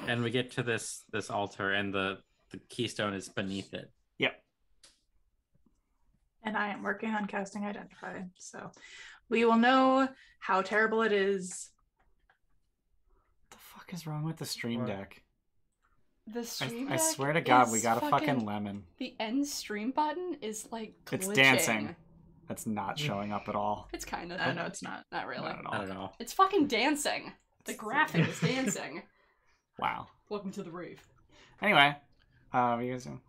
And we get to this altar, and the keystone is beneath it. yep. And I am working on casting Identify. So we will know how terrible it is. What the fuck is wrong with the stream What? deck? The stream I deck swear to God, we is got a fucking lemon. The end stream button is like glitching. It's dancing. That's not showing up at all. It's kind of. Oh, no, it's not. Not really. Not at I all. don't know. It's fucking dancing. The graphic is dancing. Wow. Welcome to the rave. Anyway, what are you guys doing?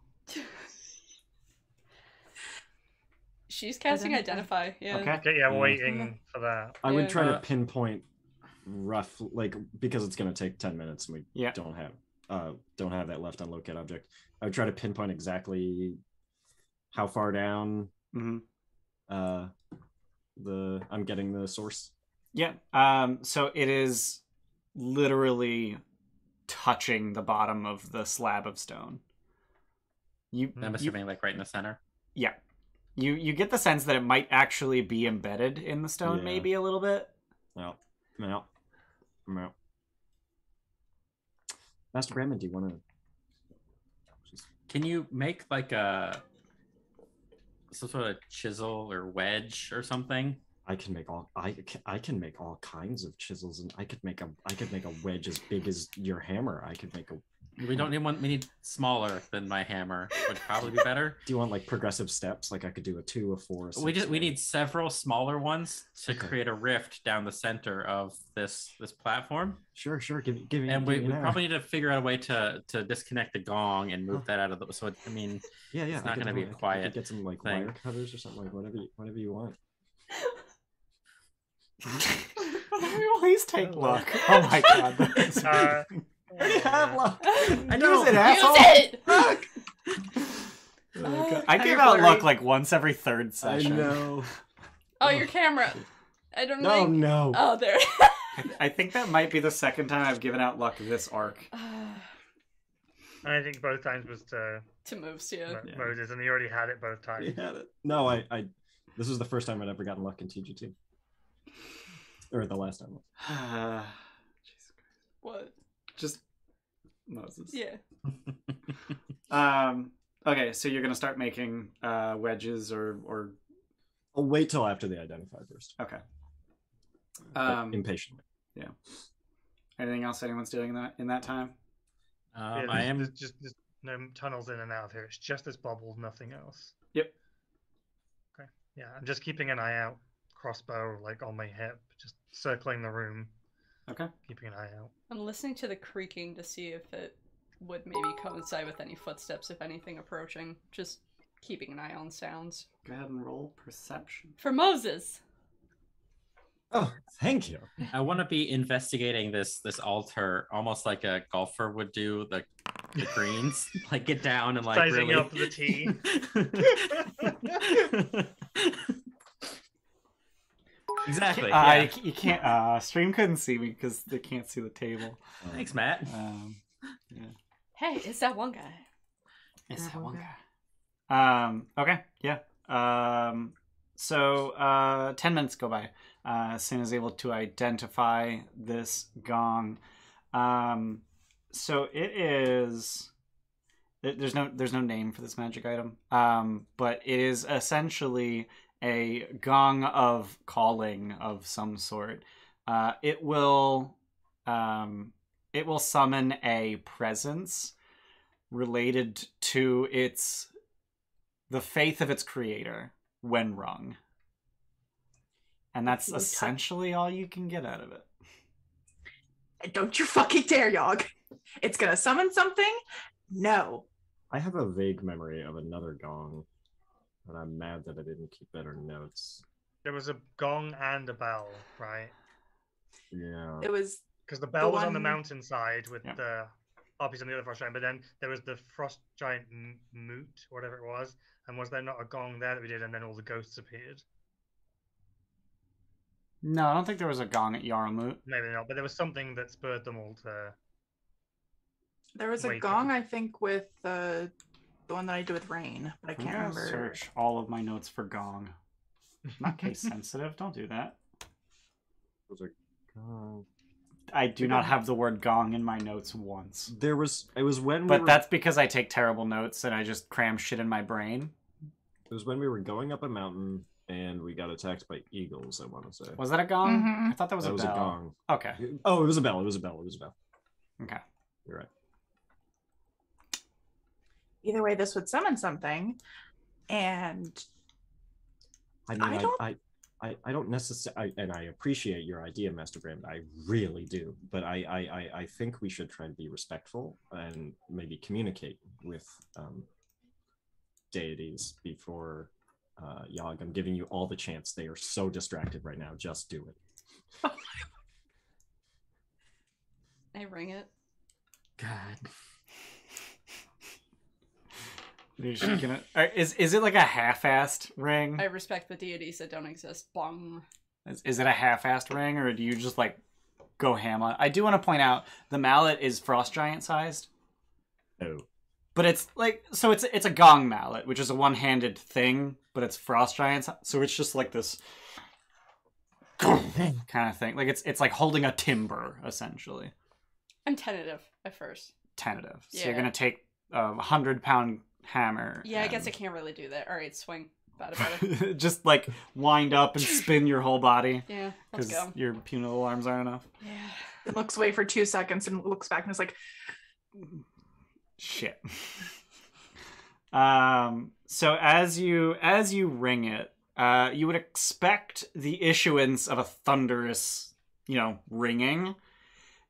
She's casting Identify. Yeah. Okay. Okay, yeah, Yeah. waiting for that. I would Yeah. try to pinpoint rough, like, because it's going to take 10 minutes and we Yeah. don't have that left on locate object. I would try to pinpoint exactly how far down Mm-hmm. I'm getting the source. Yeah. So it is literally touching the bottom of the slab of stone. You, I'm you assuming like right in the center. yeah. You get the sense that it might actually be embedded in the stone, Yeah. maybe a little bit. No. Master Brammond, do you want to? Can you make like some sort of chisel or wedge or something? I can make all kinds of chisels, and I could make a wedge as big as your hammer. I could make a. We don't need one. We need smaller than my hammer. Would probably be better. Do you want like progressive steps? Like I could do a 2, a 4, a 6. We need several smaller ones to Okay. create a rift down the center of this platform. Sure. Give me. And we an hour. probably need to figure out a way to disconnect the gong and move that out of the. So I mean, Yeah. it's not I could gonna be do- I could quiet get some like thing. wire cutters or something, like whatever you want. Please take luck. Oh my God. That's Uh, I already have luck. I Use it, asshole. Use it! Fuck. I gave out luck like once every third session. I know. Oh, your camera. I don't No, think... no. Oh, there. I think that might be the second time I've given out luck this arc. I think both times was to moves, yeah. Moses, and he already had it both times. He had it. No, this was the first time I'd ever gotten luck in TGT. Or the last time. Jesus Christ. What? Just Moses. Yeah. Okay, so you're gonna start making wedges or I'll wait till after they identify first. okay. Impatiently. Yeah. Anything else anyone's doing in that time? Yeah, I am. there's just no tunnels in and out of here. It's just this bubble, nothing else. Yep. Okay. Yeah, I'm just keeping an eye out, crossbow like on my hip, just circling the room. Okay. Keeping an eye out. I'm listening to the creaking to see if it would maybe coincide with any footsteps, if anything approaching. Just keeping an eye on sounds. Go ahead and roll perception. For Moses! Oh, thank you. I want to be investigating this altar almost like a golfer would do the greens, like get down and like Sizing really up the tee. Exactly. Yeah. You can't. Stream couldn't see me because they can't see the table. Thanks, Matt. Yeah. Hey, it's that one guy. It's that one guy. Okay. Yeah. So 10 minutes go by. Sin is able to identify this gong. So it is. There's no name for this magic item. But it is essentially a gong of calling of some sort. It will summon a presence related to the faith of its creator when rung. And that's essentially all you can get out of it. Don't you fucking dare, Yogg. It's gonna summon something? No. I have a vague memory of another gong, and I'm mad that I didn't keep better notes. There was a gong and a bell, right? Yeah. It was Because the bell was on the one- mountainside with Yeah. the harpies on the other frost giant, but then there was the frost giant moot, or whatever it was. And was there not a gong there that we did, and then all the ghosts appeared? No, I don't think there was a gong at Yarmut. Maybe not, but there was something that spurred them all to. there was a Wait. gong, I think, with the one that I did with Rain, but I I'm can't gonna remember. search all of my notes for gong. Not case sensitive. Don't do that. Was a gong. I do not have the word gong in my notes once. It was when we But were, that's because I take terrible notes and I just cram shit in my brain. it was when we were going up a mountain and we got attacked by eagles, I want to say. Was that a gong? Mhm. I thought that was That a was bell. a gong. Okay. Oh, it was a bell. It was a bell. It was a bell. Okay. You're right. Either way, this would summon something, and I mean, I don't necessarily, and I appreciate your idea, Master Graham. I really do, but I think we should try to be respectful and maybe communicate with deities before Yogg. I'm giving you all the chance. They are so distracted right now. Just do it. I ring it. God. Is it like a half-assed ring? I respect the deities that don't exist. Bong. Is it a half-assed ring, or do you just like go ham on? I do want to point out the mallet is frost giant sized, Oh, but it's like it's a gong mallet, which is a one-handed thing, but it's frost giant, so it's just like this kind of thing. Like it's like holding a timber essentially. I'm tentative at first. Tentative. So Yeah. you're gonna take a 100-pound hammer. Yeah, I guess I and can't really do that. All right, swing. Bada bada. just like wind up and spin your whole body Yeah, let's because go. your puny arms aren't enough. Yeah. it looks away for 2 seconds and looks back and is like, Shit. So as you ring it, you would expect the issuance of a thunderous, ringing.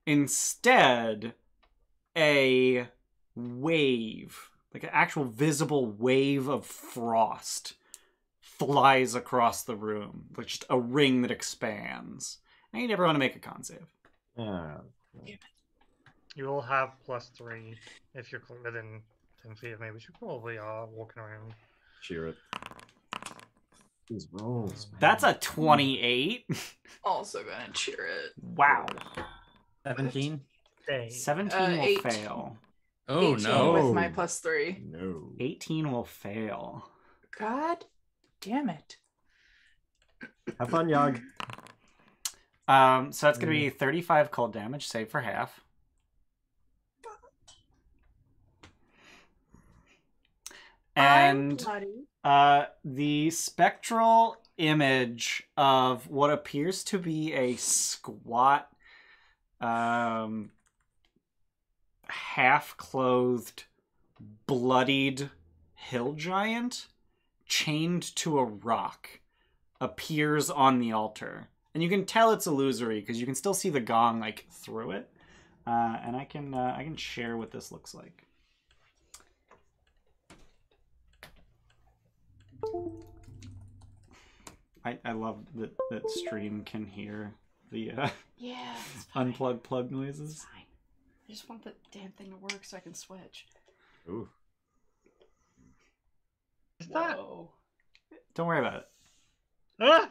Instead, a wave, like an actual visible wave of frost, flies across the room, like just a ring that expands. I need everyone to make a con save. You all have +3 if you're within 10 feet of me, which you probably are walking around. cheer it. These rolls, man. That's a 28. Also gonna cheer it. Wow. 17. 17 will 18. fail. Oh 18 no! with my +3. No. 18 will fail. God damn it. Have fun, Yog. So that's going to be 35 cold damage, save for half. And the spectral image of what appears to be a squat, half-clothed, bloodied hill giant chained to a rock appears on the altar. And you can tell it's illusory because you can still see the gong like through it. And I can share what this looks like. I love that stream can hear the unplug plug noises. It's fine. I just want the damn thing to work so I can switch. Ooh. Is that? Whoa. Don't worry about it. Ah!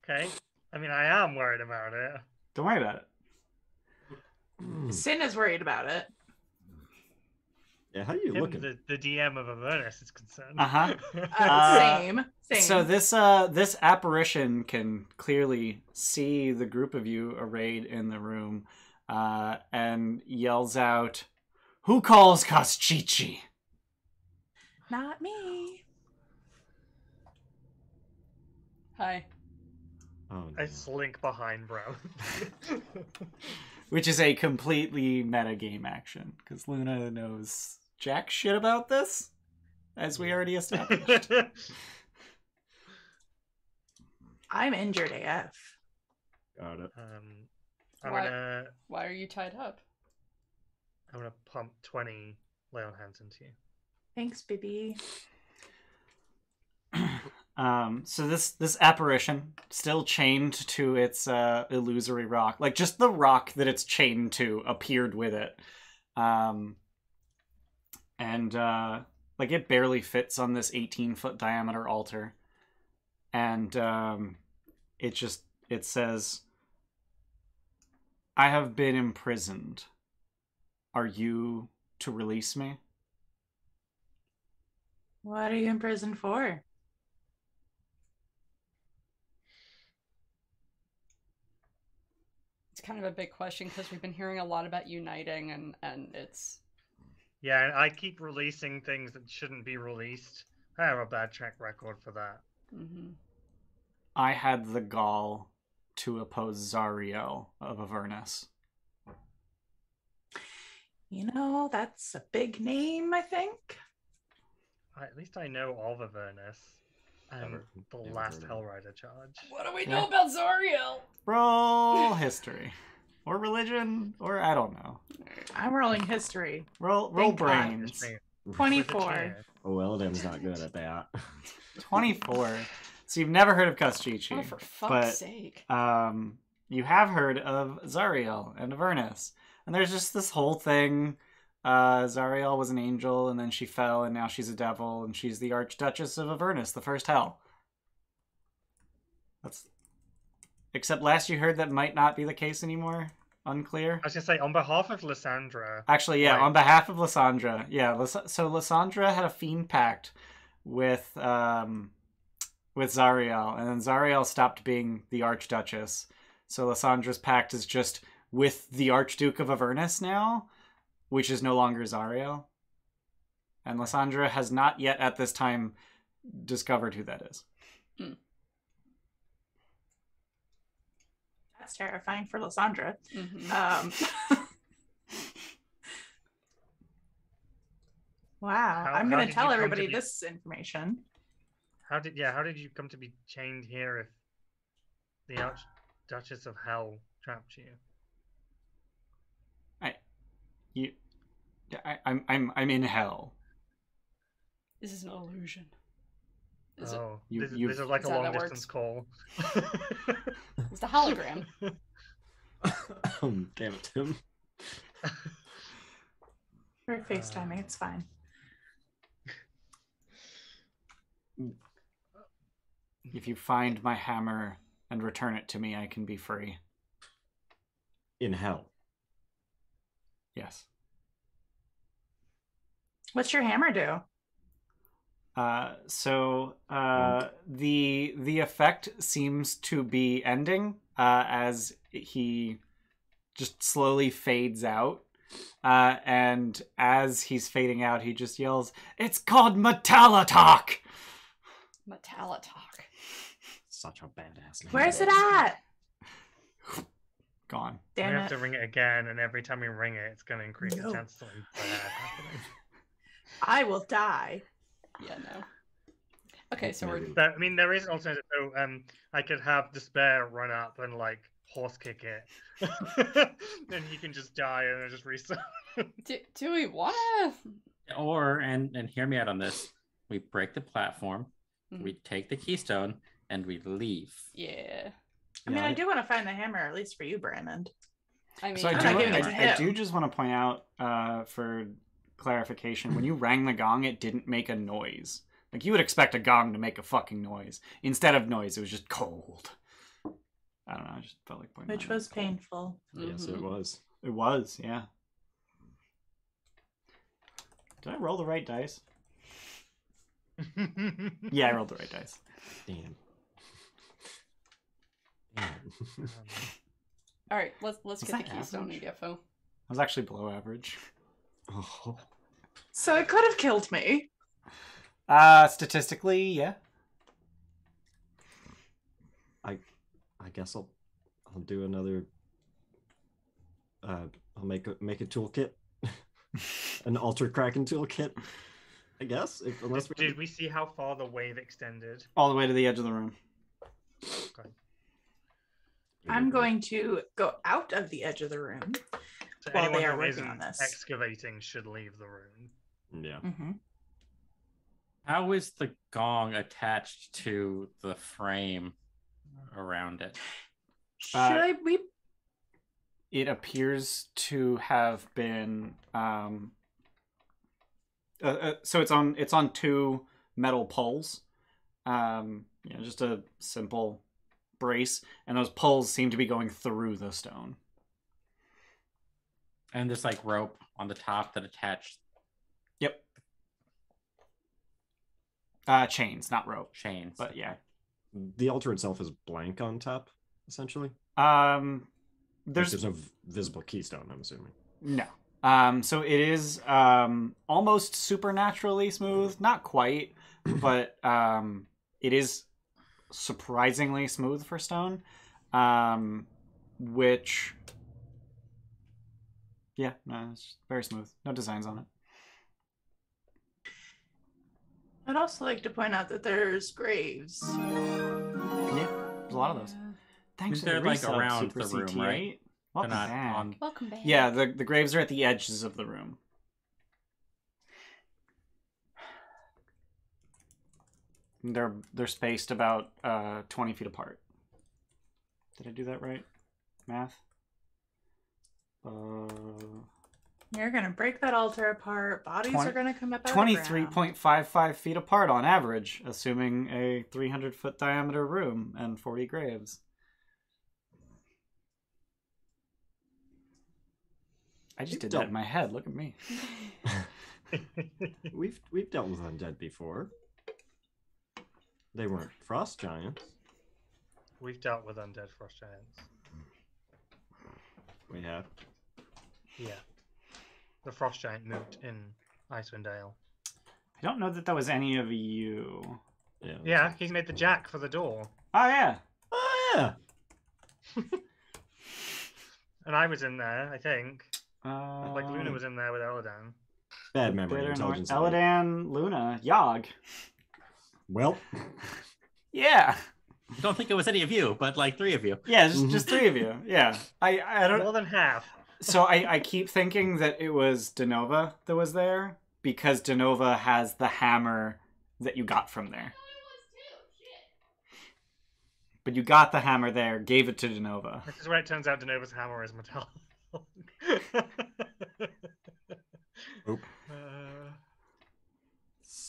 Okay. I mean, I am worried about it. Don't worry about it. Sin is worried about it. Yeah, how are you looking? The DM of Avernus is concerned. Same. So this apparition can clearly see the group of you arrayed in the room, and yells out, "Who calls Koschiki?" Not me. Hi. Oh, no. I slink behind Brown. Which is a completely metagame action, because Luna knows jack shit about this, as we already established. I'm injured AF. Got it. Why are you tied up? I'm gonna pump 20 lay on hands into you. Thanks, baby. So this apparition, still chained to its illusory rock, like just the rock that it's chained to appeared with it. And like it barely fits on this 18-foot diameter altar. And it says, "I have been imprisoned. Are you to release me?" What are you in prison for? It's kind of a big question because we've been hearing a lot about uniting and it's... Yeah, and I keep releasing things that shouldn't be released. I have a bad track record for that. Mm-hmm. I had the gall to oppose Zariel of Avernus. You know, that's a big name, I think. At least I know of Avernus and the last Hellrider charge. What do we know about Zariel? Roll history. Or religion, or I don't know. I'm rolling history. Roll Thank brains. 24. Oh, Eladan's not good at that. 24. So you've never heard of Koschiki. Oh, for fuck's sake. You have heard of Zariel and Avernus. And there's just this whole thing. Zariel was an angel, and then she fell, and now she's a devil, and she's the Archduchess of Avernus, the first hell. Except last you heard that might not be the case anymore. Unclear. I was gonna say, on behalf of Lysandra. Actually, yeah, Right. on behalf of Lysandra. Yeah, so Lysandra had a fiend pact with Zariel, and then Zariel stopped being the Archduchess. So Lysandra's pact is just with the Archduke of Avernus now, which is no longer Zariel. And Lysandra has not yet at this time discovered who that is. Hmm. That's terrifying for Lysandra. Mm-hmm. Wow. How I'm going did to you tell come to everybody be- this information. How did you come to be chained here if the Archduchess of Hell trapped you? I'm in hell. This is an illusion. Is Oh, You- this you've- is like Is a that long how that distance call. It's the hologram. Damn it, Tim. We're FaceTiming. It's fine. If you find my hammer and return it to me, I can be free. In hell. Yes. What's your hammer do? The effect seems to be ending as he just slowly fades out. And as he's fading out, he just yells, "It's called Metallotalk!" Metallotalk. Such a badass name. Where's it at? Gone. Damn we have it. to ring it again, and every time we ring it, it's going to increase the No. chance of something bad happening. I will die. Yeah, no. Okay, so we're But, I mean, there is an alternative. So, I could have Despair run up and like horse kick it, then he can just die and then just restart. do we wanna? Or and hear me out on this. We break the platform, Mhm. we take the keystone, and we leave. Yeah. I mean, I do want to find the hammer, at least for you, Brammond. I mean, So I'm not giving it to I do him. just want to point out, for clarification, when you rang the gong, it didn't make a noise. Like, you would expect a gong to make a fucking noise. Instead of noise, it was just cold. I don't know, I just felt like pointing Which that out. was painful. Yes, it Mhm. was. It was, yeah. Did I roll the right dice? Yeah, I rolled the right dice. Damn. Damn. All right, let's Was get the that keystone average? and Gefo. I was actually below average. Oh. So it could have killed me. Statistically, yeah. I guess I'll do another. I'll make a toolkit, an alter kraken toolkit. I guess unless we Did we see how far the wave extended? All the way to the edge of the room. Okay. I'm going to go out of the edge of the room. So While anyone they are who working isn't on this. excavating should leave the room. Yeah. Mm-hmm. How is the gong attached to the frame around it? Should we? It appears to have been so it's on two metal poles, just a simple brace, and those poles seem to be going through the stone. And there's like rope on the top that attached Yep. Chains, not rope, chains. but yeah. The altar itself is blank on top, essentially. There's no visible keystone, I'm assuming. no. So it is almost supernaturally smooth, not quite, but it is surprisingly smooth for stone. Which, yeah, no, it's very smooth. No designs on it. I'd also like to point out that there's graves. Yeah, there's a lot of those. Thanks for They're the like resub, around Super the room, CT8. right? Welcome They're not back. on. Welcome back. Yeah, the graves are at the edges of the room. They're spaced about 20 feet apart. Did I do that right? Math? You're gonna break that altar apart. Bodies 20 are gonna come up out of the ground. 23.55 feet apart on average, assuming a 300-foot diameter room and 40 graves. I just did that in my head. Look at me. We've dealt with undead before. They weren't frost giants. We've dealt with undead frost giants. We have. Yeah. The frost giant moved in Icewind Dale. I don't know that was any of you. Yeah. Yeah, he's made the jack for the door. Oh, yeah. Oh yeah. And I was in there, I think. Uh, Like Luna was in there with Eladan. Bad memory. Bitter Intelligence. North- Eladan, Luna, Yogg. Well. Yeah. I don't think it was any of you, but like 3 of you. Yeah, just 3 of you. Yeah. I don't. More than half. So I keep thinking that it was Denova that was there because Denova has the hammer that you got from there. But you got the hammer there, gave it to Denova. This is where it turns out Denova's hammer is metal. Oop.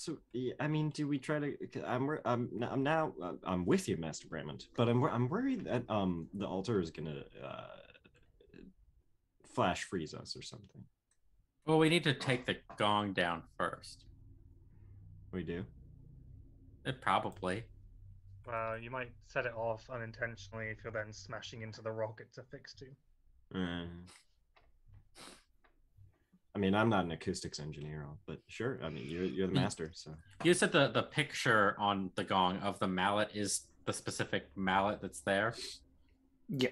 So yeah, I mean, do we try to? I'm with you, Master Brammond, but I'm worried that the altar is gonna flash freeze us or something. Well, we need to take the gong down first. We do. Probably. You might set it off unintentionally if you're then smashing into the rock it's affixed to. I mean, I'm not an acoustics engineer, but sure. I mean, you're the master, so. You said the picture on the gong of the mallet is the specific mallet that's there? Yeah.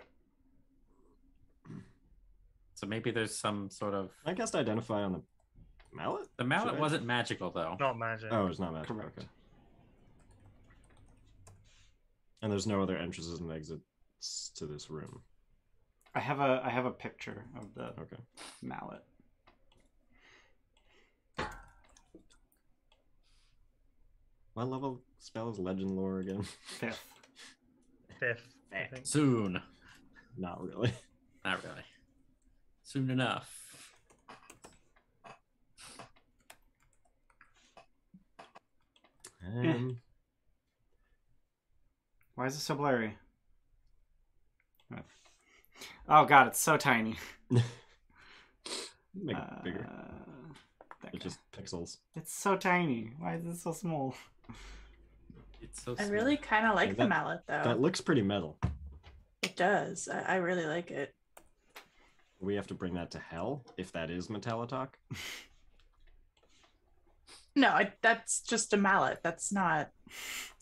So maybe there's some sort of... I guess to identify on the mallet? The mallet wasn't magical, though. Not magic. Oh, it's not magical. Correct. Okay. And there's no other entrances and exits to this room. I have a picture of the mallet. What level spell is legend lore again? 5th. 5th, I think. Soon. Not really. Not really. Soon enough. Why is it so blurry? Oh god, it's so tiny. Make it bigger. It's just pixels. It's so tiny. Why is it so small? It's so I small. really kind of like the mallet, though. That looks pretty metal. It does. I really like it. We have to bring that to hell if that is Metallitalk. No, that's just a mallet. That's not.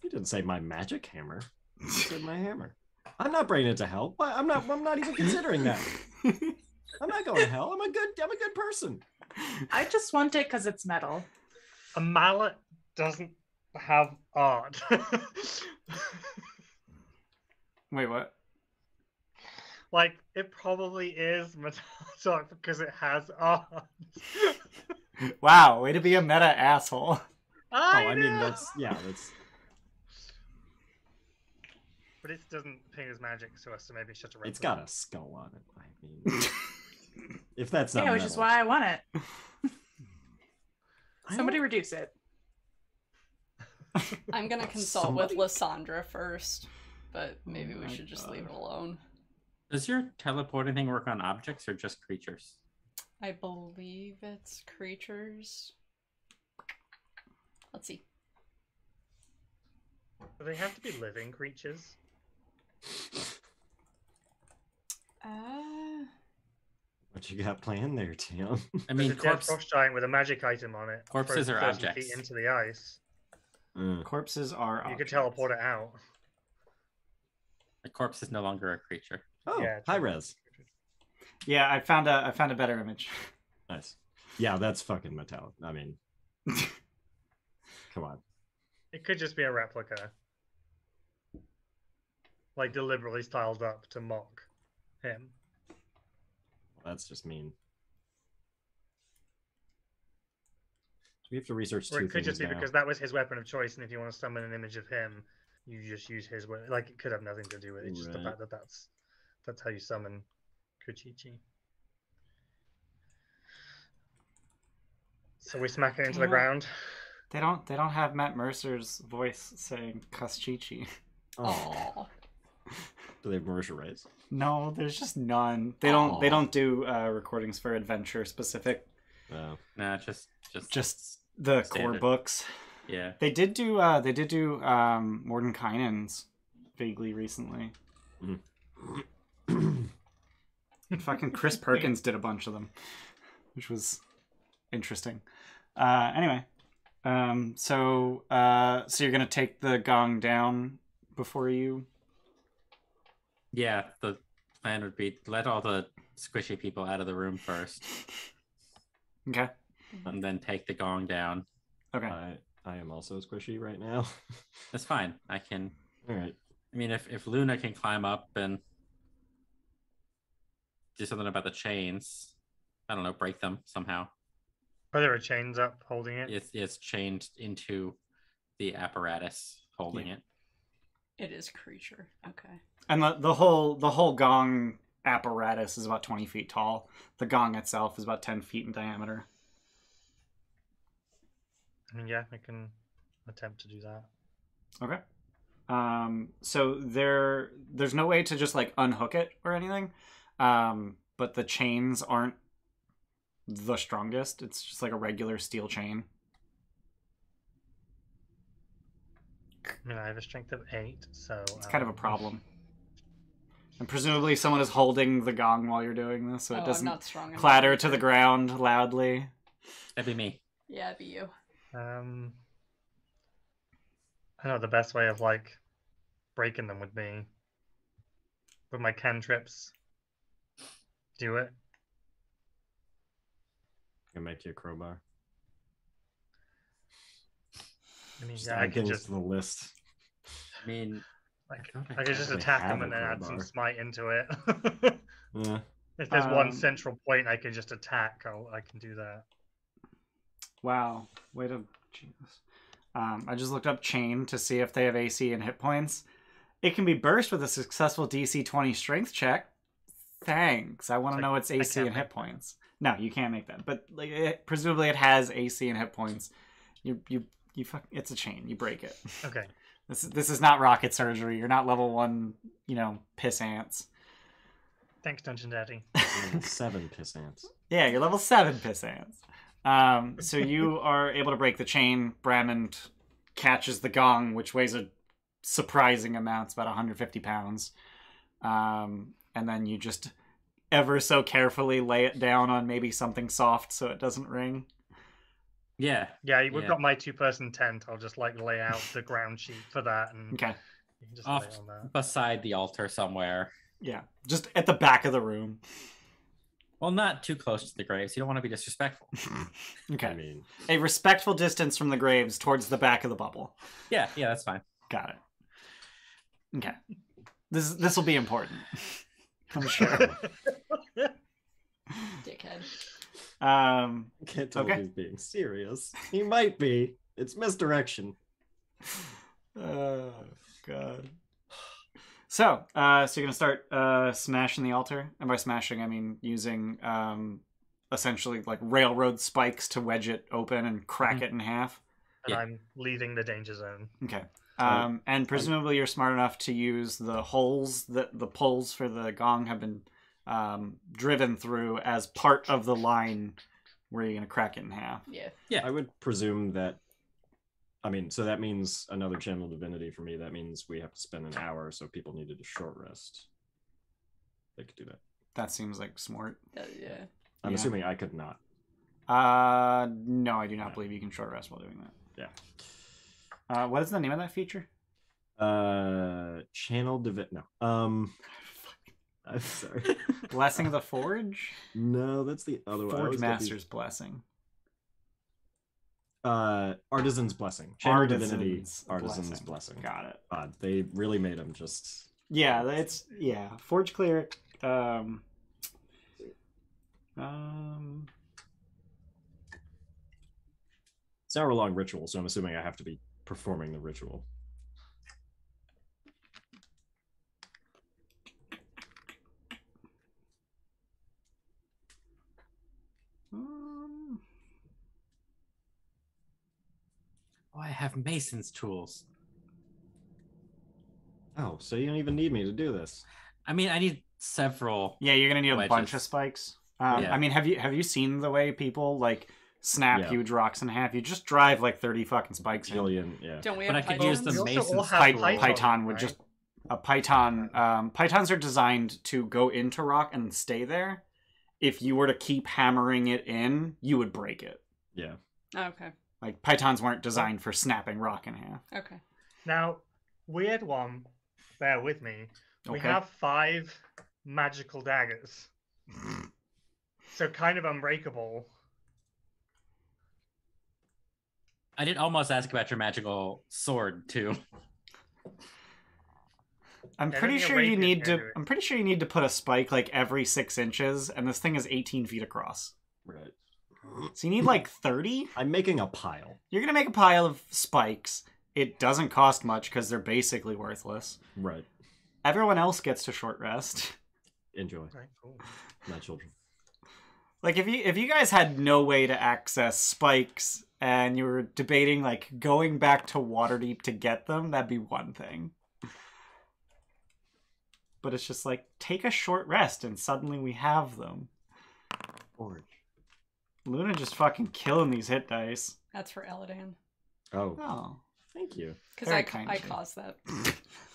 You didn't say my magic hammer. You said my hammer. I'm not bringing it to hell. I'm not even considering that. I'm not going to hell. I'm a good person. I just want it because it's metal. A mallet doesn't have art. Wait, what? Like, it probably is Metallic because it has art. Wow, way to be a meta asshole. I mean, know! that's. But it doesn't ping as magic, so as to maybe shut a It's got a skull on it. I mean, if that's not Yeah, which metal. is why I want it. Somebody reduce it. I'm gonna consult with Lysandra first, but maybe we should just leave it alone. Does your teleporting thing work on objects or just creatures? I believe it's creatures. Let's see. Do they have to be living creatures? What you got planned there, Tim? I mean, There's a dead frost giant with a magic item on it. Corpses are 30 objects. feet into the ice. Corpses are You could objects. teleport it out. A corpse is no longer a creature. Oh, Yeah, high res. Yeah, I found a better image. Nice. Yeah, that's fucking metallic. I mean, come on. It could just be a replica. Like, deliberately styled up to mock him. That's just mean. So we have to research Or two it could things just be now. because that was his weapon of choice, and if you want to summon an image of him, you just use his weapon. Like, it could have nothing to do with it. It's just the Right. fact that that's how you summon Kuchichi. So we smack it into the Damn it. ground. They don't have Matt Mercer's voice saying Kaschichi. Oh, Aww. do they have Marisha rights? No, there's just none. They don't do recordings for adventure specific. No. Nah, just the core standard. books. Yeah. They did do Mordenkainen's vaguely recently. Fucking Chris Perkins did a bunch of them, which was interesting. Anyway, so you're gonna take the gong down before you. Yeah, the plan would be let all the squishy people out of the room first, Okay. and then take the gong down. Okay. I am also squishy right now. That's fine. I can. All right. I mean, if Luna can climb up and do something about the chains, I don't know, break them somehow. Are there chains up holding it? It's chained into the apparatus holding it. It is creature. Okay. And the whole gong apparatus is about 20 feet tall. The gong itself is about 10 feet in diameter. I mean, yeah, I can attempt to do that. Okay. So there's no way to just like unhook it or anything. But the chains aren't the strongest. It's just like a regular steel chain. I mean, I have a strength of 8, so It's kind of a problem. And presumably someone is holding the gong while you're doing this, so it doesn't clatter to the ground loudly. That'd be me. Yeah, it'd be you. I know the best way of like breaking them would be with my cantrips. Do it. I can make you a crowbar. I mean, Just yeah, I add could things just to the list. I mean, I could just attack them and then add some smite into it. Yeah. If there's one central point I can just attack, I can do that. Wow. Way to... Jesus. I just looked up chain to see if they have AC and hit points. It can be burst with a successful DC 20 strength check. Thanks. I want to know its AC and hit points. No, you can't make that. But like, presumably it has AC and hit points. It's a chain. You break it. Okay. This is not rocket surgery. You're not level 1, piss ants. Thanks, Dungeon Daddy. 7 piss ants. Yeah, you're level 7 piss ants. So you are able to break the chain. Brammond catches the gong, which weighs a surprising amount. It's about 150 pounds. And then you just ever so carefully lay it down on maybe something soft so it doesn't ring. Yeah. Yeah, we've got my 2-person tent. I'll just like lay out the ground sheet for that. And okay. You can just off lay on that. Beside the altar somewhere. Yeah, just at the back of the room. Well, not too close to the graves. You don't want to be disrespectful. Okay. I mean, a respectful distance from the graves towards the back of the bubble. Yeah, that's fine. Got it. Okay. This will be important. I'm sure. Dickhead. I can't tell if he's being serious. He might be. It's misdirection. Oh, God. So you're going to start smashing the altar. And by smashing, I mean using essentially like railroad spikes to wedge it open and crack it in half. And I'm leaving the danger zone. Okay. And presumably you're smart enough to use the holes that the poles for the gong have been driven through as part of the line where you're going to crack it in half. Yeah. I would presume that, so that means another channel divinity for me. That means we have to spend an hour, so people needed a short rest. They could do that. That seems like smart. Yeah. I'm assuming I could not. No, I do not believe you can short rest while doing that. Yeah. What is the name of that feature? Channel divinity. No. I'm sorry. Blessing of the Forge? No, that's the other one. Forge Master's Blessing. Artisan's Blessing. Channel Divinity. Artisan's Blessing. Got it. They really made them just... Yeah, Forge Cleric. It's an hour-long ritual, so I'm assuming I have to be performing the ritual. I have Mason's tools. Oh, so you don't even need me to do this. I mean, I need several. Yeah, you're gonna need wedges. A bunch of spikes. I mean, have you seen the way people like snap huge rocks in half? You just drive like 30 fucking spikes in. Yeah. Don't we But I have could use the pythons? Mason's Python would just a Python. Pythons are designed to go into rock and stay there. If you were to keep hammering it in, you would break it. Yeah. Okay. Like Pythons weren't designed for snapping rock in half. Okay. Now, weird one. Bear with me. We Okay. have 5 magical daggers. So kind of unbreakable. I did almost ask about your magical sword too. I'm pretty sure you need to put a spike like every 6 inches, and this thing is 18 feet across. Right. So you need like 30? I'm making a pile. You're going to make a pile of spikes. It doesn't cost much because they're basically worthless. Right. Everyone else gets to short rest. Enjoy. Right, cool. My children. Like if you guys had no way to access spikes and you were debating like going back to Waterdeep to get them, that'd be one thing. But it's just like, take a short rest and suddenly we have them. Orange. Luna just fucking killing these hit dice. That's for Eladan. Oh. Thank you. Because I caused that.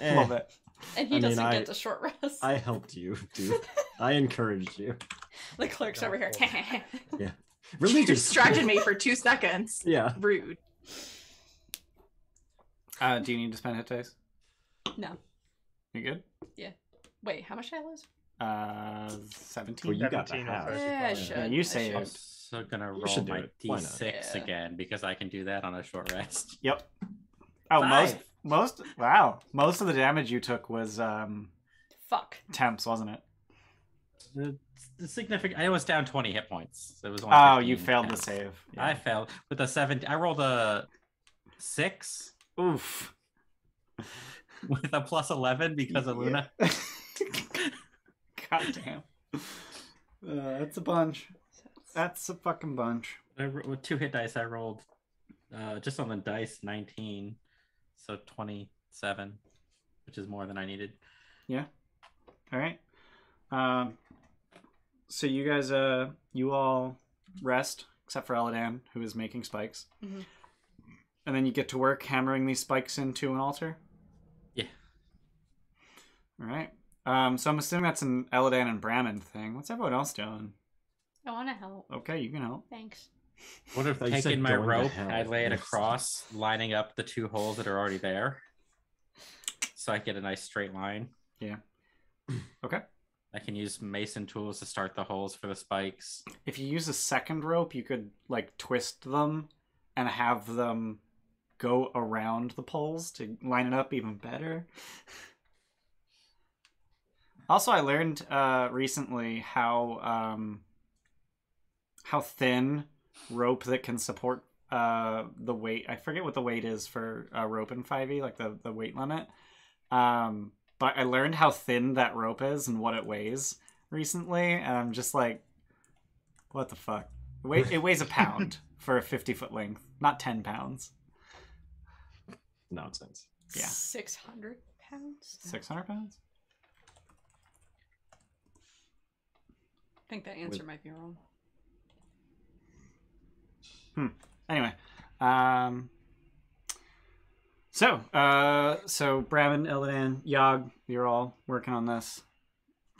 A little bit. And he doesn't get the short rest. I helped you, dude. I encouraged you. The clerk's over here. Yeah. Really You distracted me for 2 seconds. Yeah. Rude. Do you need to spend hit dice? No. You good? Yeah. Wait, how much did I lose? 17. Well, you got the 17 or half. 35. Yeah, I should. You I saved. should. So gonna You roll should do my it. Why not? d6 Yeah. again because I can do that on a short rest. Yep. Oh, Five. most of the damage you took was Fuck. temps, wasn't it? The significant. I was down 20 hit points. So it was only Oh, 15 you failed to temps. save. I failed with a 7. I rolled a 6 Oof. with a plus 11 because of Luna. God damn. That's a bunch. That's a fucking bunch. With 2 hit dice, I rolled just on the dice 19, so 27, which is more than I needed. Yeah. All right. So you guys, you all rest, except for Eladan, who is making spikes. Mm-hmm. And then you get to work hammering these spikes into an altar? Yeah. All right. So I'm assuming that's an Eladan and Brammond thing. What's everyone else doing? I want to help. Okay, you can help. Thanks. What if I thought you said taking my going to rope, hell. I lay it across, lining up the 2 holes that are already there, so I get a nice straight line. Yeah. Okay. I can use mason tools to start the holes for the spikes. If you use a second rope, you could like twist them and have them go around the poles to line it up even better. Also, I learned recently how thin rope that can support the weight. I forget what the weight is for rope in 5e, like the weight limit. But I learned how thin that rope is and what it weighs recently, and I'm just like, what the fuck? It weighs a pound for a 50-foot length, not 10 pounds. Nonsense. Yeah. 600 pounds? 600 pounds? I think that answer might be wrong. Anyway, so Brammond, Eladan, Yogg, you're all working on this.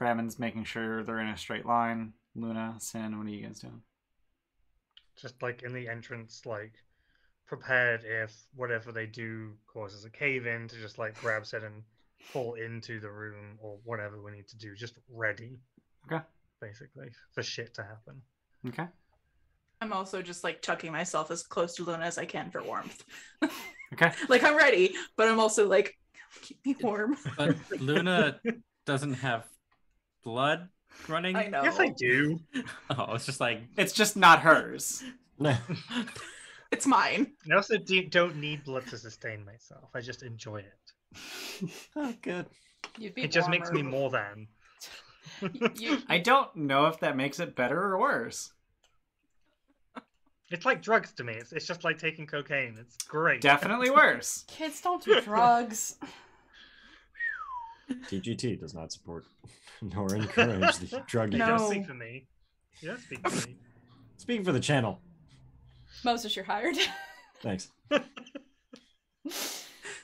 Brammond's making sure they're in a straight line. Luna, Sin, what are you guys doing? Just like in the entrance, like prepared if whatever they do causes a cave in to just like grab Sid and pull into the room or whatever we need to do. Just ready. Okay. Basically, for shit to happen. Okay. I'm also just like tucking myself as close to Luna as I can for warmth. Okay. Like I'm ready, but I'm also like, keep me warm. But Luna doesn't have blood running. I know. Yes, I do. Oh, it's just like It's just not hers. No. It's mine. I also don't need blood to sustain myself. I just enjoy it. Oh, good. You'd be It just makes me warmer. more than. I don't know if that makes it better or worse. It's like drugs to me. It's just like taking cocaine. It's great. Definitely worse. Kids don't do drugs. TGT does not support nor encourage the drug You use. don't No. speak for me. You don't speak for me. Speaking for the channel. Moses, you're hired. Thanks.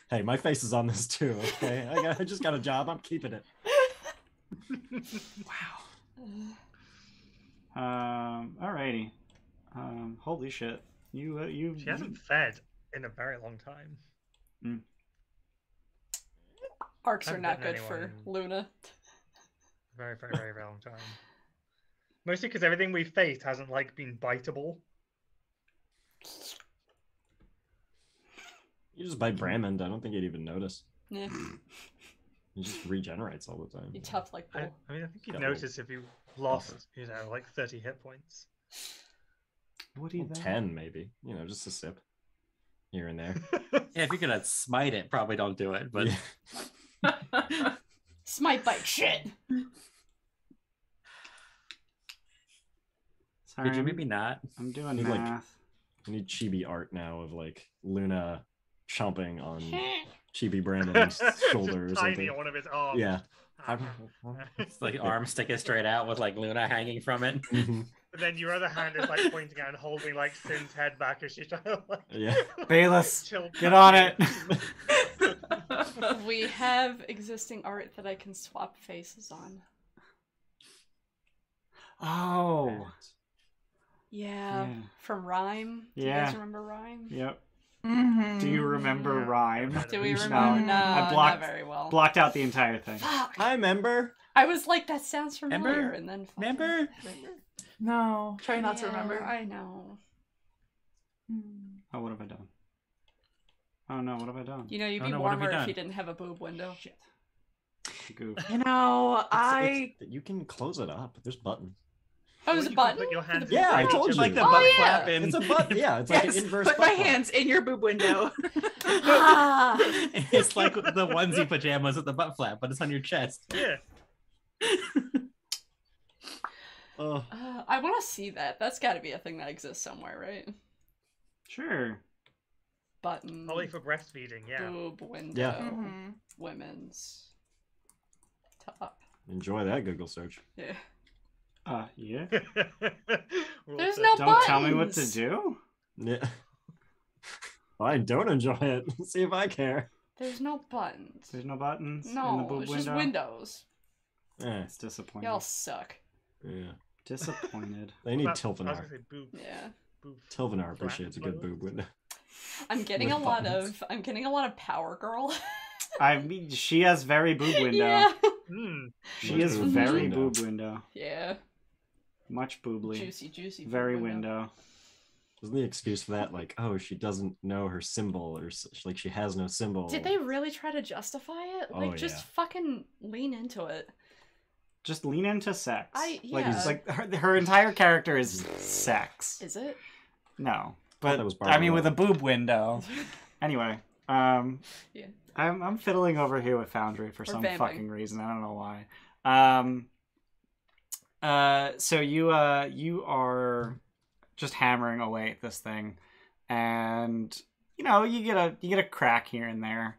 Hey, my face is on this too, okay? I just got a job. I'm keeping it. Alrighty. Holy shit. You She hasn't fed in a very long time. Arcs are Haven't not bitten good for anyone. Luna. Very, very, very, very long time. Mostly because everything we've faced hasn't like been biteable. You just bite Brammond. I don't think you'd even notice. Yeah, He just regenerates all the time. you tough like bull. I mean, I think you'd Got notice if you lost, like 30 hit points. What do you Well, think? 10 maybe. You know, just a sip here and there. yeah, if you're gonna smite it, probably don't do it. But Yeah. Smite bite shit. Could you maybe not? I'm doing Need, like, math. I need chibi art now of like Luna chomping on chibi Brammond's shoulder or Just tiny something. on one of his arms. Yeah. It's like arm sticking straight out with like Luna hanging from it. Mhm. But then your other hand is like pointing out and holding like Sin's head back as she's trying to like Yeah. Bayless, chill get on it. We have existing art that I can swap faces on. Oh. Yeah, Yeah. from Rhyme. Do you Yeah. guys remember Rhyme? Yep. Mhm. Do you remember Rhyme? Do we No, remember? No, I blocked- not very well. Blocked out the entire thing. Fuck. I remember. I was like, that sounds familiar, Remember? and then fucking- Remember? No, try not to Yeah, remember. I know. Oh, what have I done? Oh no, what have I done? You know, you'd Oh, be no, what have you warmer if done? you didn't have a boob window. Shit. Goof. You know, You can close it up. There's buttons. Oh, Or there's you a could button? put your For hands the in Yeah, I each told of you. Like the Oh, butt yeah. flap in. It's a button. Yeah, it's like yes, an inverse put my butt flap. hands in your boob window. Ah! It's like the onesie pajamas with the butt flap, but it's on your chest. Yeah. Oh, I want to see that. That's got to be a thing that exists somewhere, right? Sure. Button. Only for breastfeeding, yeah. Boob window. Yeah. Mhm. Women's top. enjoy that Google search. Yeah. Yeah. There's no Don't tell me what to buttons. do. Yeah. I don't enjoy it. See if I care. There's no buttons. There's no buttons in the No, boob it's window. just windows. Eh, It's disappointing. Y'all suck. yeah. Disappointed. They need I was Tilvanar. gonna say boob. Yeah. Boob. Tilvanar appreciates a good boob window. I'm getting With a lot buttons. of Power Girl. I mean, she has very boob window. Yeah. Mm. She Much is boob very window. boob window. Yeah. Much boobly. Juicy. Very boob window. Isn't the excuse for that like, oh, she doesn't know her symbol, or like she has no symbol? Did they really try to justify it? Like, Oh, just yeah. fucking lean into it. Just lean into sex. Like, yeah. it's like her entire character is sex. Is it? No, that but was I mean with a Barbara boob window. Anyway, Yeah. I'm fiddling over here with Foundry for some vamping. fucking reason. I don't know why. So you are just hammering away at this thing, and you know you get a crack here and there,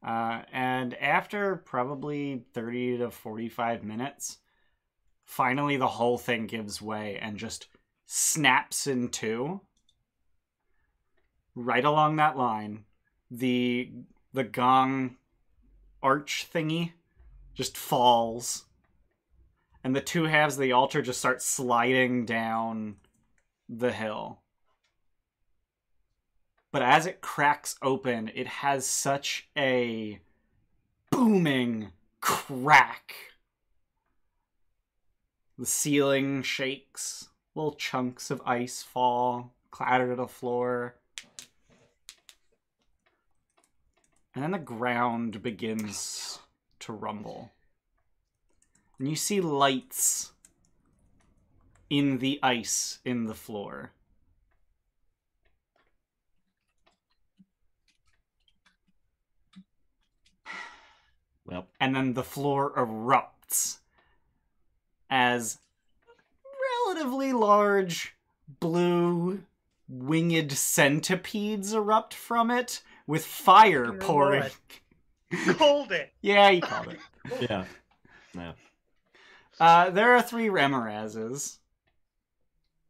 and after probably 30 to 45 minutes, finally the whole thing gives way and just snaps in two. Right along that line, the gong arch thingy just falls, and the two halves of the altar just start sliding down the hill. But as it cracks open, it has such a booming crack. The ceiling shakes, little chunks of ice fall, clatter to the floor. And then the ground begins to rumble. And you see lights in the ice in the floor. Well, And then the floor erupts as relatively large blue winged centipedes erupt from it with fire Fucking pouring. remote. Called it. Yeah, you called it. yeah. Yeah. There are 3 Ramarazes.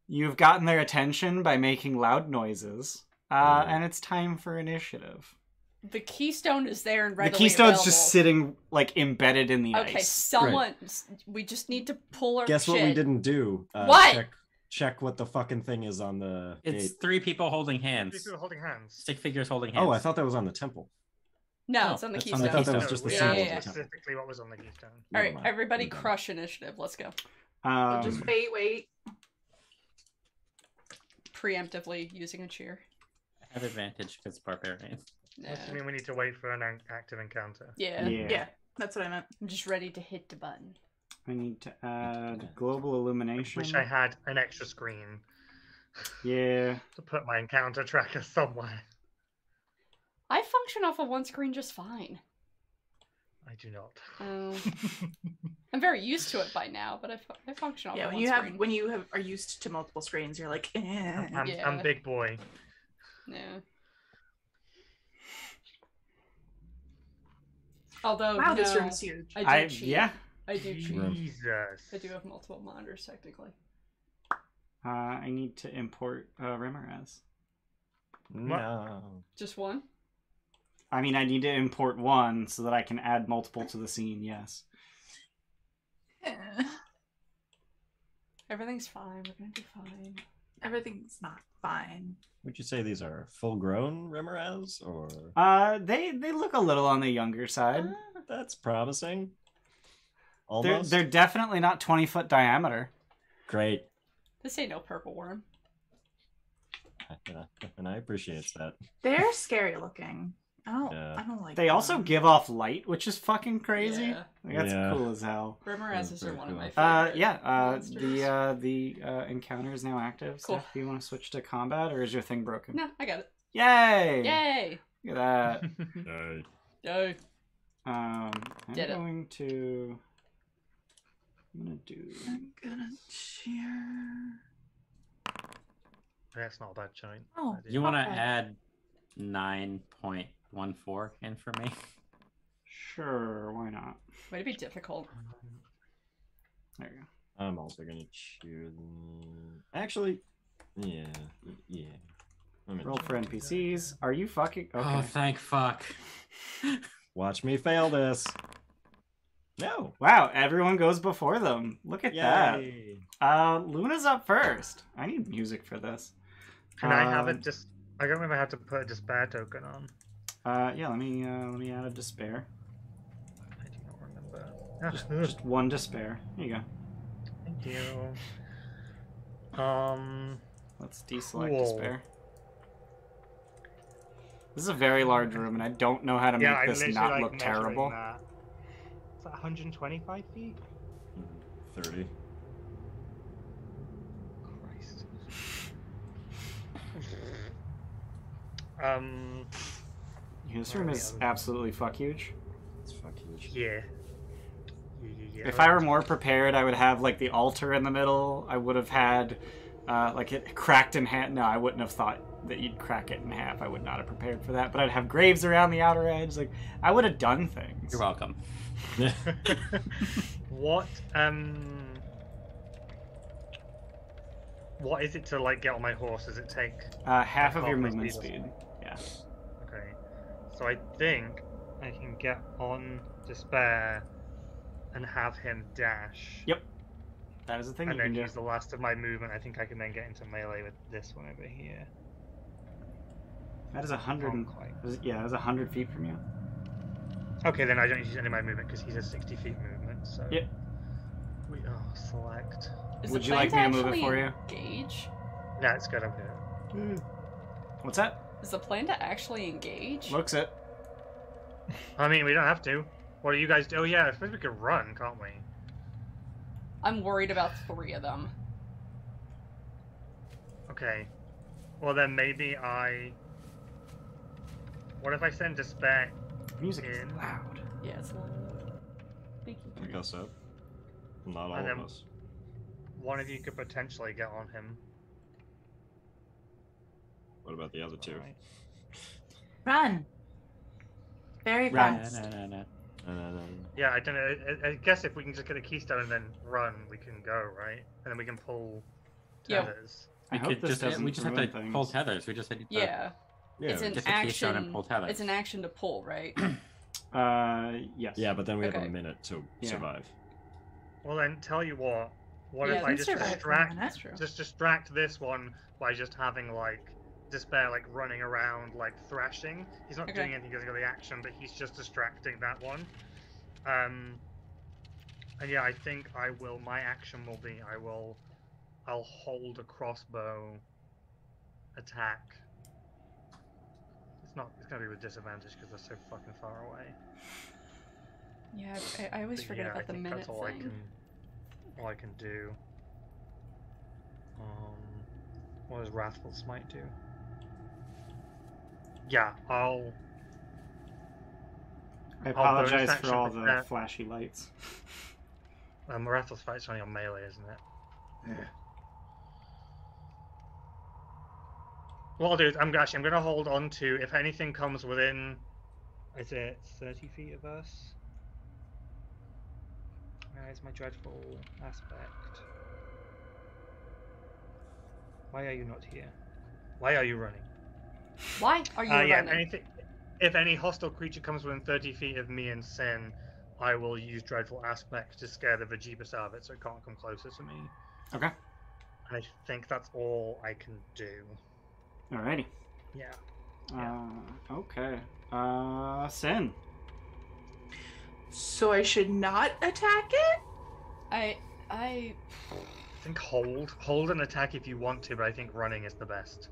You've gotten their attention by making loud noises, and it's time for initiative. The keystone is there and The readily keystone's available. just sitting, like, embedded in the Okay, ice. someone. We just need to pull our Guess shit. what we didn't do? What? Check what the fucking thing is on the It's gate. 3 people holding Three hands. people holding hands. Stick figures holding hands. Oh, I thought that was on the temple. No, No, it's on the that's keystone. on the I thought that was No, just the we symbol know of the temple. specifically what was on the keystone. All Never right, mind. everybody, I'm done. crush initiative. Let's go. Just wait. Preemptively using a cheer. I have advantage because barbarian. Yeah. I mean, we need to wait for an active encounter. Yeah. Yeah, that's what I meant. I'm just ready to hit the button. I need to add global illumination. Wish I had an extra screen Yeah. to put my encounter tracker somewhere. I function off of one screen just fine. I do not. Oh. I'm very used to it by now, but I function off Yeah, of when one screen. when you are used to multiple screens, you're like, eh. I'm big boy. Yeah. Although, Wow, no, this room's huge. I do cheat. Yeah. I do cheat. Jesus. I do have multiple monitors, technically. I need to import Rimmerez. No. Just one? I mean, I need to import one so that I can add multiple to the scene, yes. Everything's fine. We're gonna do fine. Everything's not fine. Would you say these are full-grown Rimmerez, or? They look a little on the younger side. That's promising. Almost. They're definitely not 20-foot diameter. Great. This ain't no purple worm. And I appreciate that. They're scary looking. Yeah. I don't like They also them. give off light, which is fucking crazy. Yeah. Like, that's Yeah. cool as hell. Rimmerezes are very one of my cool. favorite monsters. The encounter is now active. Cool. Steph, do you want to switch to combat, or is your thing broken? No, I got it. Yay! Yay! Look at that. Yay! I'm Did it. going to. I'm gonna do. I'm gonna cheer. That's not a bad joint. Oh, You want to Okay. add 9.14 in for me? Sure, why not? Might it be difficult? There you go. I'm also gonna choose. Actually, yeah. I'm gonna Roll choose for that. NPCs. Are you fucking okay? Oh, thank fuck. Watch me fail this. No. Wow, everyone goes before them. Look at Yay. that. Luna's up first. I need music for this. Can I have it just? I don't remember how to put a despair token on. Yeah, let me add a despair. I do not remember. Just one despair. Here you go. Thank you. Let's deselect Cool. despair. This is a very large room, and I don't know how to Yeah, make I'm this literally not like look measuring terrible. that. Is that 125 feet? 30. Christ. This room is absolutely fuck huge. It's fuck huge. Yeah. If I were more prepared, I would have like the altar in the middle. I would have had like it cracked in half. No, I wouldn't have thought that you'd crack it in half. I would not have prepared for that. But I'd have graves around the outer edge. Like I would have done things. You're welcome. What is it to like get on my horse? Does it take Half of half your my movement speed speed. Yeah. Okay. So I think I can get on Despair and have him dash. Yep. That is the thing And you can then do. use the last of my movement. I think I can then get into melee with this one over here. That is 100. Not quite. Yeah, that is 100 feet from you. Okay, then I don't use any of my movement because he's a 60 feet movement. So Yep. we select. Is Would the you like plan me to move it actually for you? Engage? No, it's good. I'm good. What's that? Is the plan to actually engage? Looks it. I mean, we don't have to. What do you guys do? Oh yeah, I suppose we could run, can't we? I'm worried about 3 of them. Okay. Well then maybe What if I send Despair? Music is In. loud. Yeah, it's a little... Thank you. I guess so. Not all And of then- us. One of you could potentially get on him. What about the other two? Alright. Run. Very Run. fast. Yeah, I don't know. I guess if we can just get a keystone and then run, we can go, right? And then we can pull Yeah. tethers. I hope this doesn't we just have to ruin things. pull tethers. We just had to Yeah, Yeah. it's an get the keystone and action. pull tethers. It's an action to pull, right? Yes. Yeah, but then we have Okay. a minute to Yeah. survive. Well then, tell you what. What Yeah, if I let's just survive for a minute. That's true. distract this one by just having like Despair like running around like thrashing. He's not Okay. doing anything because of the action, but he's just distracting that one. And yeah, I think I will. My action will be I'll hold a crossbow attack. It's gonna be with disadvantage because they're so fucking far away. Yeah, I always But forget yeah, about I the think minute that's all thing. all I can do. What does Wrathful Smite do? Yeah, I bonus apologize action for all the prepare. flashy lights. Marathos fight's only on melee, isn't it? Yeah. What I'll do is I'm gonna hold on to if anything comes within. Is it 30 feet of us? Where's my dreadful aspect? Why are you not here? Why are you running? Why are you Yeah, running? if any hostile creature comes within 30 feet of me and Sin, I will use dreadful aspect to scare the Vegeta out of it so it can't come closer to me. Okay. And I think that's all I can do. Alrighty. Yeah. Okay. Sin. So I should not attack it? I think hold an attack if you want to, but I think running is the best.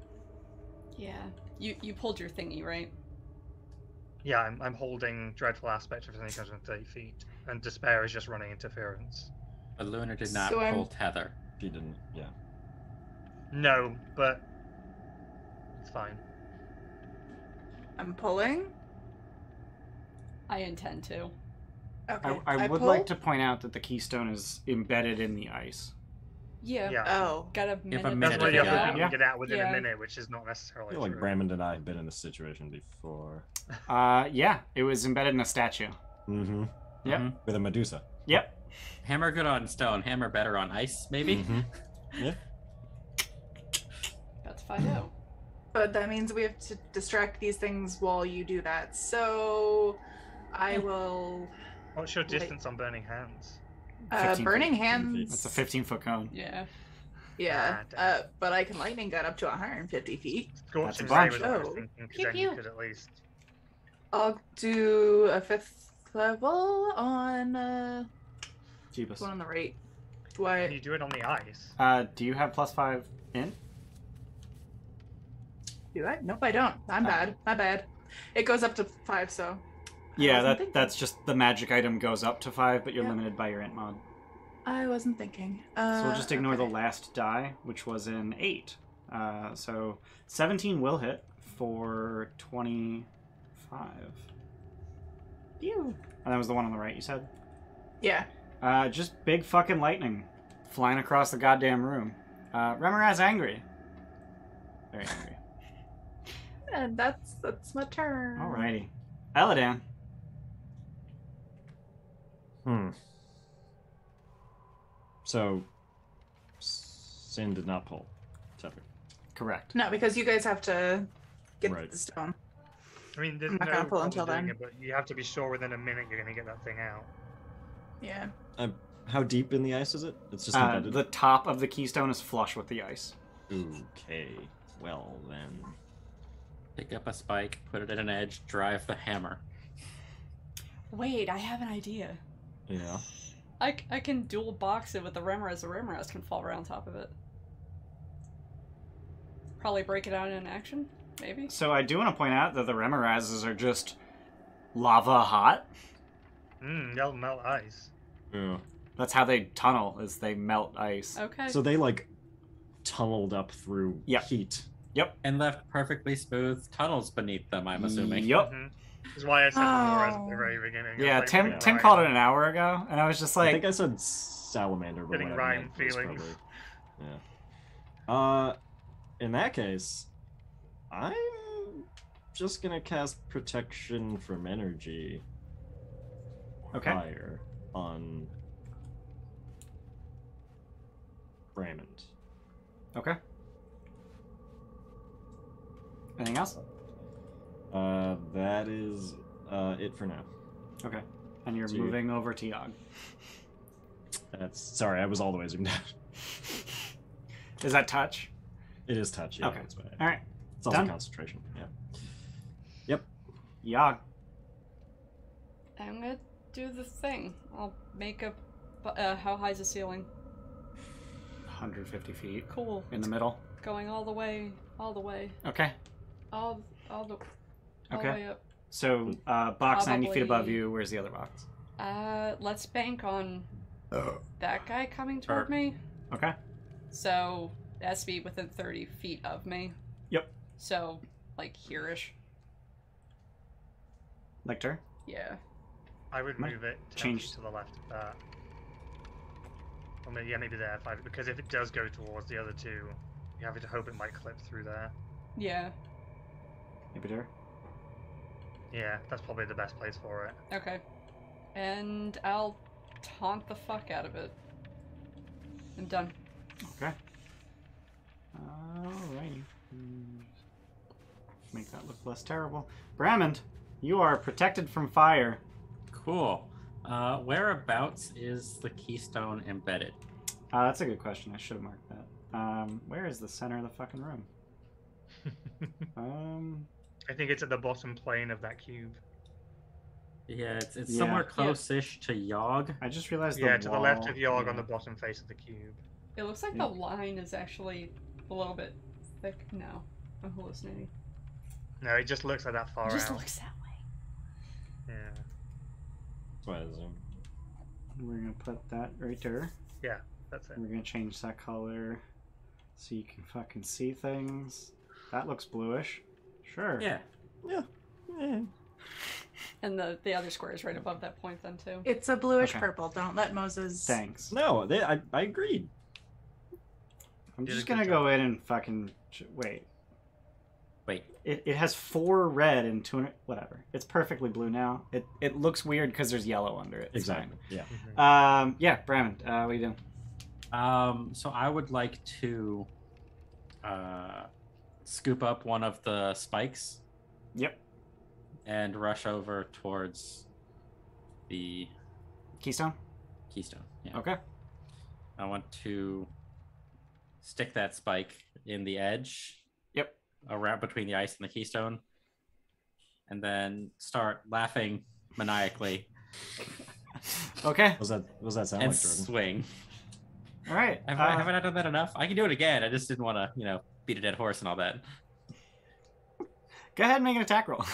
Yeah. You pulled your thingy, right? Yeah, I'm holding dreadful aspect if anything comes within 30 feet, and despair is just running interference. But Luna did not So pull tether. She didn't. Yeah. No, but it's fine. I'm pulling. I intend to. Okay. I would pull? like to point out that the keystone is embedded in the ice. Yeah. Yeah. Oh. Got a minute. a That's minute why to you figure have it to out. get out within Yeah. a minute, which is not I necessarily feel like true. Brammond and I have been in this situation before. Yeah, it was embedded in a statue. Mm-hmm. Yep. Mhm. With a Medusa. Yep. Hammer good on stone, hammer better on ice, maybe? Mm-hmm. Yeah. About to find out. But that means we have to distract these things while you do that. So I will. What's your distance on burning hands? 15 Burning feet. hands. That's a 15-foot cone. Yeah. Yeah. Ah, damn. But I can lightning gut up to 150 feet. Scorching That's a ray bunch. was what I was Oh. thinking, because Pew, then you pew. could at least. I'll do a 5th level on Jeebus. one on the right. Can What? you do it on the ice? Do you have +5 in? Do I? Nope, I don't. I'm bad. My bad. It goes up to 5, so. Yeah, wasn't thinking. that's just the magic item goes up to 5, but you're Yep. limited by your int mod. I wasn't thinking. So we'll just ignore the okay. last die, which was an 8. So 17 will hit for 25. Ew. And that was the one on the right, you said? Yeah. Just big fucking lightning flying across the goddamn room. Remoraz angry. Very angry. And that's my turn. Alrighty. Eladan. So, Sin did not pull tether. Correct. No, because you guys have to get Right. the stone. I mean, there's I'm not no gonna pull problem until doing then. it, but you have to be sure within a minute you're going to get that thing out. Yeah. How deep in the ice is it? It's just embedded. The top of the keystone is flush with the ice. Okay. Well then. Pick up a spike, put it at an edge, drive the hammer. Wait, I have an idea. Yeah. I can dual box it with the Remoraz. The Remoraz can fall right on top of it. Probably break it out in action, maybe? So I do want to point out that the Remorazes are just lava hot. They'll melt ice. Yeah. That's how they tunnel, is they melt ice. Okay. So they like tunneled up through Yep. heat. And left perfectly smooth tunnels beneath them, I'm assuming. Yup. That's why I said more at Oh. the very beginning. It's Yeah, like Tim getting called it rhyme- an hour ago, and I was just I like, think I said salamander, but Getting what I rhyme meant was feelings. probably- Yeah. In that case, I'm just gonna cast protection from energy okay. fire on Brammond. Okay. Anything else? That is it for now. Okay. And you're So you- moving over to Yogg. Sorry, I was all the way zoomed out. Is that touch? It is touch, yeah. Okay. That's what All right. it's also Done? concentration, yeah. Yep. Yogg. I'm gonna do the thing. I'll make a... how high's the ceiling? 150 feet. Cool. In the middle. Going all the way. Okay. All the Okay. way up. So, box 90 feet above Probably- you. Where's the other box? Let's bank on that guy coming toward Sure. me. Okay. So, it has to be within 30 feet of me. Yep. So, like, here-ish. Lictor. Yeah. I would Might move it 10 change- feet to the left of that. Or maybe, yeah, maybe there, because if it does go towards the other two, you have to hope it might clip through there. Yeah. Maybe there. Yeah, that's probably the best place for it. Okay. And I'll taunt the fuck out of it. I'm done. Okay. Alrighty. Make that look less terrible. Brammond, you are protected from fire. Cool. Whereabouts is the keystone embedded? That's a good question. I should have marked that. Where is the center of the fucking room? I think it's at the bottom plane of that cube. Yeah, it's somewhere close-ish to Yogg. I just realized Yeah, the to wall, the left of Yogg on the bottom face of the cube. It looks like the line is actually a little bit thick. No, I'm hallucinating. No, it just looks like that far It just out. looks that way. Yeah. That's why I zoom. We're gonna put that right there. Yeah, that's it. We're gonna change that color so you can fucking see things. That looks bluish. Sure. Yeah. And the other square is right above that point then too. It's a bluish Okay. purple. Don't let Moses. Thanks. No, I agreed. I'm Did a just good gonna job. go in and fucking wait. Wait. It has 4 red and 2. Whatever. It's perfectly blue now. It looks weird because there's yellow under it. It's Exactly. Yeah. fine. Yeah, Brammond. What are you doing? So I would like to scoop up one of the spikes Yep. and rush over towards the Keystone. keystone. Yeah. Okay. I want to stick that spike in the edge. Yep. Around between the ice and the keystone, and then start laughing maniacally Okay. Was that sound and like Jordan? swing. All right. Haven't I done that enough? I can do it again. I just didn't want to, beat a dead horse and all that. Go ahead and make an attack roll.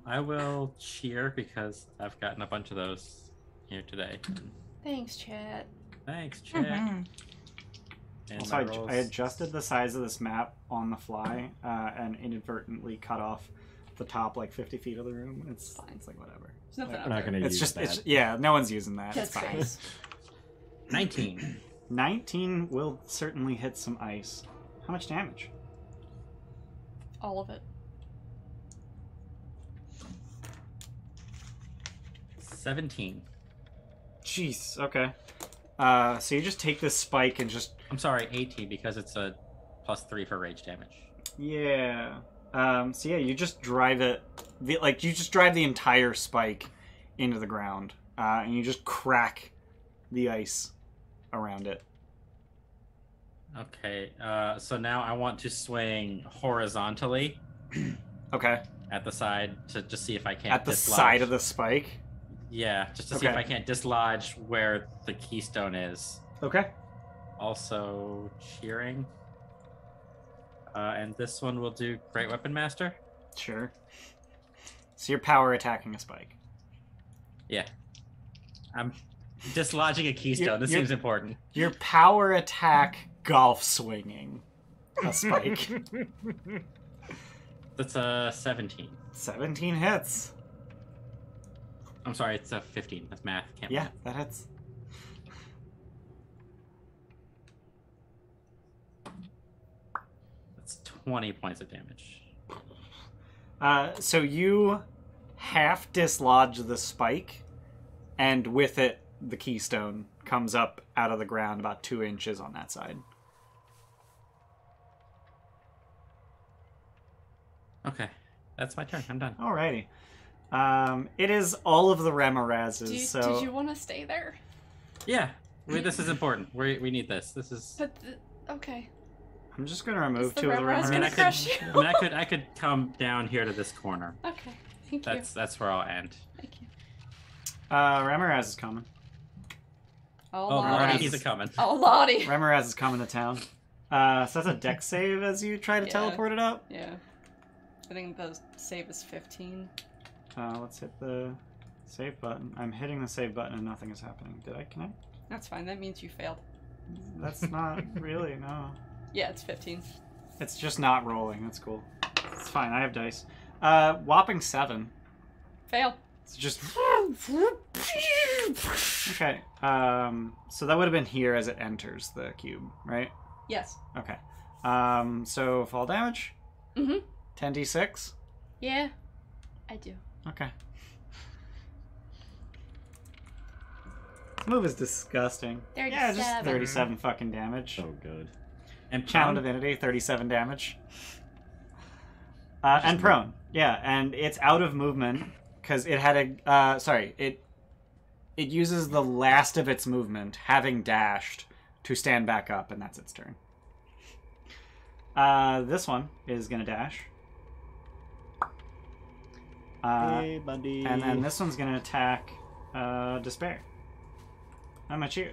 I will cheer because I've gotten a bunch of those here today. Thanks, chat. Thanks, Chad. Mhm. And Also, my I rolls- adjusted the size of this map on the fly and inadvertently cut off the top like 50 feet of the room. It's like whatever. There's nothing Like, out We're not there. going to It's use just that. yeah, no one's using that. That's It's fine. nice. 19. 19 will certainly hit some ice. How much damage? All of it. 17. Jeez. Okay. So you just take this spike and just I'm sorry, 18 because it's a +3 for rage damage. yeah. So yeah, you just drive it. You just drive the entire spike into the ground, and you just crack the ice around it. Okay, so now I want to swing horizontally Okay. at the side to just see if I can't At the dislodge. side of the spike. Yeah, just to see if Okay. I can't dislodge where the keystone is. Okay. Also cheering. And this one will do Great Weapon Master. Sure. So you're power attacking a spike. Yeah. I'm dislodging a keystone. This you're- seems important. Your power attack golf swinging a spike. That's a 17. 17 hits. I'm sorry, it's a 15. That's math. Can't Yeah, math. that hits. That's 20 points of damage. So you half dislodge the spike, and with it, the keystone comes up out of the ground about 2 inches on that side. Okay. That's my turn. I'm done. Alrighty. It is all of the Remorazes, so... Did you want to stay there? Yeah. This is important. We need this. This is... But okay. I'm just going to remove the 2 of the Remoraz I mean, gonna I Remorazes. could, crush you? I could come down here to this corner. Okay. Thank you. That's where I'll end. Thank you. Remoraz is coming. Oh, Oh, Lottie. Lottie, he's a coming. Oh, Lottie. Remoraz is coming to town. So that's a dex save as you try to Yeah. teleport it up. Yeah. I think the save is 15. Let's hit the save button. I'm hitting the save button and nothing is happening. Did I connect? That's fine. That means you failed. That's not really, no. Yeah, it's 15. It's just not rolling. That's cool. It's fine. I have dice. Whopping 7. Fail. It's just... Okay. So that would have been here as it enters the cube, right? Yes. Okay. So fall damage? Mm-hmm. 10d6? Yeah, I do. Okay. This move is disgusting. 37. Yeah, just 37 fucking damage. So good. And Channel prone? Divinity, 37 damage. And prone. Yeah, and it's out of movement because it had a... it uses the last of its movement, having dashed, to stand back up, and that's its turn. This one is going to dash. Hey, buddy. And then this one's going to attack Despair. How much you?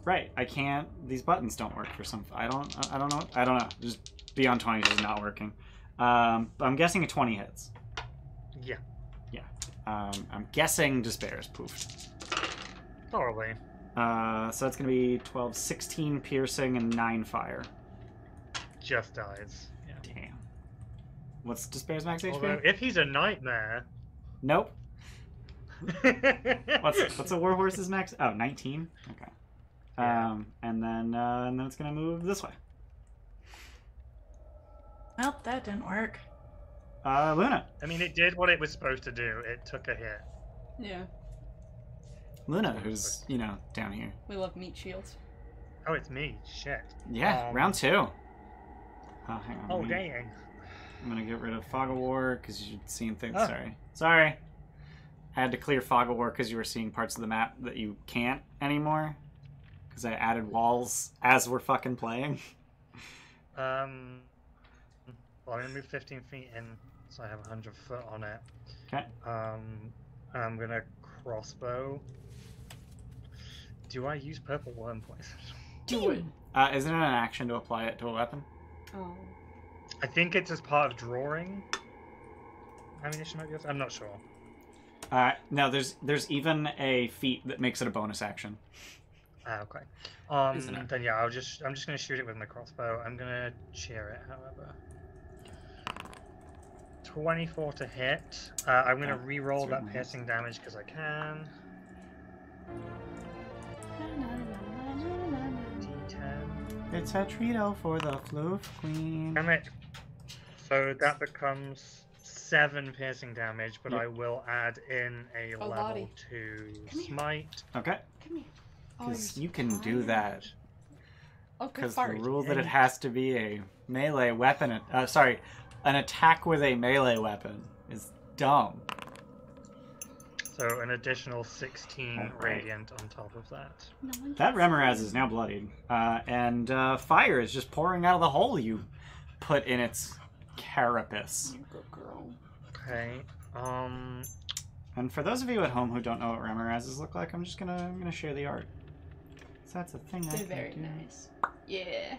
Right, I can't. These buttons don't work for some. I don't know. Just Beyond 20 is not working. But I'm guessing a 20 hits. Yeah. Yeah. I'm guessing Despair is poofed. Probably. So that's gonna be 12, 16 piercing and 9 fire. Just dies. Yeah. Damn. What's Despair's max Although, HP? if he's a nightmare. Nope. What's a warhorse's max? Oh, 19. Okay. Yeah. And then it's gonna move this way. Well, that didn't work. Luna. I mean, it did what it was supposed to do. It took a hit. Yeah, Luna, who's down here. we love meat shields. Oh, it's me. Shit. Yeah, round 2. Oh, hang on. Oh, let me- dang. I'm gonna get rid of Fog of War because you're seeing things. Oh. Sorry. I had to clear Fog of War because you were seeing parts of the map that you can't anymore. Because I added walls as we're fucking playing. Well, I'm gonna move 15 feet in, so I have 100 foot on it. Okay. I'm gonna crossbow. Do I use purple worm poison? Do it. Isn't it an action to apply it to a weapon? Oh. I think it's as part of drawing ammunition. I guess I'm not sure. No, there's even a feat that makes it a bonus action. Okay. Isn't it? Then yeah, I'm just gonna shoot it with my crossbow. I'm gonna cheer it, however. 24 to hit. I'm gonna re-roll that certainly piercing damage because I can. D10. It's a Trito for the Floof Queen. Damn it. So that becomes 7 piercing damage, but Yep. I will add in a Oh, level Lottie. 2 Come here. smite. Okay. Come here. Oh, Because you're you can so do fine. that. Oh, good Because the fart. rule that it has to be a melee weapon, an attack with a melee weapon is dumb. So an additional 16 Alright. radiant on top of that. No one That gets Remoraz it. is now bloodied, and fire is just pouring out of the hole you put in its carapace. You good girl. Okay. And for those of you at home who don't know what Remorazes look like, I'm just gonna share the art. So that's a thing I They're can very do. nice. Yeah.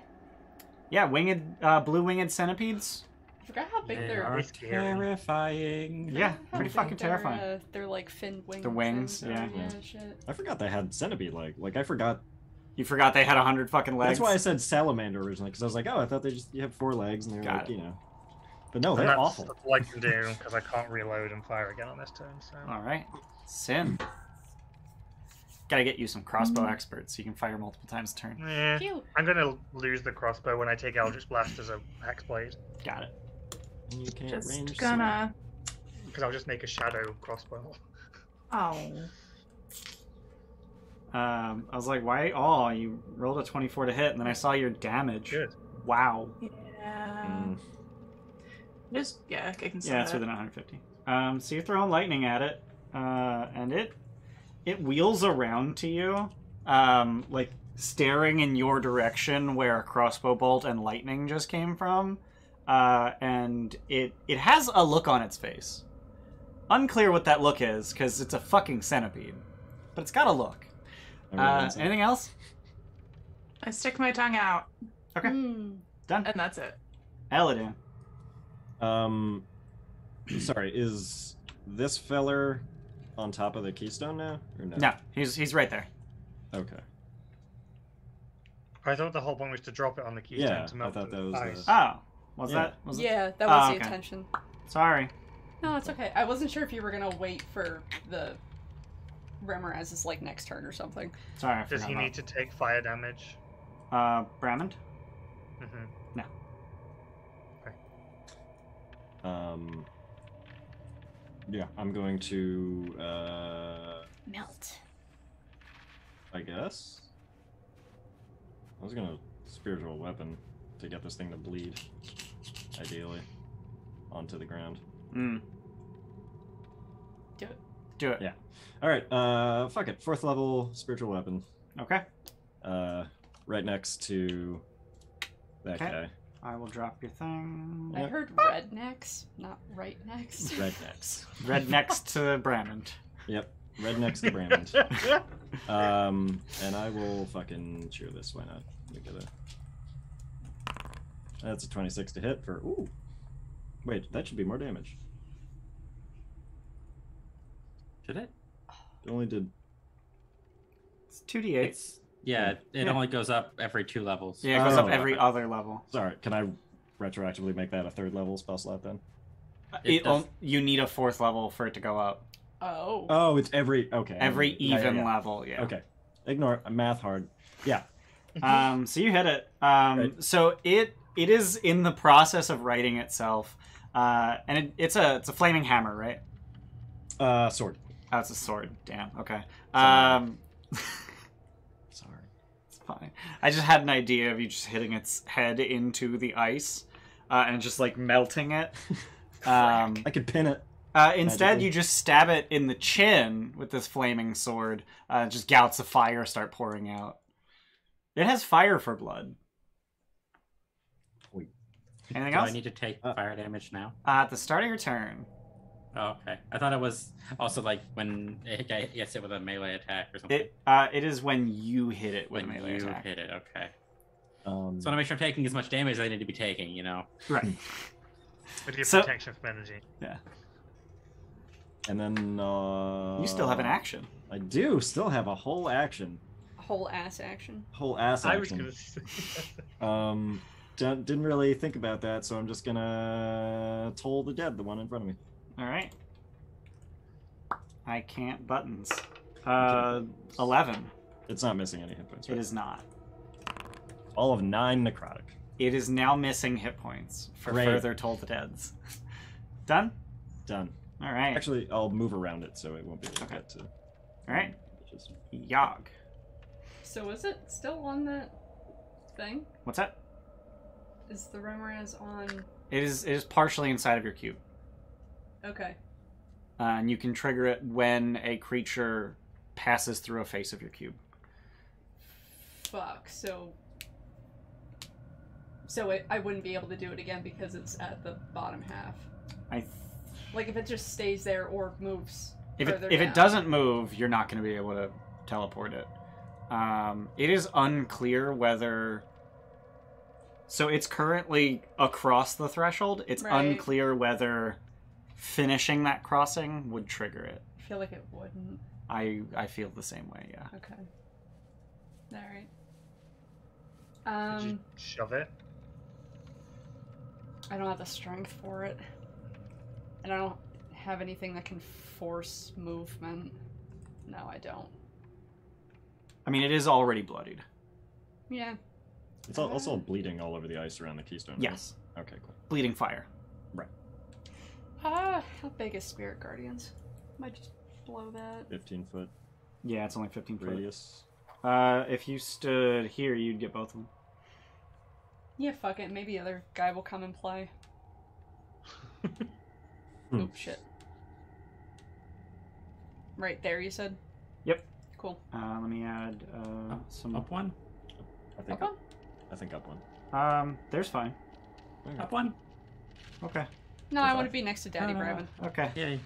Yeah, winged, blue-winged centipedes. I forgot how big They they're. are scary. terrifying. Yeah, How pretty big fucking their, terrifying. They're like fin wings. The wings, and- yeah. Yeah, shit. I forgot they had centipede leg. Like, I forgot. You forgot they had 100 fucking legs. That's why I said salamander originally, because I was like, oh, I thought they just have 4 legs, and they're Got like, it. But no, And they're that's awful. all I can do because I can't reload and fire again on this turn. So All right, Sin. Gotta get you some crossbow experts so you can fire multiple times a turn. yeah, Cute. I'm gonna lose the crossbow when I take Eldritch Blast as a hexblade Got it. And you can't Just range gonna. because I'll just make a shadow crossbow. Oh. I was like, why? Oh, you rolled a 24 to hit, and then I saw your damage. Good. Wow. Yeah. Mm. Just I can see Yeah, it's that. within 150. So you're throwing lightning at it, and it wheels around to you, like staring in your direction where a crossbow bolt and lightning just came from, and it has a look on its face. Unclear what that look is because it's a fucking centipede, but it's got a look. Everyone's Anything else? I stick my tongue out, Okay, Mm. done. and that's it. Eladan. Sorry, is this feller on top of the keystone now, or no? No, he's right there. Okay. I thought the whole point was to drop it on the keystone Yeah, to melt I thought the that was ice. Oh, was Yeah. that? Was Yeah, that was the okay. intention. Sorry. No, it's okay. I wasn't sure if you were gonna wait for the Remoraz's like next turn or something. Sorry, I Does forgot he about- need to take fire damage? Brammond? Mm-hmm. No. Yeah, I'm going to Melt. I guess. I was gonna spiritual weapon to get this thing to bleed, ideally, onto the ground. Mm. Do it. Do it. Yeah. All right. Fuck it. 4th level spiritual weapon. Okay. Right next to that Okay. guy. I will drop your thing. I heard rednecks, not right next. Rednecks. Red next to Brammond. Yep. Red next to Brammond. And I will fucking cheer this. Why not? We get That's a 26 to hit for. Ooh. Wait, that should be more damage. Did it? It only did. It's 2d8. It's yeah. It Yeah. only goes up every 2 levels. Yeah, it goes up Oh, every okay. other level. Sorry. Can I retroactively make that a 3rd level spell slot then? You need a 4th level for it to go up. Oh. Oh, it's every. Okay. Every Yeah, even yeah. level, yeah. Okay. Ignore math hard. Yeah. So you hit it. Right. So it is in the process of righting itself, and it's a flaming hammer, right? Sword. Oh, it's a sword. Damn. Okay. Sorry. It's fine. I just had an idea of you just hitting its head into the ice, and just like melting it. I could pin it. Instead, Magically. you just stab it in the chin with this flaming sword. Just gouts of fire start pouring out. It has fire for blood. Wait. Anything Do else? I need to take fire damage now? At the start of your turn. Oh, okay. I thought it was also like when it gets hit with a melee attack or something. It is when you hit it with when a melee you attack. hit it, okay. So Um, I want to make sure I'm taking as much damage as I need to be taking, you know? Right. With your So- protection from energy. Yeah. and then. You still have an action. I do still have a whole action. Whole ass action. Whole ass I was action. gonna say. Didn't really think about that, so I'm just gonna toll the dead, the one in front of me. All right. I can't buttons. Okay. 11. It's not missing any hit points. It Right? is not. All of 9 necrotic. It is now missing hit points for Great. further Toll the Deads. Done? Done. All right. Actually, I'll move around it so it won't be able to Okay. get to. All right. Just, Yogg. So is it still on that thing? What's that? Is the Remoraz on? It is partially inside of your cube. Okay. And you can trigger it when a creature passes through a face of your cube. Fuck. So I wouldn't be able to do it again because it's at the bottom half. Like if it just stays there or moves. If further it down. doesn't move, you're not going to be able to teleport it. It is unclear whether. So it's currently across the threshold. It's Right. unclear whether finishing that crossing would trigger it. I feel like it wouldn't. I feel the same way. Yeah. Okay. All right. Could you shove it? I don't have the strength for it, and I don't have anything that can force movement. No, I don't. I mean, it is already bloodied. Yeah. it's also bleeding all over the ice around the keystone. right? Yes. Okay, cool. Bleeding fire. How big is Spirit Guardians? Might just blow that. 15 foot Yeah, it's only 15 foot. radius. If you stood here, you'd get both of them. Yeah, fuck it. Maybe the other guy will come and play. Oop, shit. Right there, you said? Yep. Cool. Let me add some. Up one? I think Up one? I think up one. There's fine. Up one? Okay. No, I want to be next to Daddy No. Brammond. Okay. Yay.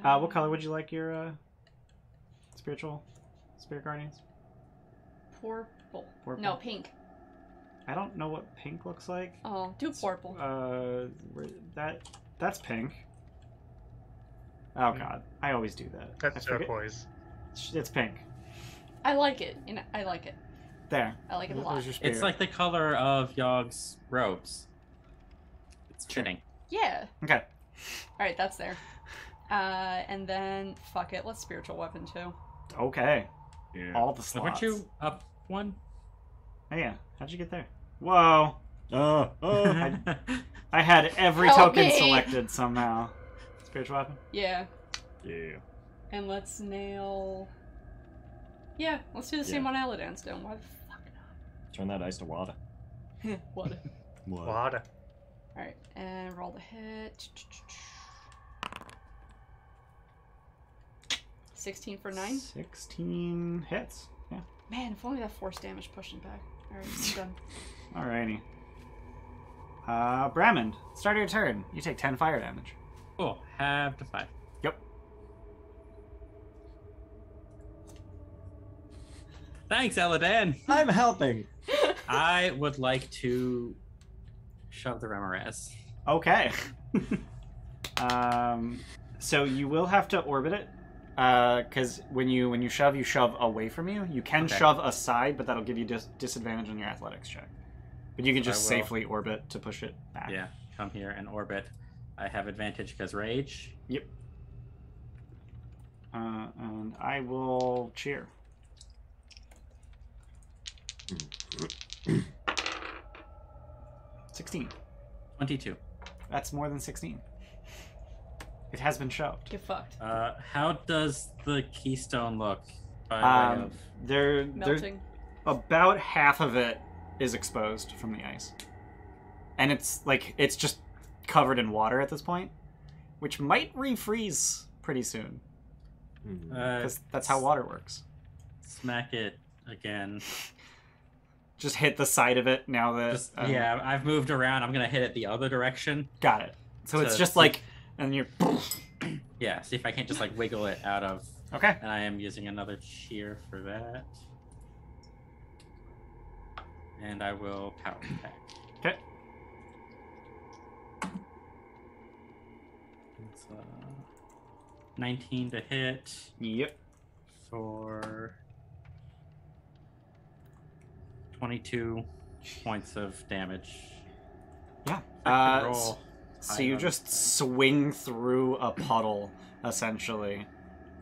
What color would you like your spirit guardians? Purple. Purple? No, pink. I don't know what pink looks like. Oh, do purple. That's pink. Oh god, I always do that. That's I forget- turquoise. It's pink. I like it. I like it. There. I like it a lot. There's your spirit. It's like the color of Yogg's robes. It's fitting. Yeah. Okay. Alright, that's there. And then, fuck it, let's spiritual weapon too. Okay. Yeah. All the slots. Weren't you up one? Oh, yeah. How'd you get there? Whoa. Oh. I had every Help token me. selected somehow. Spiritual weapon? Yeah. Yeah. And let's nail... Yeah, let's do the same on Eladan's down. Why the fuck Turn that ice to water. not? What? Water. Alright, and roll the hit. 16 for 9. 16 hits. Yeah. Man, if only that force damage pushed him back. Alright, I'm done. Alrighty. Brammond, start your turn. You take 10 fire damage. Cool. Have to 5. Yep. Thanks, Eladan. I'm helping. I would like to shove the Remoraz. Okay. So you will have to orbit it. Because when you shove away from you. You can shove aside, but that'll give you disadvantage on your athletics check. But you can just safely orbit to push it back. Yeah, come here and orbit. I have advantage because rage. Yep. And I will cheer. 16. 22. That's more than 16. It has been shoved. Get fucked. How does the keystone look? By way of... There's Melting. about half of it is exposed from the ice, and it's just covered in water at this point, which might refreeze pretty soon. Because that's how water works. Smack it again. Just hit the side of it now that... yeah, I've moved around. I'm going to hit it the other direction. Got it. So it's just like... And you're... Yeah, see if I can't just like wiggle it out of... Okay. And I am using another cheer for that. And I will power attack. Okay. It's 19 to hit. Yep. For 22 points of damage. Yeah. Roll. So you just swing through a puddle, essentially,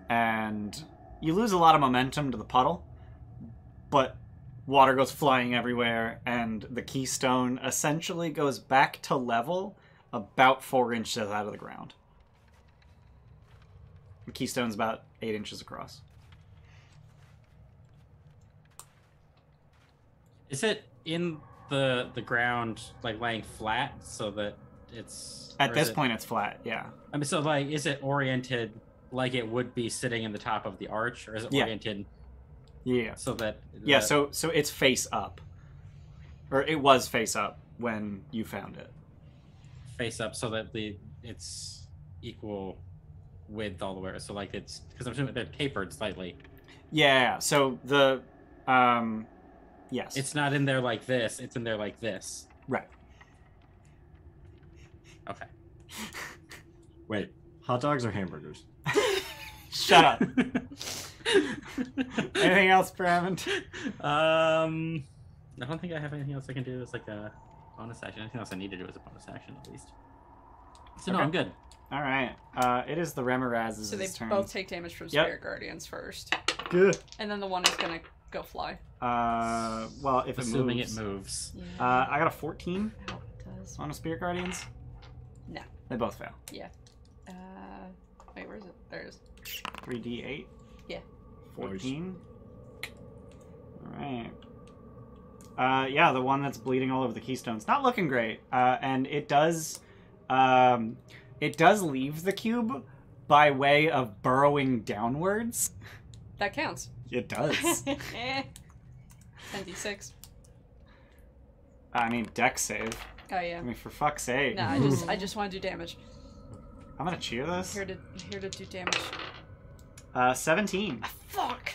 and you lose a lot of momentum to the puddle, but water goes flying everywhere, and the keystone essentially goes back to level about 4 inches out of the ground. The keystone's about 8 inches across. Is it in the ground, like laying flat, so that it's... At this point, it's flat, yeah. I mean, so like, is it oriented like it would be sitting in the top of the arch, or is it oriented? Yeah. So that... Yeah, so it's face up. Or it was face up when you found it. Face up, so that it's equal width all the way. So like it's... Because I'm assuming they're tapered slightly. Yeah, so the... yes. It's not in there like this, it's in there like this. Right. Okay. Wait, hot dogs or hamburgers? Shut up. Anything else, Brammond? I don't think I have anything else I can do as like a bonus action. Anything else I need to do as a bonus action, at least. So no, I'm good. All right. It is the Remoraz's So they turn. both take damage from Spirit Guardians first. Good. And then the one is gonna go fly. Well, if Assuming it moves. it moves. Yeah. I got a 14 Ow, it does. on a Spirit Guardians. No. They both fail. Yeah. Wait, where is it? There it is. 3d8. Yeah. 14. All right. Yeah, the one that's bleeding all over the keystone's not looking great. And it does leave the cube by way of burrowing downwards. That counts. It does. 10d6. I mean, dex save. Oh yeah. I mean, for fuck's sake. No, I just want to do damage. I'm gonna cheer this. Here to do damage. 17. Fuck.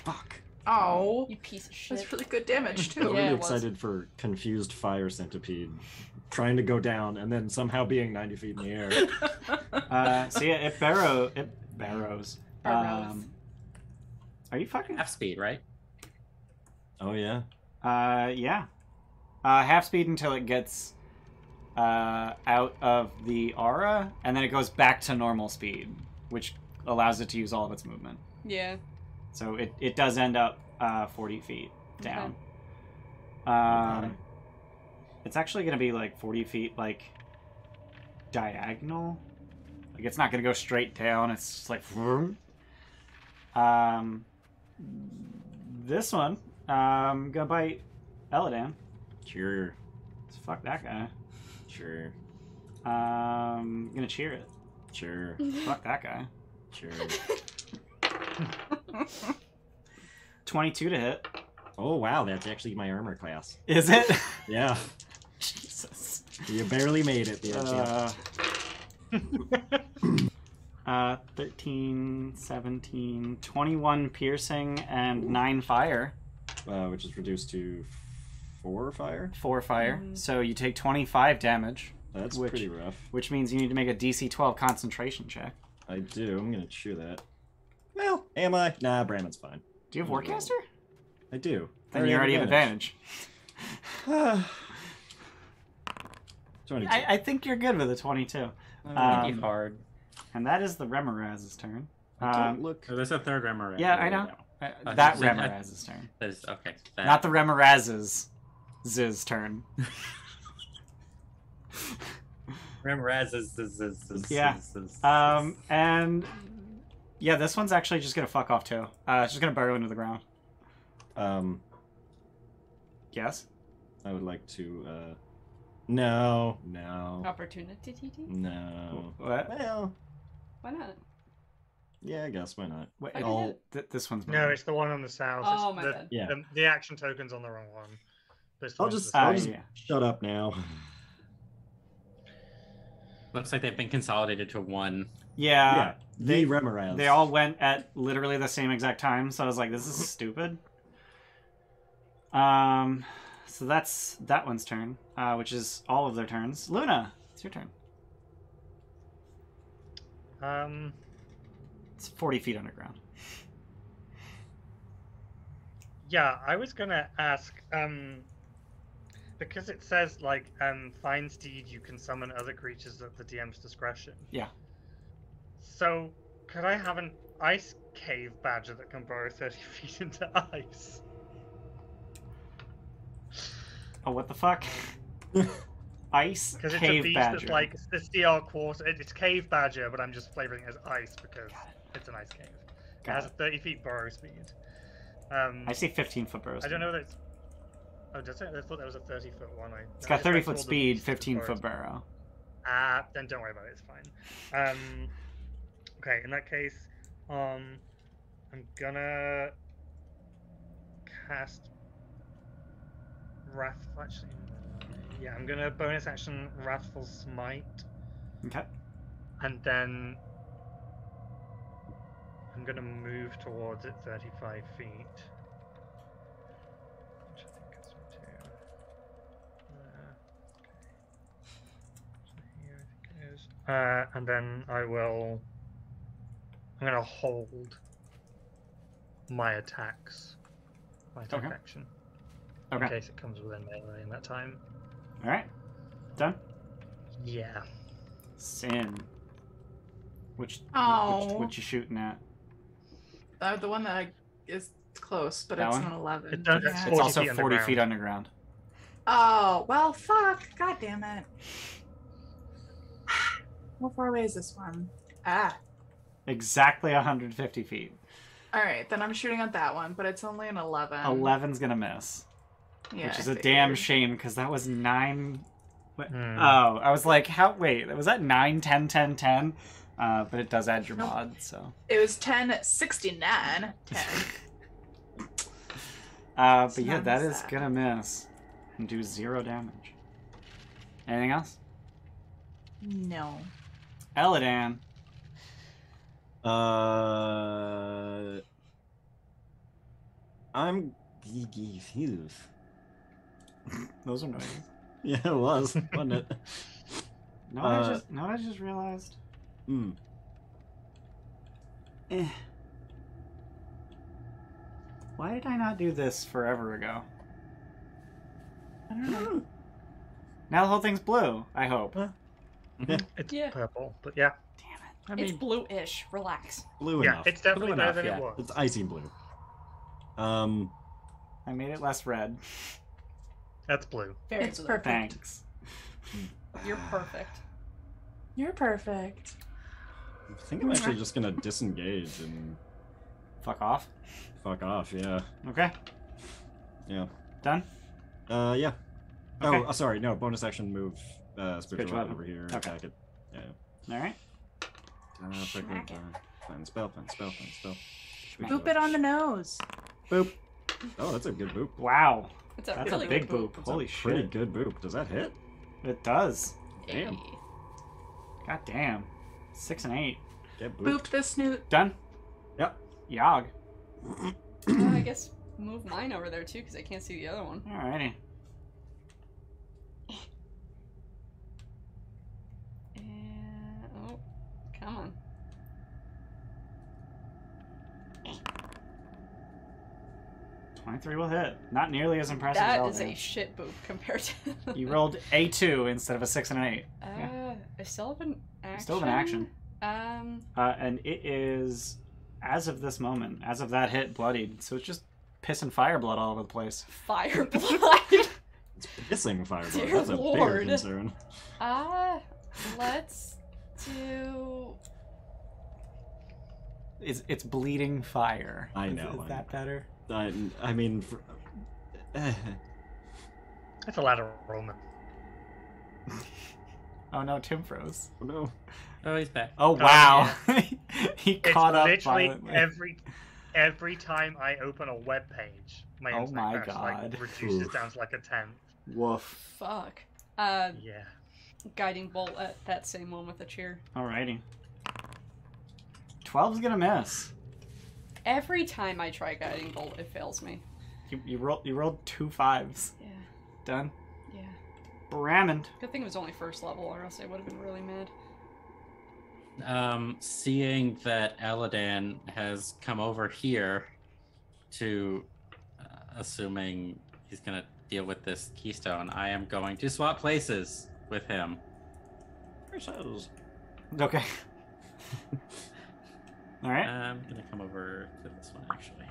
Oh, You piece of shit. that's really good damage too. I'm Yeah, really it was. excited for confused fire centipede trying to go down and then somehow being 90 feet in the air. So yeah, it barrows. Burrows. Are you fucking? Half speed, right? Oh yeah. Yeah. Half speed until it gets out of the aura, and then it goes back to normal speed, which allows it to use all of its movement. Yeah. So it does end up 40 feet down. Okay. It's actually going to be like 40 feet, like, diagonal. Like, it's not going to go straight down. It's just like... This one, going to bite Eladan. Sure. Fuck that guy. Sure. Gonna cheer it. Sure. Fuck that guy. Sure. 22 to hit. Oh, wow. That's actually my armor class. Is it? Yeah. Jesus. You barely made it. Yeah. 13, 17, 21 piercing, and 9 fire. Which is reduced to 4 fire. 4 fire. So you take 25 damage. That's pretty rough. Which means you need to make a DC 12 concentration check. I do. I'm going to chew that. Well, am I? Nah, Brammond's fine. Do you have Warcaster? I do. Then you already have advantage. 22. I think you're good with a 22. Hard. And that is the Remoraz's turn. Don't look. So there's a third Remoraz. Yeah, I know. That Remoraz's turn. That is okay. Not the Remoraz's turn. Remoraz is Yeah. And yeah, this one's actually just gonna fuck off too. It's just gonna burrow into the ground. Yes. I would like to. No. Opportunity TT? No. What? Well. Why not? Yeah, I guess why not? Wait, Okay. this one's No, it's the one on the south. Oh, It's my the, bad. Yeah. the action token's on the wrong one. But it's the I'll one to just, the I'll south. just shut up now. Looks like they've been consolidated to one. Yeah. The Remoraz. They all went at literally the same exact time, so I was like, this is stupid. So that's that one's turn, which is all of their turns. Luna, it's your turn. It's 40 feet underground. Yeah, I was gonna ask, because it says like, find steed, you can summon other creatures at the DM's discretion. Yeah. So, could I have an ice cave badger that can burrow 30 feet into ice? Oh, what the fuck? Ice Because it's a cave beast badger. that's like 50 quarter. It's cave badger, but I'm just flavoring it as ice because it's an ice cave. It has a 30 feet burrow speed. I see 15-foot burrow speed. I don't know that it's... Oh, does it? I thought that was a 30-foot one. It's got 30-foot speed, 15-foot burrow. Then don't worry about it. It's fine. Okay, in that case, I'm gonna cast Wrathful. Actually, yeah, I'm gonna bonus action Wrathful Smite, Okay. and then I'm gonna move towards it 35 feet. Which I think is two. So here I think it is. And then I'm gonna hold my attacks. My attack Okay. action. Okay. In case it comes within melee in that time. All right. Done. Yeah. Sin. Which you shooting at? The one that is close, but That it's one? an 11. It does- Yeah. it's It's 40 also feet 40 feet underground. Oh, well, fuck. God damn it. How far away is this one? Exactly 150 feet. All right, then I'm shooting at that one, but it's only an 11. 11's gonna miss. Yeah, Which is I a damn figured. shame, because that was 9... Hmm. Oh, I was like, how... Wait, was that 9, 10, 10, 10? But it does add your Nope. mod, so... It was 10, 69, 10. But yeah, not that is sad. gonna miss. And do 0 damage. Anything else? No. Eladan. I'm. Those are noises. Yeah, it was, wasn't it? No, I just realized. Hmm. Why did I not do this forever ago? I don't know. Now the whole thing's blue, I hope. It's Yeah. purple, but yeah. Damn it. It's blue-ish. Relax. Blue Yeah, enough. it's definitely Blue better enough, than yeah. it was. It's icy blue. I made it less red. That's blue. Very It's blue. perfect. Thanks. You're perfect. You're perfect. I think I'm actually just gonna disengage and Fuck off. fuck off. Yeah. Okay. Yeah. Done? Yeah. Okay. Oh, sorry. No, bonus action move. Spiritual Spiritual weapon weapon. over here. Okay. Attack it. Yeah. Alright. Smack it. Find spell. Boop it on the nose. Boop. Oh, that's a good boop. Wow. It's a That's really a big good boop. That's a Holy pretty shit. good boop. Does that hit? It does. Damn. Hey. God damn. 6 and 8. Get booped. Boop the snoot. Done? Yep. Yog. I guess move mine over there too, because I can't see the other one. Alrighty. And oh, come on. 23 will hit. Not nearly as impressive That as is a Eladan. shit boop compared to. You rolled a 2 instead of a 6 and an 8. Yeah. I still have an action. Still have an action. Um. And it is, as of this moment, as of that hit, bloodied. So it's just piss and fire blood all over the place. Fire blood. It's pissing fireball. Dear That's a bigger Lord. concern. Let's do. It's bleeding fire. I know. Is that better? I mean, It's a lateral roman. Oh no, Tim froze. oh no. Oh, he's back. Oh wow. Yeah. He It's caught up literally violently. every time I open a web page, my Oh internet my crash, God. reduces Oof. down to like a 10th. Woof. Fuck. Yeah. Guiding bolt at that same one with a cheer. Alrighty. 12's gonna miss. Every time I try guiding bolt, it fails me. You rolled 2 5s. Yeah. Done. Yeah. Brammond. Good thing it was only first level, or else I would have been really mad. Seeing that Eladan has come over here to, assuming he's gonna deal with this keystone, I am going to swap places with him. Okay. Alright. I'm gonna come over to this one actually.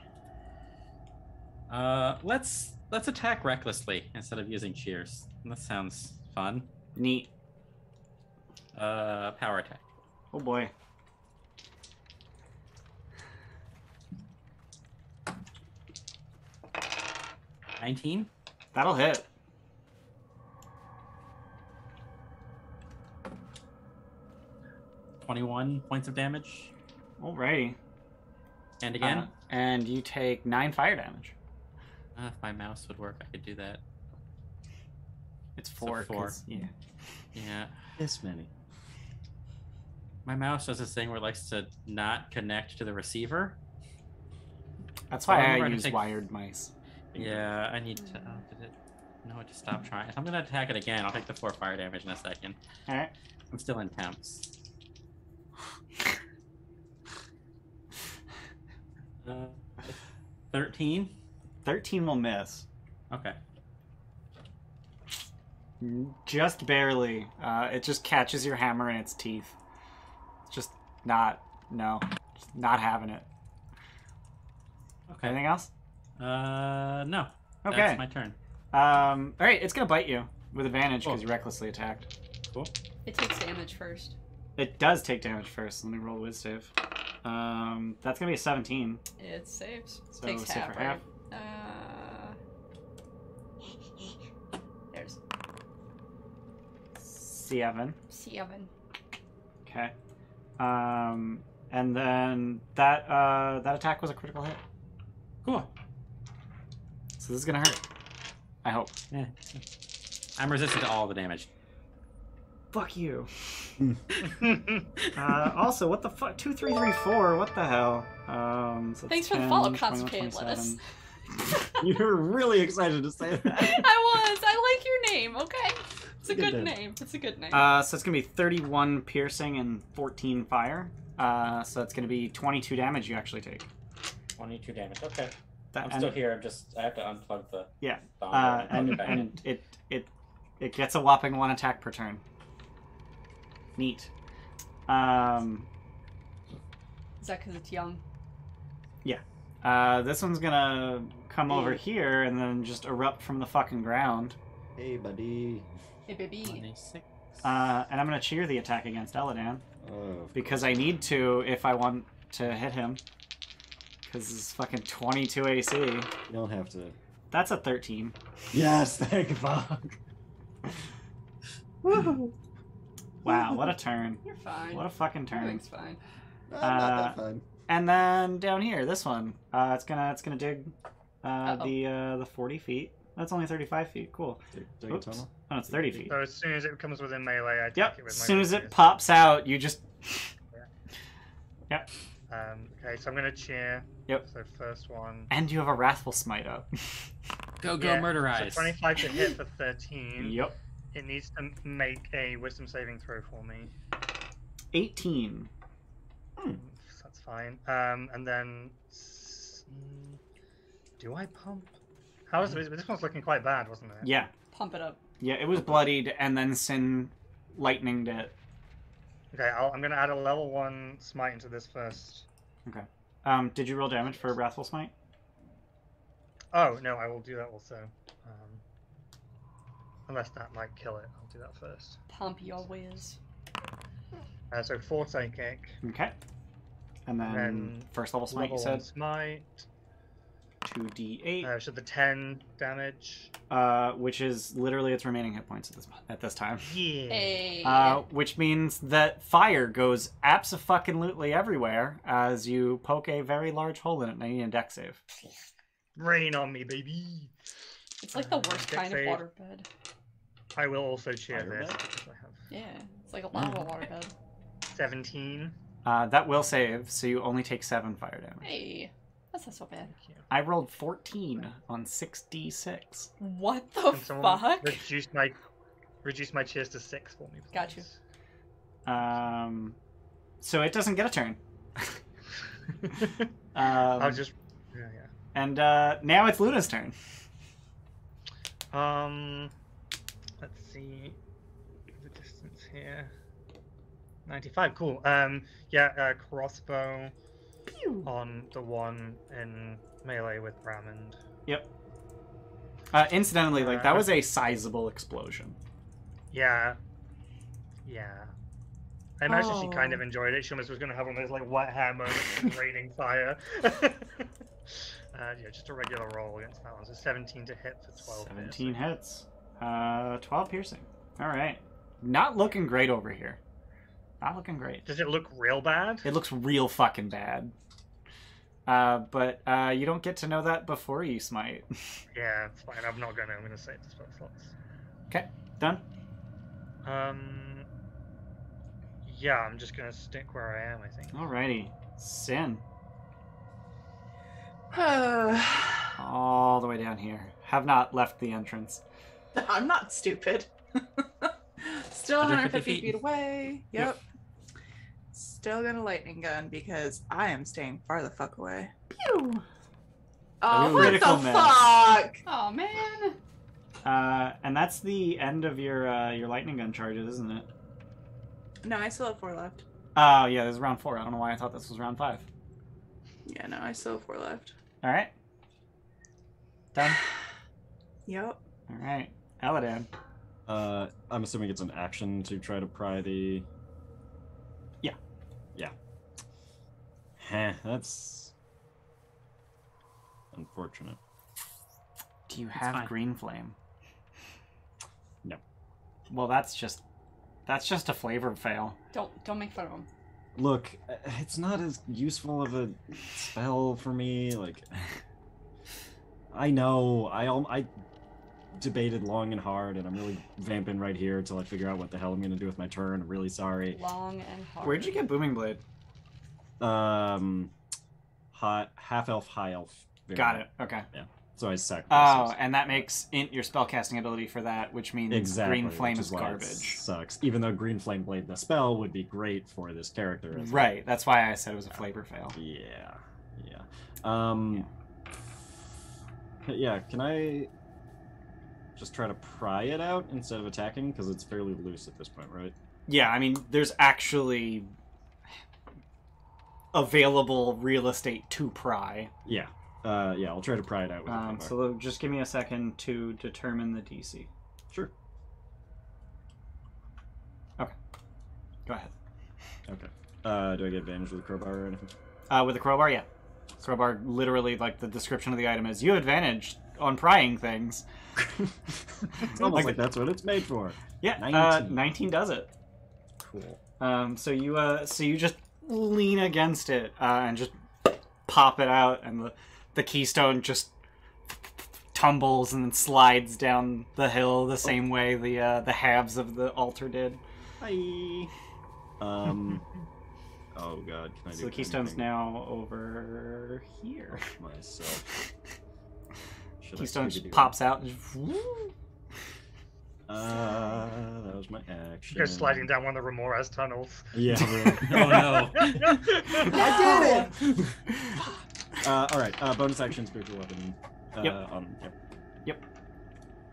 Let's attack recklessly instead of using cheers. That sounds fun. Neat. Power attack. Oh boy. $19. That'll hit. $21 points of damage. Alrighty. And again, And you take 9 fire damage. if my mouse would work, I could do that. It's 4. 4. 'cause- Yeah. Yeah. This many. My mouse does this thing where it likes to not connect to the receiver. That's So why I'm I gonna use take- wired mice. Yeah, I need to. Did it? No, it just stopped trying. If I'm gonna attack it again, I'll take the 4 fire damage in a second. Alright. I'm still in temps. 13. 13 will miss. Okay. Just barely. It just catches your hammer in its teeth. It's just not having it. Okay. Anything else? No. Okay. That's my turn. Alright, it's gonna bite you with advantage because Cool. you recklessly attacked. Cool. It takes damage first. It does take damage first. Let me roll a whiz save. That's gonna be a 17. It saves. So Takes save half, for half. right? There's 7. 7. Okay. And then that attack was a critical hit. Cool. So this is gonna hurt. I hope. Yeah. I'm resistant to all the damage. Fuck you. Also, what the fuck? 2, 3, 3, 4. What the hell? So Thanks that's for the 10, follow, 21, constipated lettuce. 27. You're really excited to say that. I like your name, okay? It's a Good good name. name. It's a good name. So it's gonna be 31 piercing and 14 fire. So it's gonna be 22 damage you actually take. 22 damage. Okay. That, I'm still here. I have to unplug the. Yeah. dongle and plug And it back in. it It gets a whopping 1 attack per turn. Neat. Is that because it's young? Yeah. This one's gonna come over here and then just erupt from the fucking ground. Hey, buddy. Hey, baby. 26. And I'm gonna cheer the attack against Eladan. Oh, Because I need to if I want to hit him. Because it's fucking 22 AC. you don't have to. That's a 13. Yes, thank fuck. Woo. Wow, what a turn. You're fine. What a fucking turn. Everything's fine. Not that fun. And then down here, this one. It's gonna dig the 40 feet. That's only 35 feet. Cool. Dig a Oops. tunnel. Oh, it's 30 feet. So as soon as it comes within melee, I attack Yep. it with As my soon as it rapier. pops out, you just. Yep. Okay, so I'm gonna cheer. Yep. So first one. And you have a Wrathful Smite up. Go, Yeah, murderize. So 25 to hit for 13. Yep. It needs to make a wisdom saving throw for me. 18. So that's fine. And then, do I pump? How is this one's looking quite bad, wasn't it? Yeah. Pump it up. Yeah, it was bloodied, and then Sin lightninged it. Okay, I'm gonna add a level 1 smite into this first. Okay. Did you roll damage for Wrathful Smite? Oh no, I will do that also. Unless that might kill it, I'll do that first. Pump your whiz. So 4 psychic. Okay. And then first level smite, Level you 1 said? smite. 2d8. So the 10 damage. Which is literally its remaining hit points at this time. Yeah. Hey. Which means that fire goes abso-fucking-lutely everywhere as you poke a very large hole in it. And I need a dex save. Rain on me, baby. It's like the worst dex kind of save. waterbed. I will also cheer Firebed? this because I have Yeah, it's like a lava waterbed. 17. That will save, so you only take 7 fire damage. Hey, that's not so bad. Thank you. I rolled 14 on 6d6. What the Can someone fuck? reduce my cheers to 6 for me, please? Got you. So it doesn't get a turn. I'll just yeah. And now it's Luna's turn. Let's see the distance here. 95. Cool. Crossbow on the one in melee with Brammond. Yep. Incidentally, like that was a sizable explosion. Yeah. I imagine she kind Oh. of enjoyed it. She almost was going to have one of those like wet hair moments and raining fire. Just a regular roll against that one. So 17 to hit for 12. 17 hits. 12 piercing. All right. Not looking great over here. Not looking great. Does it look real bad? It looks real fucking bad. But you don't get to know that before you smite. Yeah, it's fine. I'm not gonna. I'm gonna save the spell slots. Okay, done. Yeah, I'm just gonna stick where I am, I think. Alrighty. Sin. I'm All the way down here. Have not left the entrance. not stupid. Still 150 feet away. Yep. Still gonna lightning gun because I am staying far the fuck away. Pew! Oh, what the Critical miss. fuck? Oh man. And that's the end of your lightning gun charges, isn't it? No, I still have 4 left. Oh, yeah, this is round 4. I don't know why I thought this was round 5. Yeah, no, I still have 4 left. Alright. Done. Yep. Alright. Eladan. I'm assuming it's an action to try to pry the... Yeah. Yeah. Heh, that's... unfortunate. Do you have fine. green flame? No. Well, that's just a flavor fail. Don't make fun of him. Look, it's not as useful of a spell for me, like... I know, I debated long and hard, and I'm really vamping right here until I figure out what the hell I'm gonna do with my turn. I'm really sorry. Long and hard. Where'd you get Booming Blade? Half elf, high elf. Got it. Okay. So I sacrificed. Oh, and that makes int your spellcasting ability for that, which means exactly, green flame which is why it garbage. sucks. Even though green flame blade the spell would be great for this character. As Right. That's why I said it was a flavor fail. Yeah. Yeah. Yeah. Can I just try to pry it out instead of attacking? Because it's fairly loose at this point, right? Yeah, I mean, there's actually available real estate to pry. Yeah. Yeah, I'll try to pry it out with a crowbar. So just give me a second to determine the DC. Sure. Okay. Go ahead. Okay. Do I get advantage with the crowbar or anything? With the crowbar, yeah. Crowbar, literally, like, the description of the item is, you have advantage on prying things. It's almost like that's what it's made for. Yeah, 19 does it. Cool. So you just lean against it and just pop it out, and the keystone just tumbles and then slides down the hill the same way the halves of the altar did. Hi. Oh god, can I do So the keystone's anything? now over here. Myself. Should I Keystone Scooby-Doo? just pops out. And that was my action. Go sliding down one of the Ramoras tunnels. Yeah. Really. Oh no. I did it! All right. Bonus action, spiritual weapon. Yep.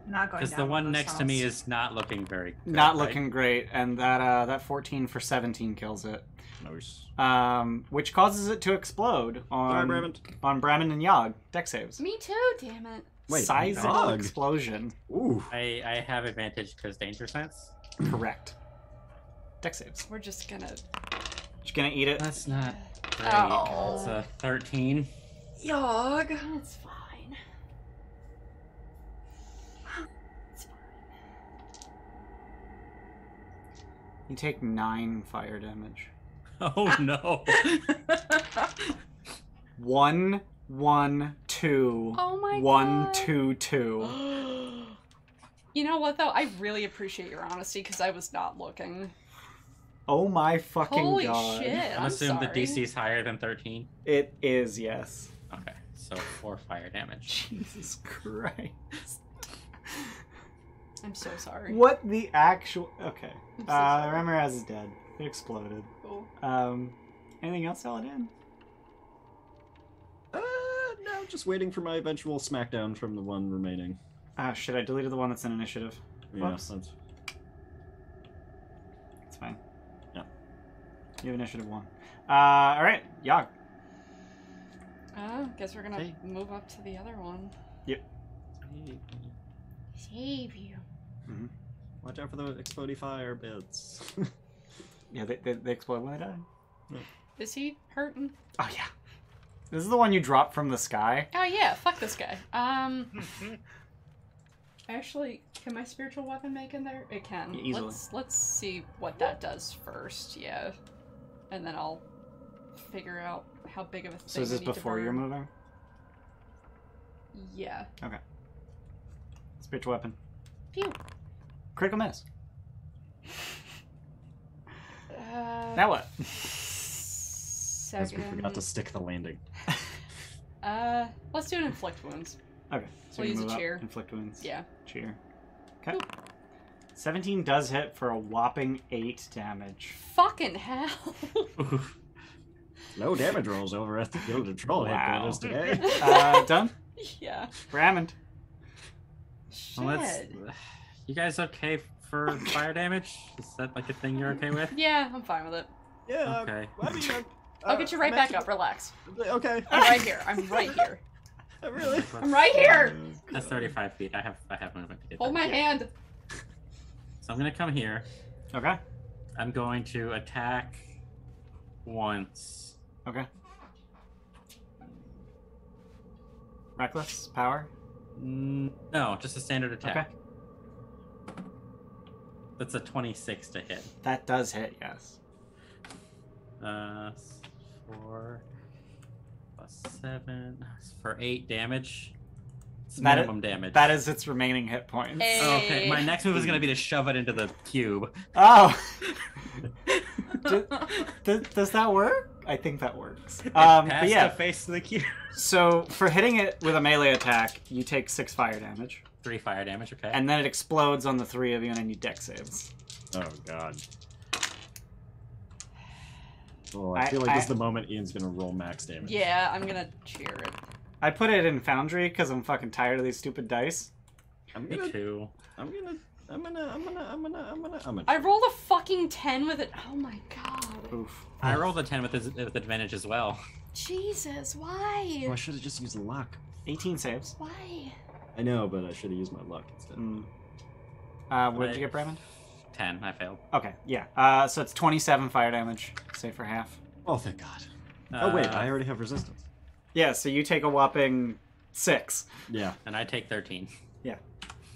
Not going Because down the one those next to me tunnels. is not looking very good. Not right? looking great, and that 14 for 17 kills it. Nice. Which causes it to explode on Brammond. Brammond and Yogg. Dex saves. Me too, damn it. Wait, Sizable Yogg? explosion. Ooh. I have advantage because danger sense. Correct. Dex saves. We're just gonna... Just gonna eat it. That's not great. Oh. It's a 13. Yogg. It's fine. It's fine. You take 9 fire damage. Oh no. 1, 1, 2. Oh my 1, God. 2, 2. You know what, though? I really appreciate your honesty, because I was not looking. Oh my fucking Holy god. shit. I'm I'm assuming the sorry. DC is higher than 13. It is, yes. Okay, so 4 fire damage. Jesus Christ. I'm so sorry. What the actual... Okay. I'm so sorry. Ramirez is dead. It exploded. Cool. Anything else, Eladan? No, just waiting for my eventual smackdown from the one remaining. Ah, shit, I deleted the one that's in initiative. Yeah, Whoops. that's... It's fine. Yeah. You have initiative 1. Alright, Yogg. Guess we're gonna Hey. move up to the other one. Save you. Mm-hmm. Watch out for the explodey fire bits. Yeah, they explode when they die. Is he hurting? Oh, yeah. This is the one you dropped from the sky. Oh yeah, fuck this guy. Actually, can my spiritual weapon make in there? It can. Yeah, easily. Let's see what that does first, yeah. And then I'll figure out how big of a thing So is I this need to before you're burn. moving? Yeah. Okay. Spiritual weapon. Pew. Critical miss. Now Now what? As we forgot to stick the landing. Let's do an inflict wounds. Okay. So We'll you use a move up, cheer. Inflict wounds. Yeah. Cheer. Okay. 17 does hit for a whopping 8 damage. Fucking hell. No damage rolls over at the Gilded Troll Wow. headquarters today. Done? Yeah. Brammond. Shit. Well, you guys okay for fire damage? Is that like a thing you're okay with? Yeah, I'm fine with it. Yeah. Okay. I mean, I'll get you right back up. Relax. Okay. I'm right here. I'm right here. Really? I'm right here. That's 35 feet. I have movement to get Hold there. my hand. So I'm gonna come here. Okay. I'm going to attack once. Okay. Reckless? Power? No, just a standard attack. Okay. That's a 26 to hit. That does hit, yes. 4 plus 7 for 8 damage. It's That minimum damage. That is its remaining hit points. Hey. Oh, okay, my next move is gonna be to shove it into the cube. Oh! Does that work? I think that works. But Pass yeah, the face to the cube. so for hitting it with a melee attack, you take 6 fire damage. 3 fire damage, okay. And then it explodes on the 3 of you and then you dex saves. Oh god. Oh, I feel like this is the moment Ian's gonna roll max damage. Yeah, I'm gonna cheer it. I put it in Foundry because I'm fucking tired of these stupid dice. Me too. I rolled a fucking 10 with it. Oh my god. Oof. I rolled a 10 with advantage as well. Jesus, why? Oh, I should have just used luck. 18 saves. Why? I know, but I should have used my luck instead. What did you get, Brammond? 10. I failed. Okay, yeah. So it's 27 fire damage. Save for half. Oh, thank God. Oh wait, I already have resistance. Yeah, so you take a whopping 6. Yeah. And I take 13. Yeah.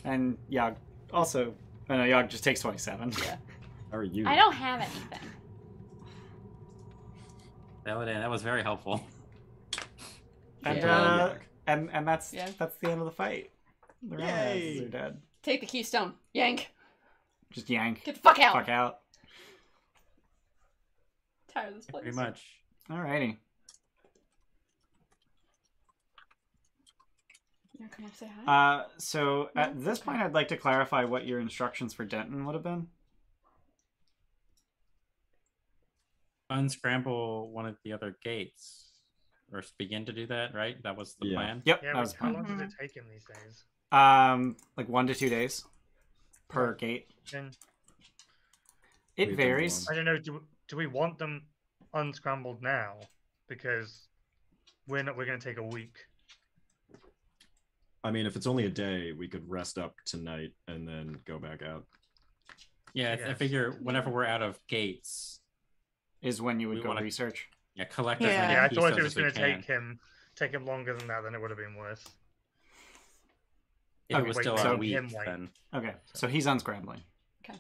And Yog also... Oh no, Yog just takes 27. Yeah. How are you? I don't have anything. Eladan, that was very helpful. And, Yeah. and that's the end of the fight. The Yay. roundhouses are dead. Take the keystone. Yank. Just yank. Get the fuck out. Fuck out. Tired of this place. Pretty much. Alrighty. You come up say hi? So at this point, I'd like to clarify what your instructions for Denton would have been. Unscramble one of the other gates. Or begin to do that, right? That was the plan? Yep, Yeah, that was the how plan. long does it take him these days? Like 1 to 2 days per gate. Then It We've done varies. I don't know. Do we want them unscrambled now? Because we're going to take a week. I mean, if it's only a day, we could rest up tonight and then go back out. Yeah, I Yes. figure whenever we're out of gates, Is when you would We go wanna- research. yeah, collect Yeah. as many Yeah, I thought keystones if it was as we going to can. take him longer than that, then it would have been worse. If it Okay, was wait, still so a week, him, like- then Okay, so he's unscrambling. Okay.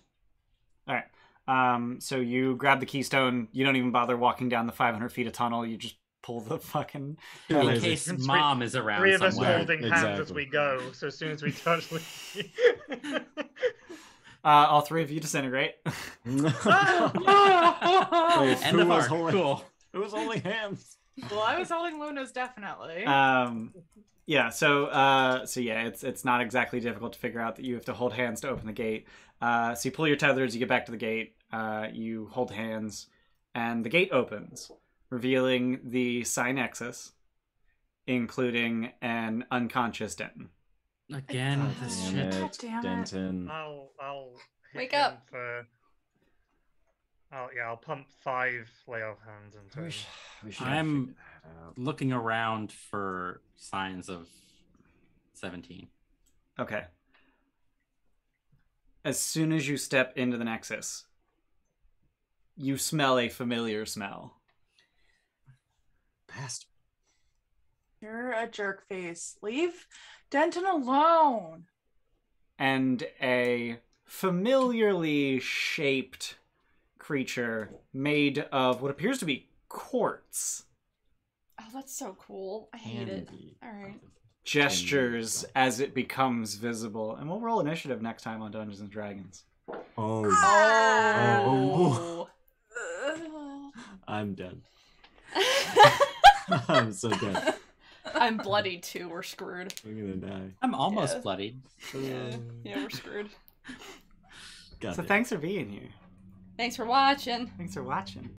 All right. So you grab the keystone. You don't even bother walking down the 500 feet of tunnel. You just pull the fucking... in Lazy. case Three- mom is around 3 of us somewhere. holding hands as Exactly. we go. So as soon as we touch, all 3 of you disintegrate. End Who of was arc. holding- Cool. It was only hands. Well, I was holding Luna's definitely. Yeah, so yeah, it's not exactly difficult to figure out that you have to hold hands to open the gate. So you pull your tethers, you get back to the gate, you hold hands, and the gate opens, revealing the Synexus, including an unconscious Denton. Again, this Damn shit. it, Damn it. Denton. I'll hit Wake him up. for. I'll pump 5 lay off hands into him. We should I'm- have figured that out. Looking around for signs of 17. Okay. As soon as you step into the Nexus, you smell a familiar smell. Bastard. You're a jerk face. Leave Denton alone. And a familiarly shaped creature made of what appears to be quartz Oh, that's so cool. I hate it. Candy. All right. gestures as it becomes visible. And we'll roll initiative next time on Dungeons and Dragons. Oh, Oh. I'm dead. I'm so dead. I'm bloody too. We're screwed. I'm gonna die. I'm almost Yeah. bloodied. Yeah, we're screwed. God So damn. thanks for being here. Thanks for watching. Thanks for watching.